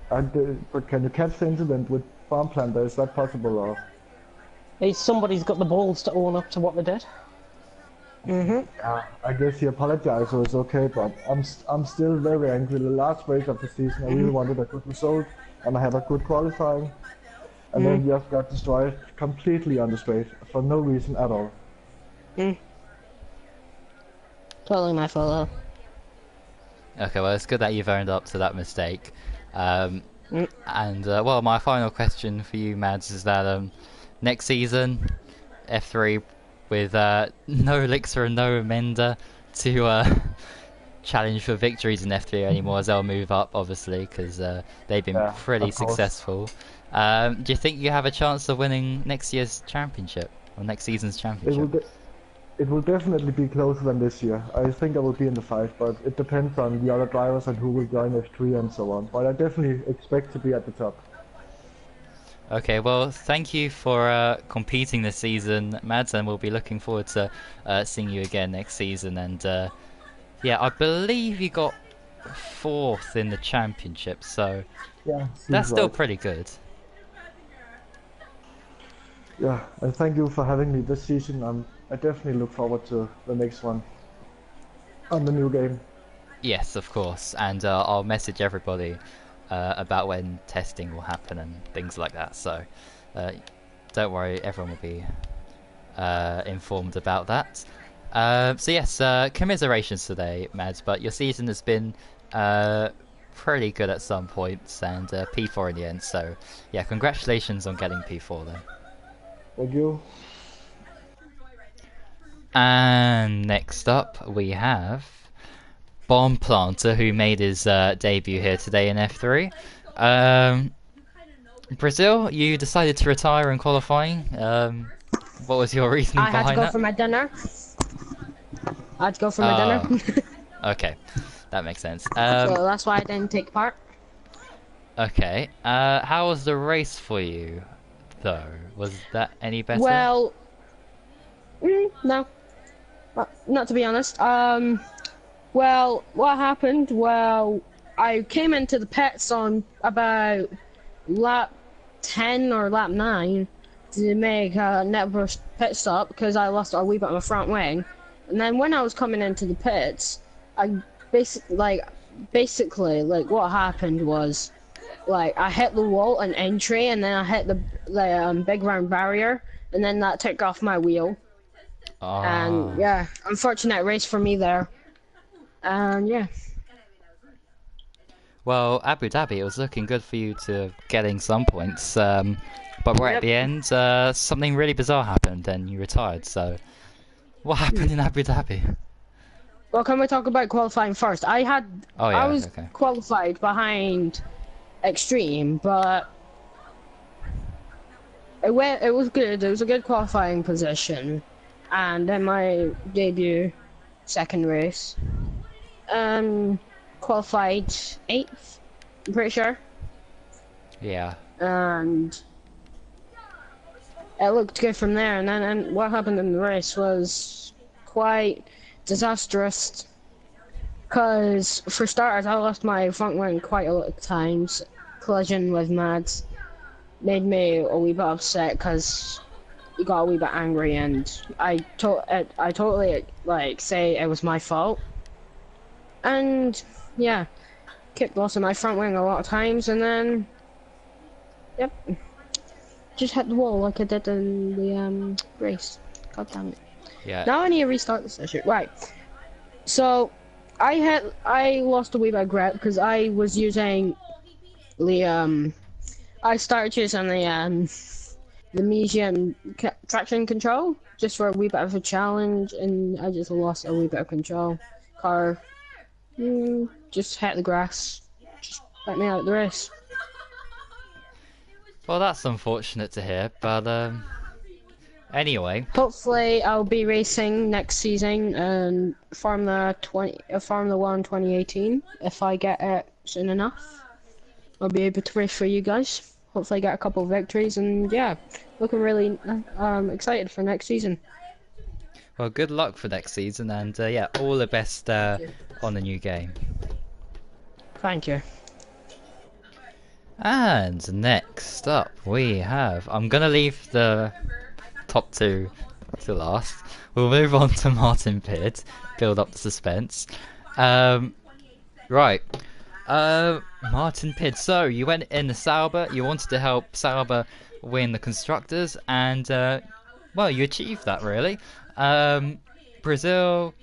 But can you catch the incident with farm planter? Is that possible? Or? At least somebody's got the balls to own up to what they did. I guess he apologized, so it's okay. But I'm still very angry. The last race of the season, I really wanted a good result, and I had a good qualifying, and then just got destroyed completely on the straight for no reason at all. Totally my fault. Okay, well, it's good that you've owned up to that mistake. And well, my final question for you, Mads, is that next season, F3 with no Elixir and no Amenda to challenge for victories in F3 anymore, as they'll move up, obviously, because they've been pretty of course. successful. Do you think you have a chance of winning next year's championship, or next season's championship? It will definitely be closer than this year. I think I will be in the fight, but it depends on the other drivers and who will join F3 and so on. But I definitely expect to be at the top. Okay, well, thank you for competing this season, Mads, and we'll be looking forward to seeing you again next season. And yeah, I believe you got 4th in the championship, so Yeah, that's still right. pretty good. Yeah, and thank you for having me this season. I definitely look forward to the next one on the new game. Yes, of course, and I'll message everybody about when testing will happen and things like that. So don't worry, everyone will be informed about that. So yes, commiserations today, Mads, but your season has been pretty good at some points, and P4 in the end. So yeah, congratulations on getting P4 then. Thank you. And next up we have Bomb Planter, who made his debut here today in F3. Brazil, you decided to retire in qualifying. What was your reasoning I had to behind go that? for my dinner. I had to go for my dinner. Okay, that makes sense. So that's why I didn't take part. Okay. How was the race for you, though? Was that any better? Well, no, not to be honest. Well, what happened? Well, I came into the pits on about lap 10 or lap 9 to make a network pit stop because I lost a wee bit of my front wing. And then when I was coming into the pits, I basically what happened was like I hit the wall on entry and then I hit the big round barrier and then that took off my wheel. And yeah, unfortunate race for me there. And yeah. Well, Abu Dhabi, it was looking good for you to getting some points, but right at the end, something really bizarre happened and you retired, so... What happened in Abu Dhabi? Well, can we talk about qualifying first? I was qualified behind Extreme, but it was good. It was a good qualifying position, and then my debut, second race, qualified 8th. I'm pretty sure. Yeah. And it looked good from there, and then what happened in the race was quite disastrous. Because for starters, I lost my front wing quite a lot of times. Collision with Mads made me a wee bit upset because he got a wee bit angry, and I totally say it was my fault. And yeah, kept losing my front wing a lot of times, and then yep, just hit the wall like I did in the race. God damn it. Yeah. Now I need to restart the session. Right. So I lost a wee bit of grip because I was using the I started using the medium traction control just for a wee bit of a challenge, and I just lost a wee bit of control. Car just hit the grass, just let me out of the race. Well, that's unfortunate to hear, but anyway. Hopefully, I'll be racing next season in Formula 1 2018 if I get it soon enough. I'll be able to race for you guys. Hopefully, get a couple of victories, and yeah, looking really excited for next season. Well, good luck for next season, and yeah, all the best on the new game. Thank you. And next up, we have... I'm gonna leave the top two to last. We'll move on to Martin Pitt, build up the suspense. Right. Martin Pitt, so you went in the Sauber, you wanted to help Sauber win the Constructors, and well, you achieved that really. Brazil,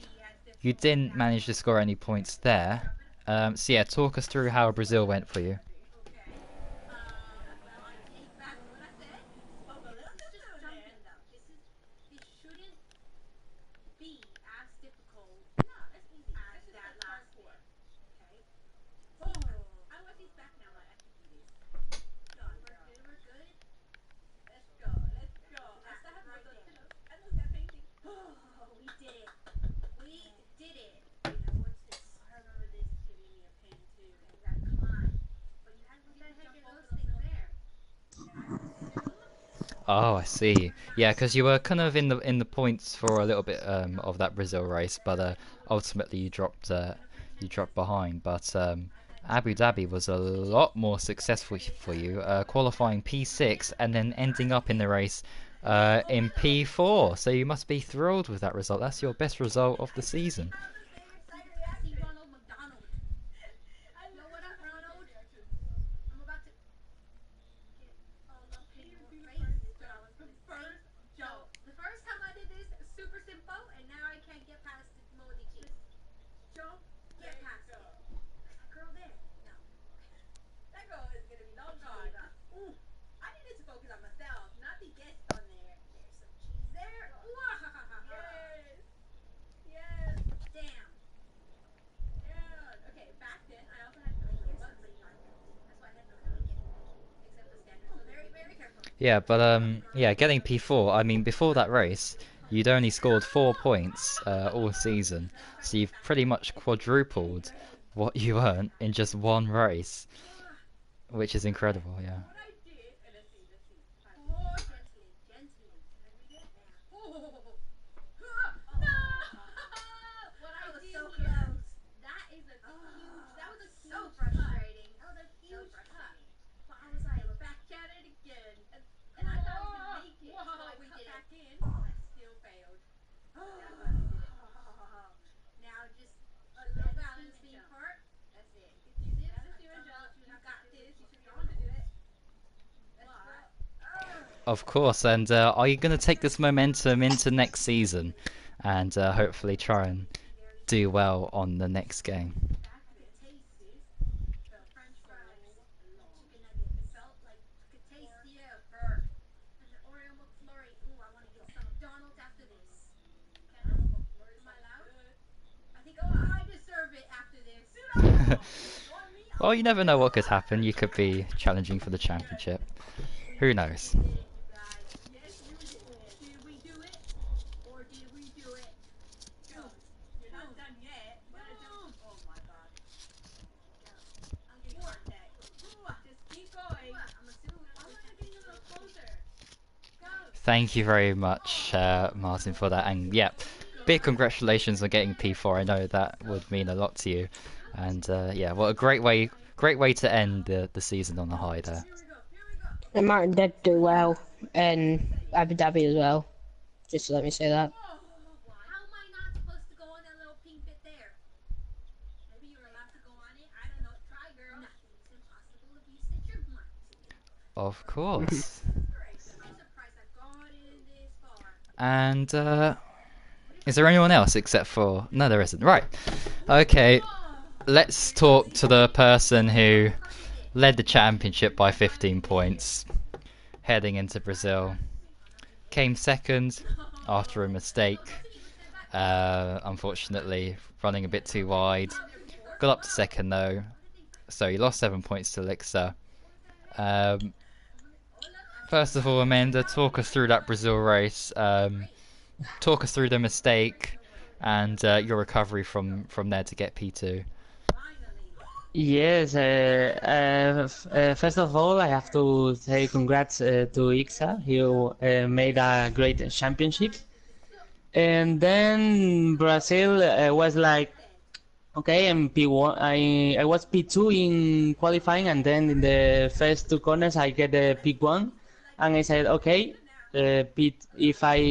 you didn't manage to score any points there. So yeah, talk us through how Brazil went for you. Oh, I see. Yeah, because you were kind of in the points for a little bit of that Brazil race, but ultimately you dropped behind. But Abu Dhabi was a lot more successful for you, qualifying P6 and then ending up in the race in P4. So you must be thrilled with that result. That's your best result of the season. Yeah, but yeah, getting P4. I mean, before that race, you'd only scored 4 points all season, so you've pretty much quadrupled what you earned in just one race. which is incredible. Yeah. Of course, and are you going to take this momentum into next season and hopefully try and do well on the next game? Well, you never know what could happen. You could be challenging for the championship. Who knows? Thank you very much, Martin, for that. And yeah, big congratulations on getting P4. I know that would mean a lot to you. And yeah, well, a great way to end the season on a high there. And Martin did do well in Abu Dhabi as well. Just let me say that. Of course. And is there anyone else except for... No, there isn't. Right. Okay. Let's talk to the person who led the championship by 15 points heading into Brazil. Came second after a mistake. Unfortunately, running a bit too wide. Got up to second though. So he lost 7 points to Lixa. First of all, Amanda, talk us through that Brazil race. Talk us through the mistake and your recovery from there to get P2. Yes, first of all, I have to say congrats to Ixa. He made a great championship. And then Brazil was like, okay, I'm P1. I was P2 in qualifying, and then in the first two corners I get the P1. And I said, okay, if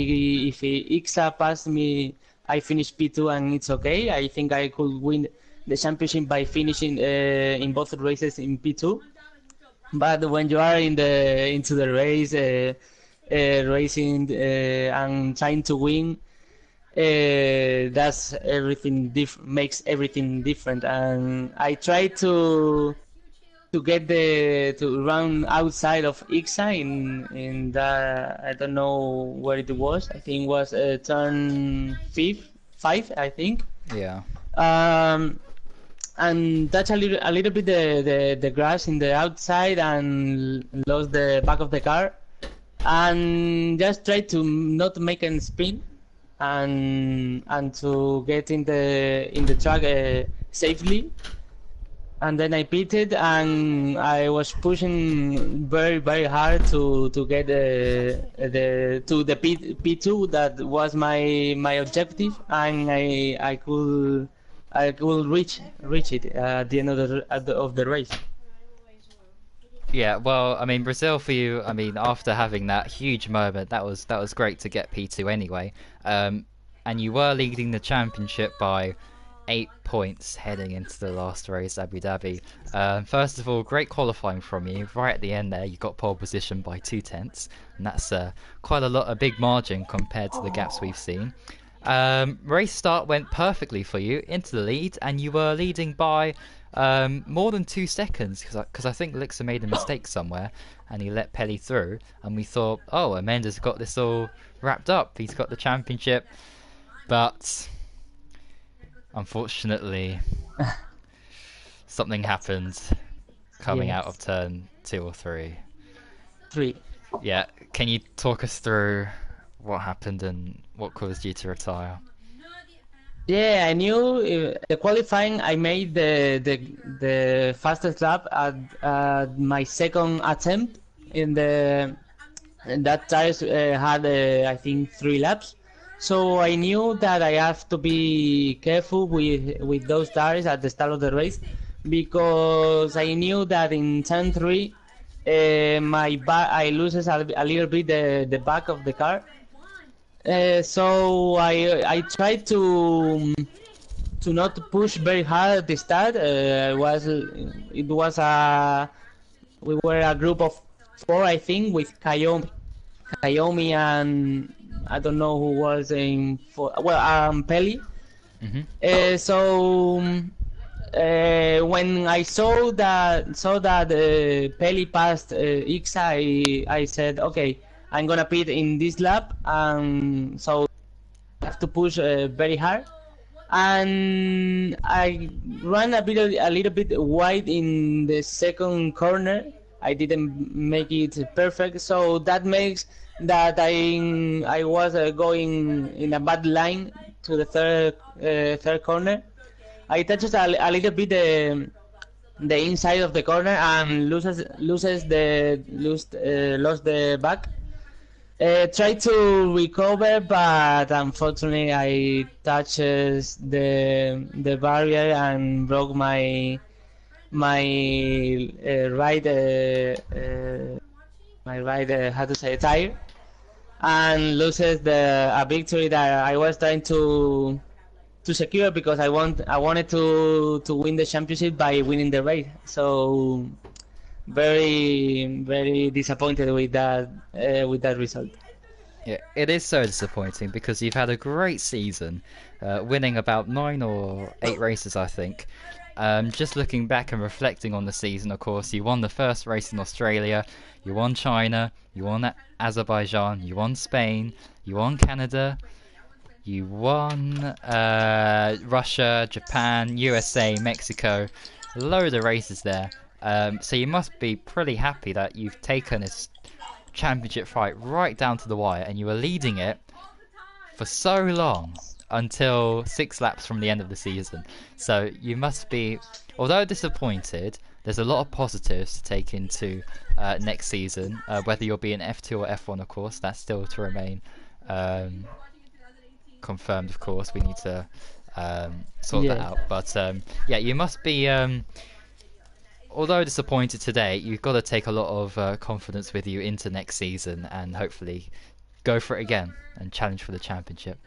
Ixa passed me, I finish P2 and it's okay. I think I could win the championship by finishing in both races in P2. But when you are into the race, racing and trying to win, that's everything makes everything different. And I try to get to run outside of Ixa in the, I don't know where it was. I think it was turn 5, I think. Yeah. And touch a little bit the grass in the outside and lost the back of the car, and just try to not make a spin and to get in the track safely. And then I pitted and I was pushing very hard to get to the P2. That was my objective, and I could reach it at the end of the race. Yeah, well, I mean, Brazil for you, I mean, after having that huge moment, that was great to get P2 anyway. And you were leading the championship by 8 points heading into the last race, Abu Dhabi. First of all, great qualifying from you. Right at the end there, you got pole position by 2/10, and that's quite a big margin compared to the gaps we've seen. Race start went perfectly for you into the lead, and you were leading by more than 2 seconds because I think Lixa made a mistake somewhere and he let Pelly through, and we thought, oh, Amanda's got this all wrapped up, he's got the championship. But unfortunately something happened coming out of turn 2 or 3. 3. Yeah, can you talk us through what happened and what caused you to retire? Yeah, I knew the qualifying. I made the fastest lap at my second attempt in the and that tires had I think 3 laps. So I knew that I have to be careful with those tires at the start of the race because I knew that in turn 3 my back I loses a little bit the back of the car. So I tried to not push very hard at the start. It was a we were a group of 4 I think with Kayomi and I don't know who was in for Peli. Hmm. When I saw that Peli passed Ixa, I said okay, I'm gonna pit in this lap, and so I have to push very hard. And I ran a little bit wide in the second corner. I didn't make it perfect, so that makes that I was going in a bad line to the third corner. I touched a little bit the inside of the corner and lost the back. Tried to recover, but unfortunately I touches the barrier and broke my right how to say tire, and loses a victory that I was trying to secure because I wanted to win the championship by winning the race. So very very disappointed with that result. Yeah, it is so disappointing because you've had a great season, winning about 9 or 8 races, I think. Just looking back and reflecting on the season, of course, you won the first race in Australia, you won China, you won Azerbaijan, you won Spain, you won Canada, you won Russia, Japan, USA, Mexico, a load of races there. So you must be pretty happy that you've taken this championship fight right down to the wire, and you were leading it for so long until 6 laps from the end of the season. So you must be, although disappointed, there's a lot of positives to take into next season. Whether you'll be in F2 or F1, of course, that's still to remain confirmed. Of course, we need to sort that out. But yeah, you must be. Although disappointed today, you've got to take a lot of confidence with you into next season and hopefully go for it again and challenge for the championship.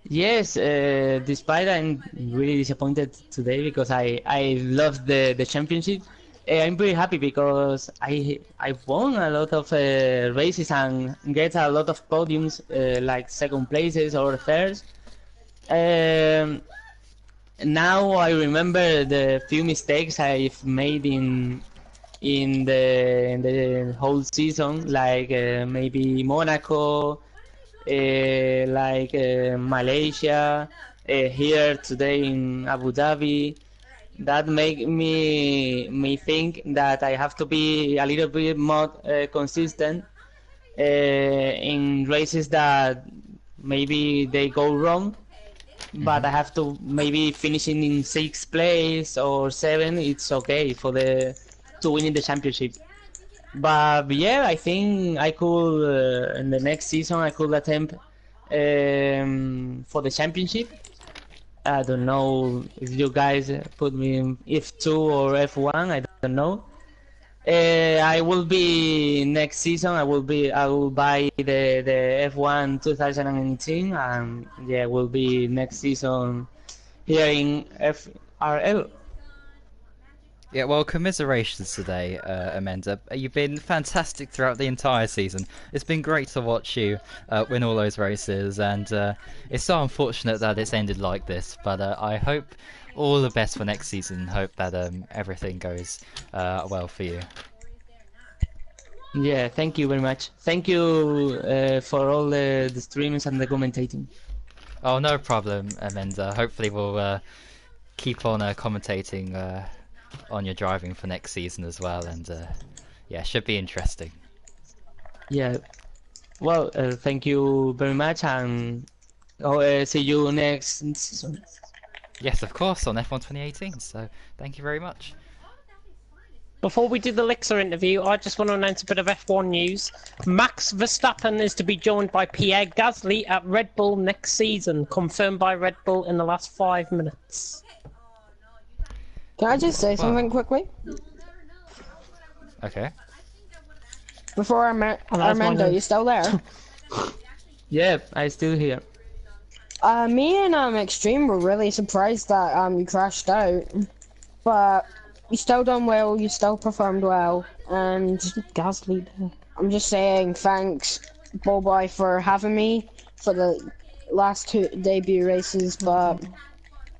Yes, despite I'm really disappointed today because I loved the championship. I'm very happy because I won a lot of races and get a lot of podiums like second places or thirds. Now I remember the few mistakes I've made in the whole season, like maybe Monaco, Malaysia, here today in Abu Dhabi. That make me think that I have to be a little bit more consistent in races that maybe they go wrong. But I have to maybe finishing in 6th place or 7. It's okay to winning the championship. But yeah, I think I could in the next season I could attempt for the championship. I don't know if you guys put me in F2 or F1. I don't know. I will be next season. I will buy the F1 2018, and yeah, will be next season here in FRL. Yeah, well, commiserations today, Amanda. You've been fantastic throughout the entire season. It's been great to watch you win all those races, and it's so unfortunate that it's ended like this. But I hope all the best for next season. Hope that everything goes well for you. Yeah, thank you very much. Thank you for all the streams and the commentating. Oh, no problem, Amanda. Hopefully we'll keep on commentating on your driving for next season as well, and yeah, should be interesting. Yeah, well, thank you very much, and See you next season. Yes, of course, on F1 2018. So thank you very much. Before we do the Lixer interview, I just want to announce a bit of F1 news. Max Verstappen is to be joined by Pierre Gasly at Red Bull next season, confirmed by Red Bull in the last 5 minutes. Can I just say something quickly? Okay. Before Armando, you still there? Yep, I still here. Me and Extreme were really surprised that you crashed out, but you still done well. You still performed well, and Gasly. I'm just saying thanks, Boy, for having me for the last 2 debut races. But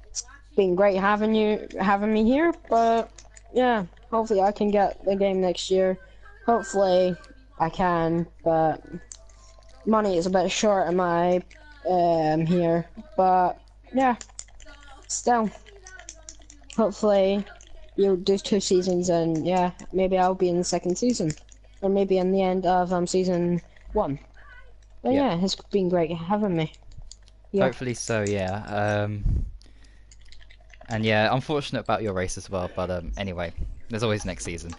it's been great having me here. But yeah, hopefully I can get the game next year. Hopefully I can, but money is a bit short in my here. But yeah, still, hopefully you'll do 2 seasons, and yeah, maybe I'll be in the 2nd season, or maybe in the end of season 1. But yeah, it's been great having me. Yeah. Hopefully so, yeah. And yeah, unfortunate about your race as well, but anyway, there's always next season.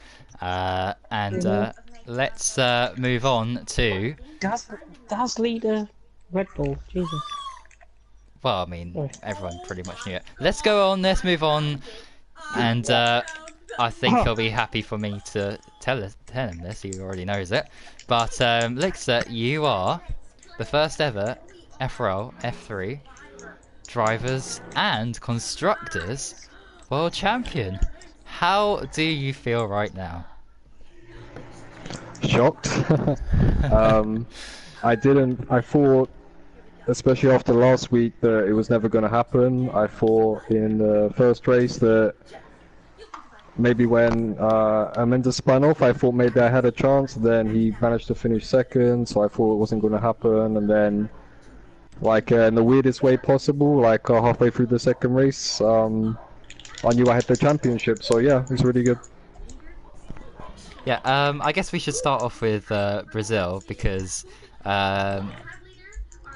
Let's move on to... Gasly to Red Bull, Jesus. Well, I mean, everyone pretty much knew it. Let's go on, let's move on. And I think he'll be happy for me to tell him this, he already knows it. But Lixer, you are the first ever FRL F3 Drivers and Constructors World Champion. How do you feel right now? Shocked. I thought, especially after last week, that it was never going to happen. I thought in the first race that maybe when Amanda spun off, I thought maybe I had a chance. Then he managed to finish 2nd, so I thought it wasn't going to happen. And then, like in the weirdest way possible, like halfway through the 2nd race, I knew I had the championship. So yeah, it was really good. Yeah, I guess we should start off with Brazil, because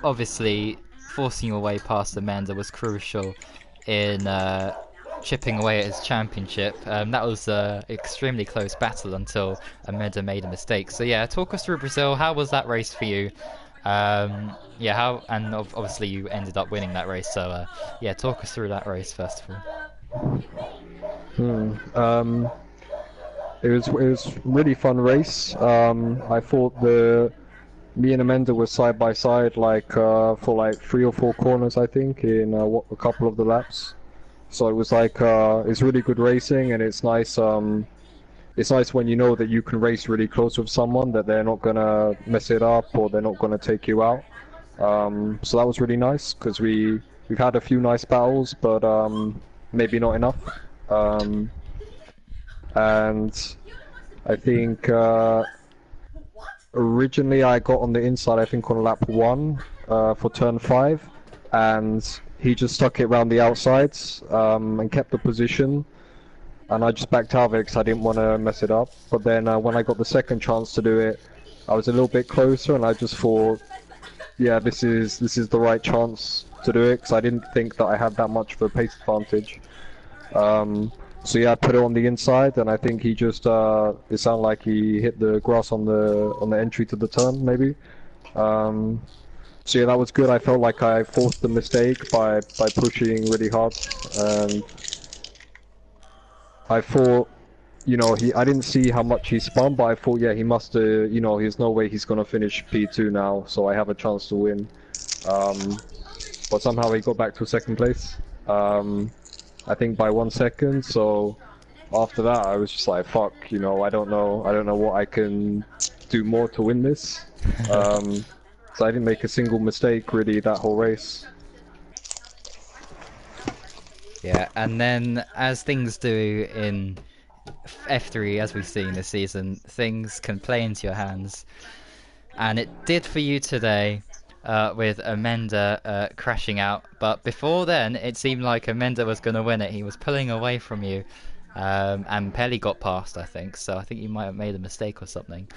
obviously forcing your way past Amanda was crucial in chipping away at his championship. That was an extremely close battle until Amanda made a mistake. So yeah, talk us through Brazil. How was that race for you? Obviously you ended up winning that race. So yeah, talk us through that race first of all. It was really fun race. I thought me and Amanda were side by side for 3 or 4 corners, I think, in a couple of the laps. So it was it's really good racing, and it's nice. It's nice when you know that you can race really close with someone, that they're not gonna mess it up or they're not gonna take you out. So that was really nice, because we've had a few nice battles, but maybe not enough. And I think originally I got on the inside, I think on lap 1 for turn 5, and he just stuck it around the outsides and kept the position, and I just backed out of it because I didn't want to mess it up. But then when I got the 2nd chance to do it, I was a little bit closer, and I just thought, yeah, this is the right chance to do it, because I didn't think that I had that much of a pace advantage. So yeah, I put it on the inside, and I think he just it sounded like he hit the grass on the entry to the turn, maybe. So yeah, that was good. I felt like I forced the mistake by pushing really hard, and I thought, I didn't see how much he spun, but I thought, yeah, he must there's no way he's gonna finish P2 now, so I have a chance to win. But somehow he got back to 2nd place. I think by 1 second. So after that, I was just like, fuck, I don't know what I can do more to win this. So I didn't make a single mistake really that whole race. Yeah, and then as things do in F3, as we've seen this season, things can play into your hands, and it did for you today. With Amanda crashing out, but before then it seemed like Amanda was going to win it. He was pulling away from you, and Pelly got past, I think, so I think you might have made a mistake or something.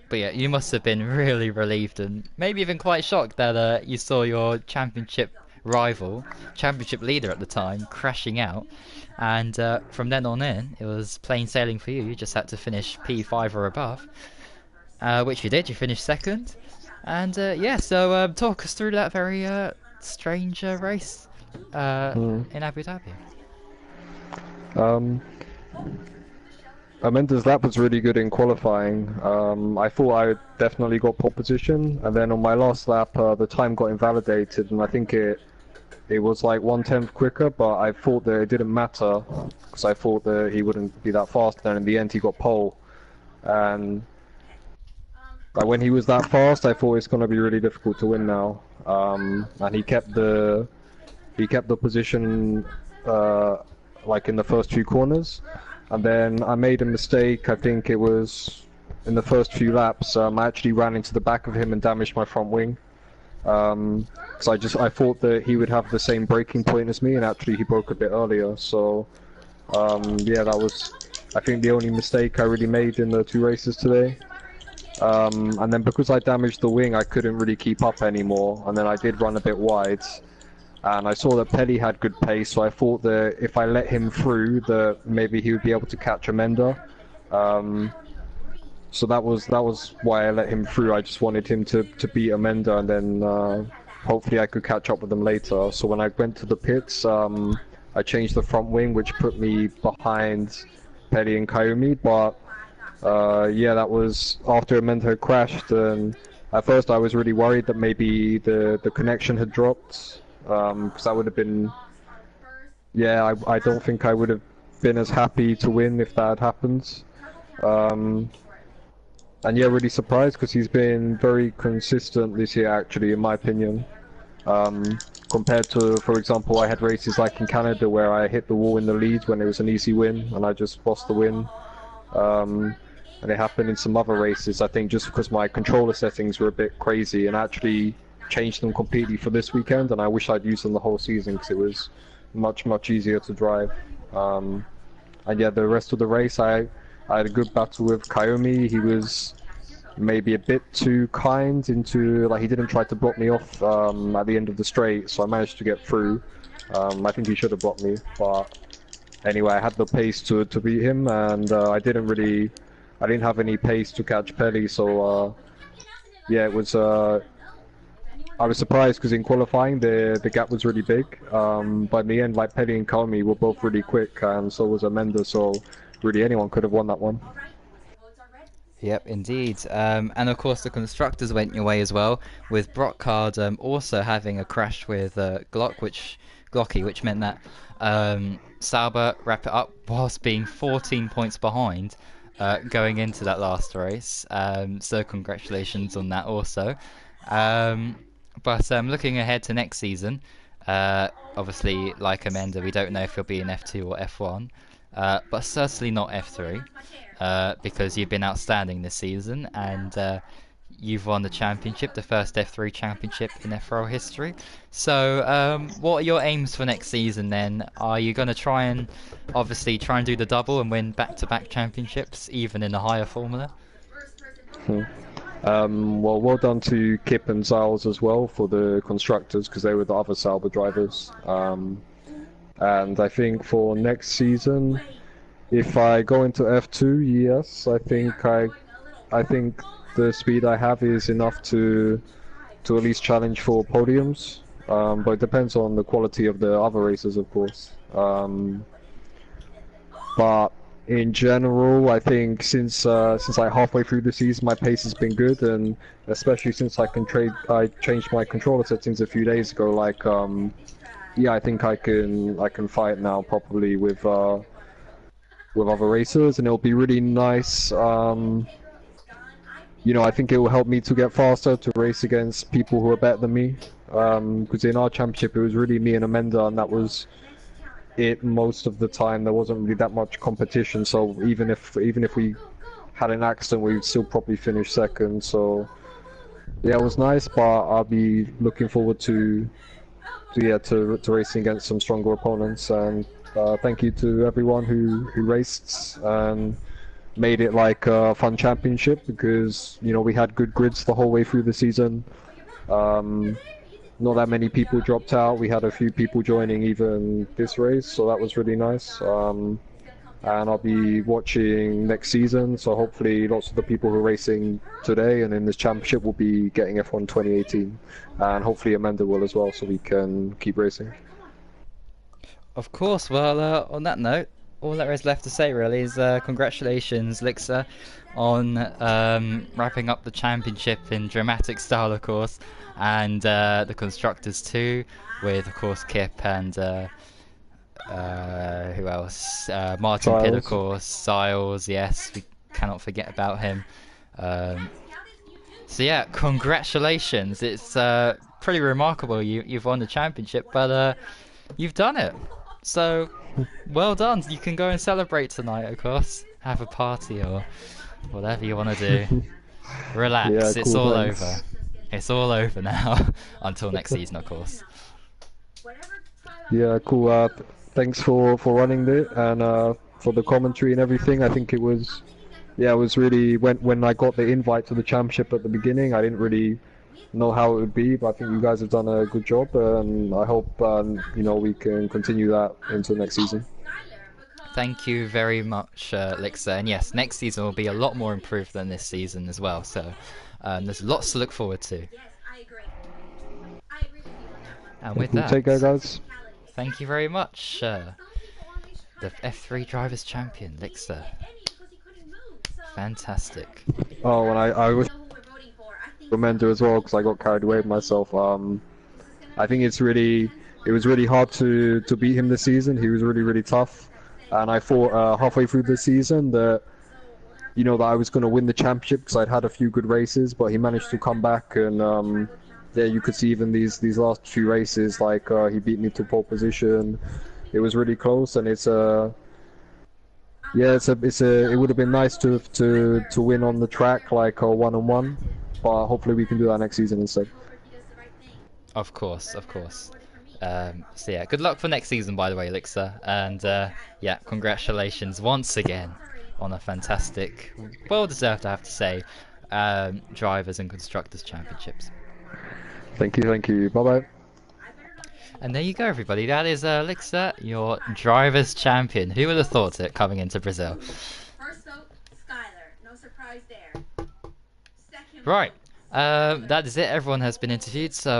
But yeah, you must have been really relieved and maybe even quite shocked that you saw your championship rival, championship leader at the time, crashing out. And from then on in, it was plain sailing for you. You just had to finish P5 or above, which you did. You finished second. And yeah, so talk us through that very strange race in Abu Dhabi. Amenda's lap was really good in qualifying. I thought I definitely got pole position, and then on my last lap the time got invalidated, and I think it was like 1/10 quicker, but I thought that it didn't matter because I thought that he wouldn't be that fast, and in the end he got pole. And like, when he was that fast, I thought it's going to be really difficult to win now. And he kept the position like in the first few corners. And then I made a mistake. I think it was in the first few laps. I actually ran into the back of him and damaged my front wing. Because I thought that he would have the same braking point as me, and actually he broke a bit earlier. So yeah, that was, I think, the only mistake I really made in the 2 races today. And then because I damaged the wing, I couldn't really keep up anymore. And then I did run a bit wide. And I saw that Pelly had good pace, so I thought that if I let him through, that maybe he would be able to catch Amenda. So that was why I let him through. I just wanted him to beat Amenda, and then hopefully I could catch up with him later. So when I went to the pits, I changed the front wing, which put me behind Pelly and Kaomi. But yeah, that was after Amenda had crashed, and at first I was really worried that maybe the connection had dropped. Because that would have been, yeah, I don't think I would have been as happy to win if that had happened. And yeah, really surprised because he's been very consistent this year, actually, in my opinion. Compared to, for example, I had races like in Canada where I hit the wall in the lead when it was an easy win and I just lost the win. And it happened in some other races, I think, just because my controller settings were a bit crazy, and actually changed them completely for this weekend, and I wish I'd used them the whole season because it was much easier to drive. And yeah, the rest of the race I had a good battle with Kaomi. He was maybe a bit too kind into, like, he didn't try to block me off at the end of the straight, so I managed to get through. I think he should have blocked me, but anyway, I had the pace to beat him, and I didn't have any pace to catch Pelly, so yeah, it was I was surprised because in qualifying the gap was really big, but in the end, like, Pelly and Kaomi were both really quick, and so was Amenda, so really anyone could have won that one. Yep, indeed. And of course the constructors went your way as well, with Brockhard also having a crash with Glocky, which meant that Sauber wrap it up whilst being 14 points behind going into that last race. So congratulations on that also. But looking ahead to next season, obviously, like Amenda, we don't know if he'll be in F2 or F1, but certainly not F3, because you've been outstanding this season, and you've won the championship, the first F3 championship in FRL history. So what are your aims for next season then? Are you going to try and do the double and win back-to-back championships, even in a higher formula? Well done to Kip and Giles as well for the constructors, because they were the other Sauber drivers. And I think for next season, if I go into F2, yes, I think the speed I have is enough to at least challenge for podiums. But it depends on the quality of the other races, of course. But in general, I think since like halfway through the season, my pace has been good, and especially since I changed my controller settings a few days ago. Like, yeah, I think I can fight now properly with other racers, and it'll be really nice. You know, I think it will help me to get faster to race against people who are better than me. Because in our championship, it was really me and Amenda, and that was it most of the time. There wasn't really that much competition, so even if we had an accident, we'd still probably finish second. So yeah, it was nice, but I'll be looking forward to racing against some stronger opponents. And thank you to everyone who raced, and made it like a fun championship because we had good grids the whole way through the season. Not that many people dropped out. We had a few people joining even this race, so that was really nice. And I'll be watching next season, so hopefully lots of the people who are racing today and in this championship will be getting F1 2018, and hopefully Amanda will as well, so we can keep racing. Of course. Well, on that note, all there is left to say really is congratulations, Lixa, on wrapping up the championship in dramatic style, of course, and the constructors too, with of course Kip and who else? Martin Pitt, of course, Siles. Yes, we cannot forget about him. So yeah, congratulations. It's pretty remarkable. You've won the championship, but you've done it. So well done. You can go and celebrate tonight, of course. Have a party or whatever you want to do. Relax. Yeah, It's cool, all thanks. over. It's all over now. Until next season, of course. Yeah, cool. Thanks for running it and for the commentary and everything. I think it was really when I got the invite to the championship at the beginning, I didn't really know how it would be, but I think you guys have done a good job, and I hope we can continue that into next season. Thank you very much, Lixa. And yes, next season will be a lot more improved than this season as well. So there's lots to look forward to. And with that, Take care, guys. thank you very much, the F3 Drivers Champion, Lixa. Fantastic. Oh, and I was Amanda as well because I got carried away with myself. I think it was really hard to beat him this season. He was really tough, and I thought halfway through the season that that I was going to win the championship because I'd had a few good races, but he managed to come back and yeah, you could see even these last few races, like he beat me to pole position. It was really close, and it would have been nice to win on the track like a 1-on-1, but hopefully we can do that next season instead. Of course. So yeah, good luck for next season, by the way, Lixa, and yeah, congratulations once again on a fantastic, well-deserved, I have to say, drivers and constructors championships. Thank you. Bye bye. And there you go, everybody. That is Lixa, your drivers champion. Who would have thought it coming into Brazil? First vote, Skylar. No surprise there. Second Right. That is it. Everyone has been interviewed. So,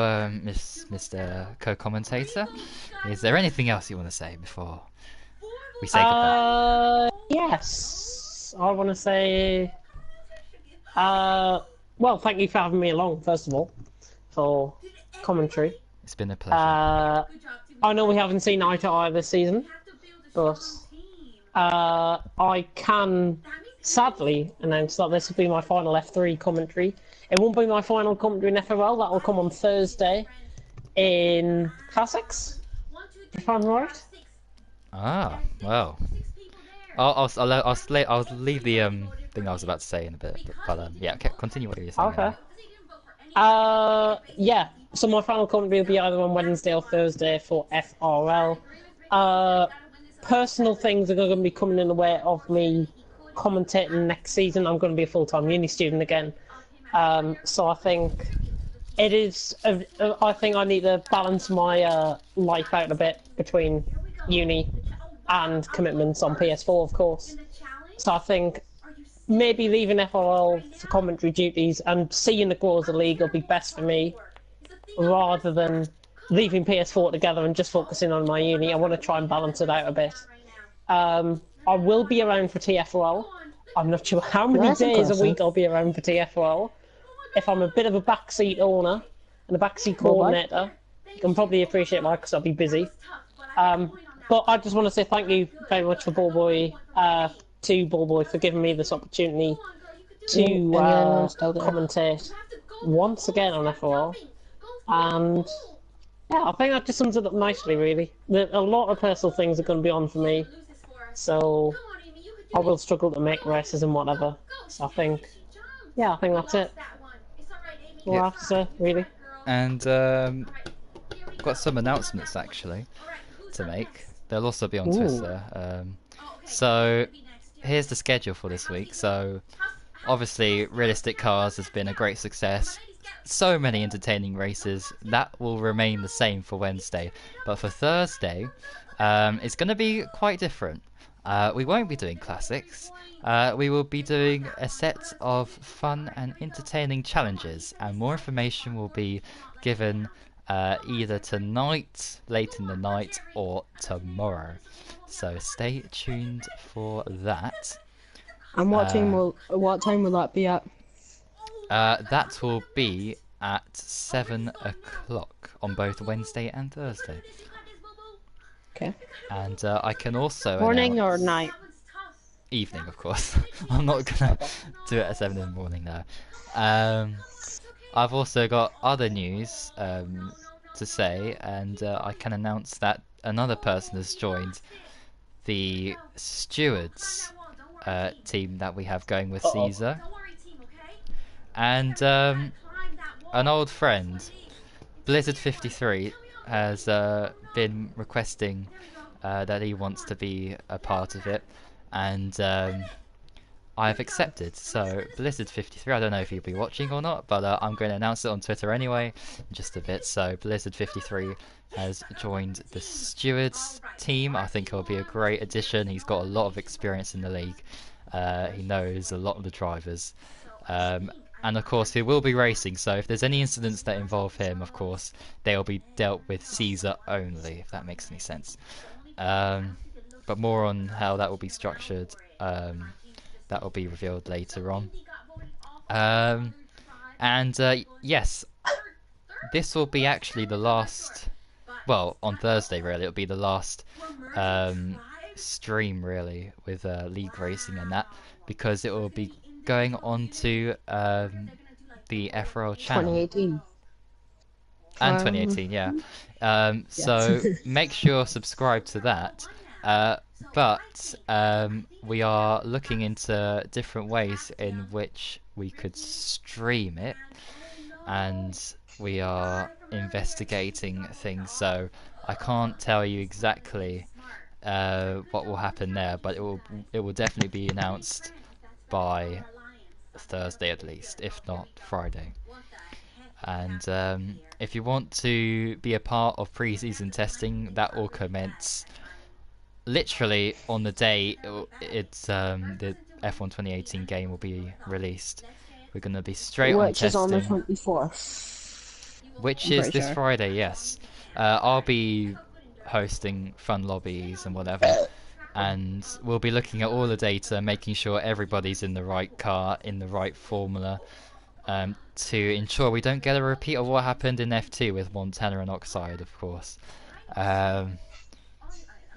Mr. Co-commentator, is there anything else you want to say before we say goodbye? Yes. I want to say, well, thank you for having me along, first of all, for commentary. It's been a pleasure. I know we haven't seen eye to eye this season, but I can sadly announce that this will be my final F3 commentary. It won't be my final commentary in FRL. That will come on Thursday in Classics, if I'm right. Ah, well. I'll leave the thing I was about to say in a bit, but yeah, okay, continue what you were saying. Okay. Yeah. So my final commentary will be either on Wednesday or Thursday for FRL. Personal things are going to be coming in the way of me commentating next season. I'm going to be a full-time uni student again. So I think it is. I think I need to balance my life out a bit between uni and commitments on PS4, of course. So I think maybe leaving FRL for commentary duties and seeing the goals of the league will be best for me, rather than leaving PS4 together and just focusing on my uni. I want to try and balance it out a bit. I will be around for TFRL. I'm not sure how many days a week I'll be around for TFRL. If I'm a bit of a backseat owner and a backseat coordinator, you can probably appreciate why, because I'll be busy. But I just want to say thank you very much for Ballboy, for giving me this opportunity to commentate once again on FRL. And yeah, I think that just sums it up nicely, really. A lot of personal things are going to be on for me, so I will struggle to make races and whatever. So I think that's it. All I have to say, really. And got some announcements actually to make. They'll also be on Twitter. So here's the schedule for this week. So obviously, Realistic Cars has been a great success. So many entertaining races. That will remain the same for Wednesday. But for Thursday, it's going to be quite different. We won't be doing classics. We will be doing a set of fun and entertaining challenges. And more information will be given either tonight, late in the night, or tomorrow. So stay tuned for that. And what time will that be at? That will be at 7 o'clock on both Wednesday and Thursday. Okay. And I can also Morning or night? Evening, of course. I'm not gonna do it at 7 in the morning now. I've also got other news to say, and I can announce that another person has joined the stewards team that we have going with Caesar. And an old friend, Blizzard53, has been requesting that he wants to be a part of it, and I've accepted. So Blizzard53, I don't know if he'll be watching or not, but I'm going to announce it on Twitter anyway in just a bit. So Blizzard53 has joined the stewards team. I think he'll be a great addition. He's got a lot of experience in the league. He knows a lot of the drivers. And of course he will be racing, so if there's any incidents that involve him, of course, they'll be dealt with Caesar only, if that makes any sense. But more on how that will be structured, that will be revealed later on. Yes, this will be actually the last, well, on Thursday really, it'll be the last stream really with league racing and that, because it will be going on to the FRL channel. 2018. And 2018, yeah. So make sure subscribe to that. But we are looking into different ways in which we could stream it, and we are investigating things. So I can't tell you exactly what will happen there, but it will definitely be announced by Thursday at least, if not Friday. And if you want to be a part of pre-season testing, that will commence literally on the day it's the F1 2018 game will be released. We're going to be straight on testing. Which is on the 24th. Which is this Friday, yes. I'll be hosting fun lobbies and whatever. And we'll be looking at all the data, making sure everybody's in the right car, in the right formula, to ensure we don't get a repeat of what happened in F2 with Montana and Oxide, of course.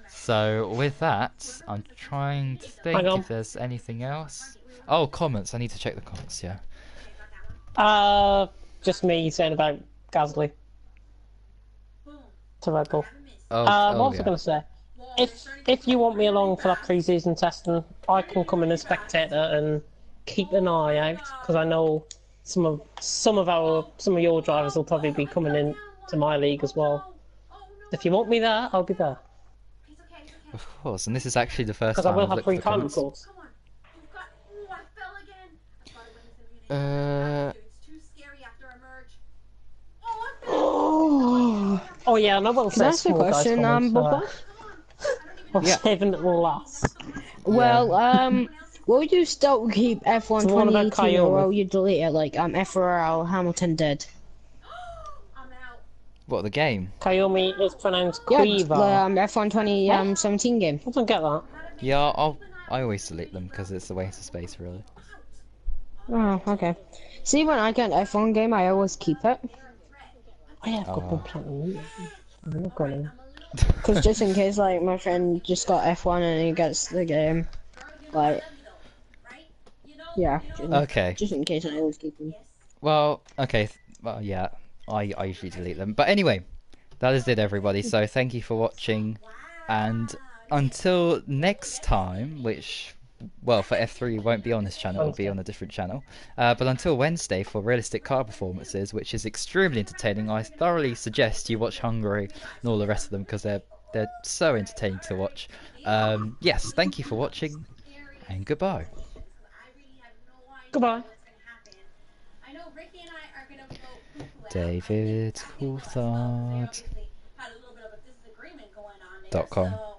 So with that, I'm trying to think if there's anything else. Oh, comments. I need to check the comments, yeah. Just me saying about Gasly to Red Bull. Oh, what was I yeah. going to say? If you want me along for that pre-season testing, I can come in as spectator and keep an eye out, because I know some of your drivers will probably be coming in to my league as well. If you want me there, I'll be there. Of course, and this is actually the first Because time I will I've have looked free at the time, of comments. course. Oh yeah, and I will Can I ask you a question, Bubba? We're saving it will last. Well, will you still keep F1 So what about 2018 or Coyote? will you delete it like FRL Hamilton did? What, the game? Kayomi is pronounced Yeah, Quiva. the F1 2017 game. I don't get that. Yeah, I always delete them because it's a waste of space, really. Oh, okay. See, when I get an F1 game, I always keep it. Oh yeah, I've got one plenty. I'm not going to. Because just in case, like, my friend just got F1 and he gets the game, like, yeah. Okay. Just in case, I always keep them. Well, okay. Well, yeah. I usually delete them. But anyway, that is it, everybody. So thank you for watching. And until next time, which, well, for F3 won't be on this channel. It'll be on a different channel. But until Wednesday for realistic car performances, which is extremely entertaining. I thoroughly suggest you watch Hungary and all the rest of them because they're so entertaining to watch. Yes, thank you for watching. and goodbye. Goodbye. I know Ricky and I are gonna vote Cuckoo out. David Coulthard. Had a little bit of a disagreement going on there. .com. So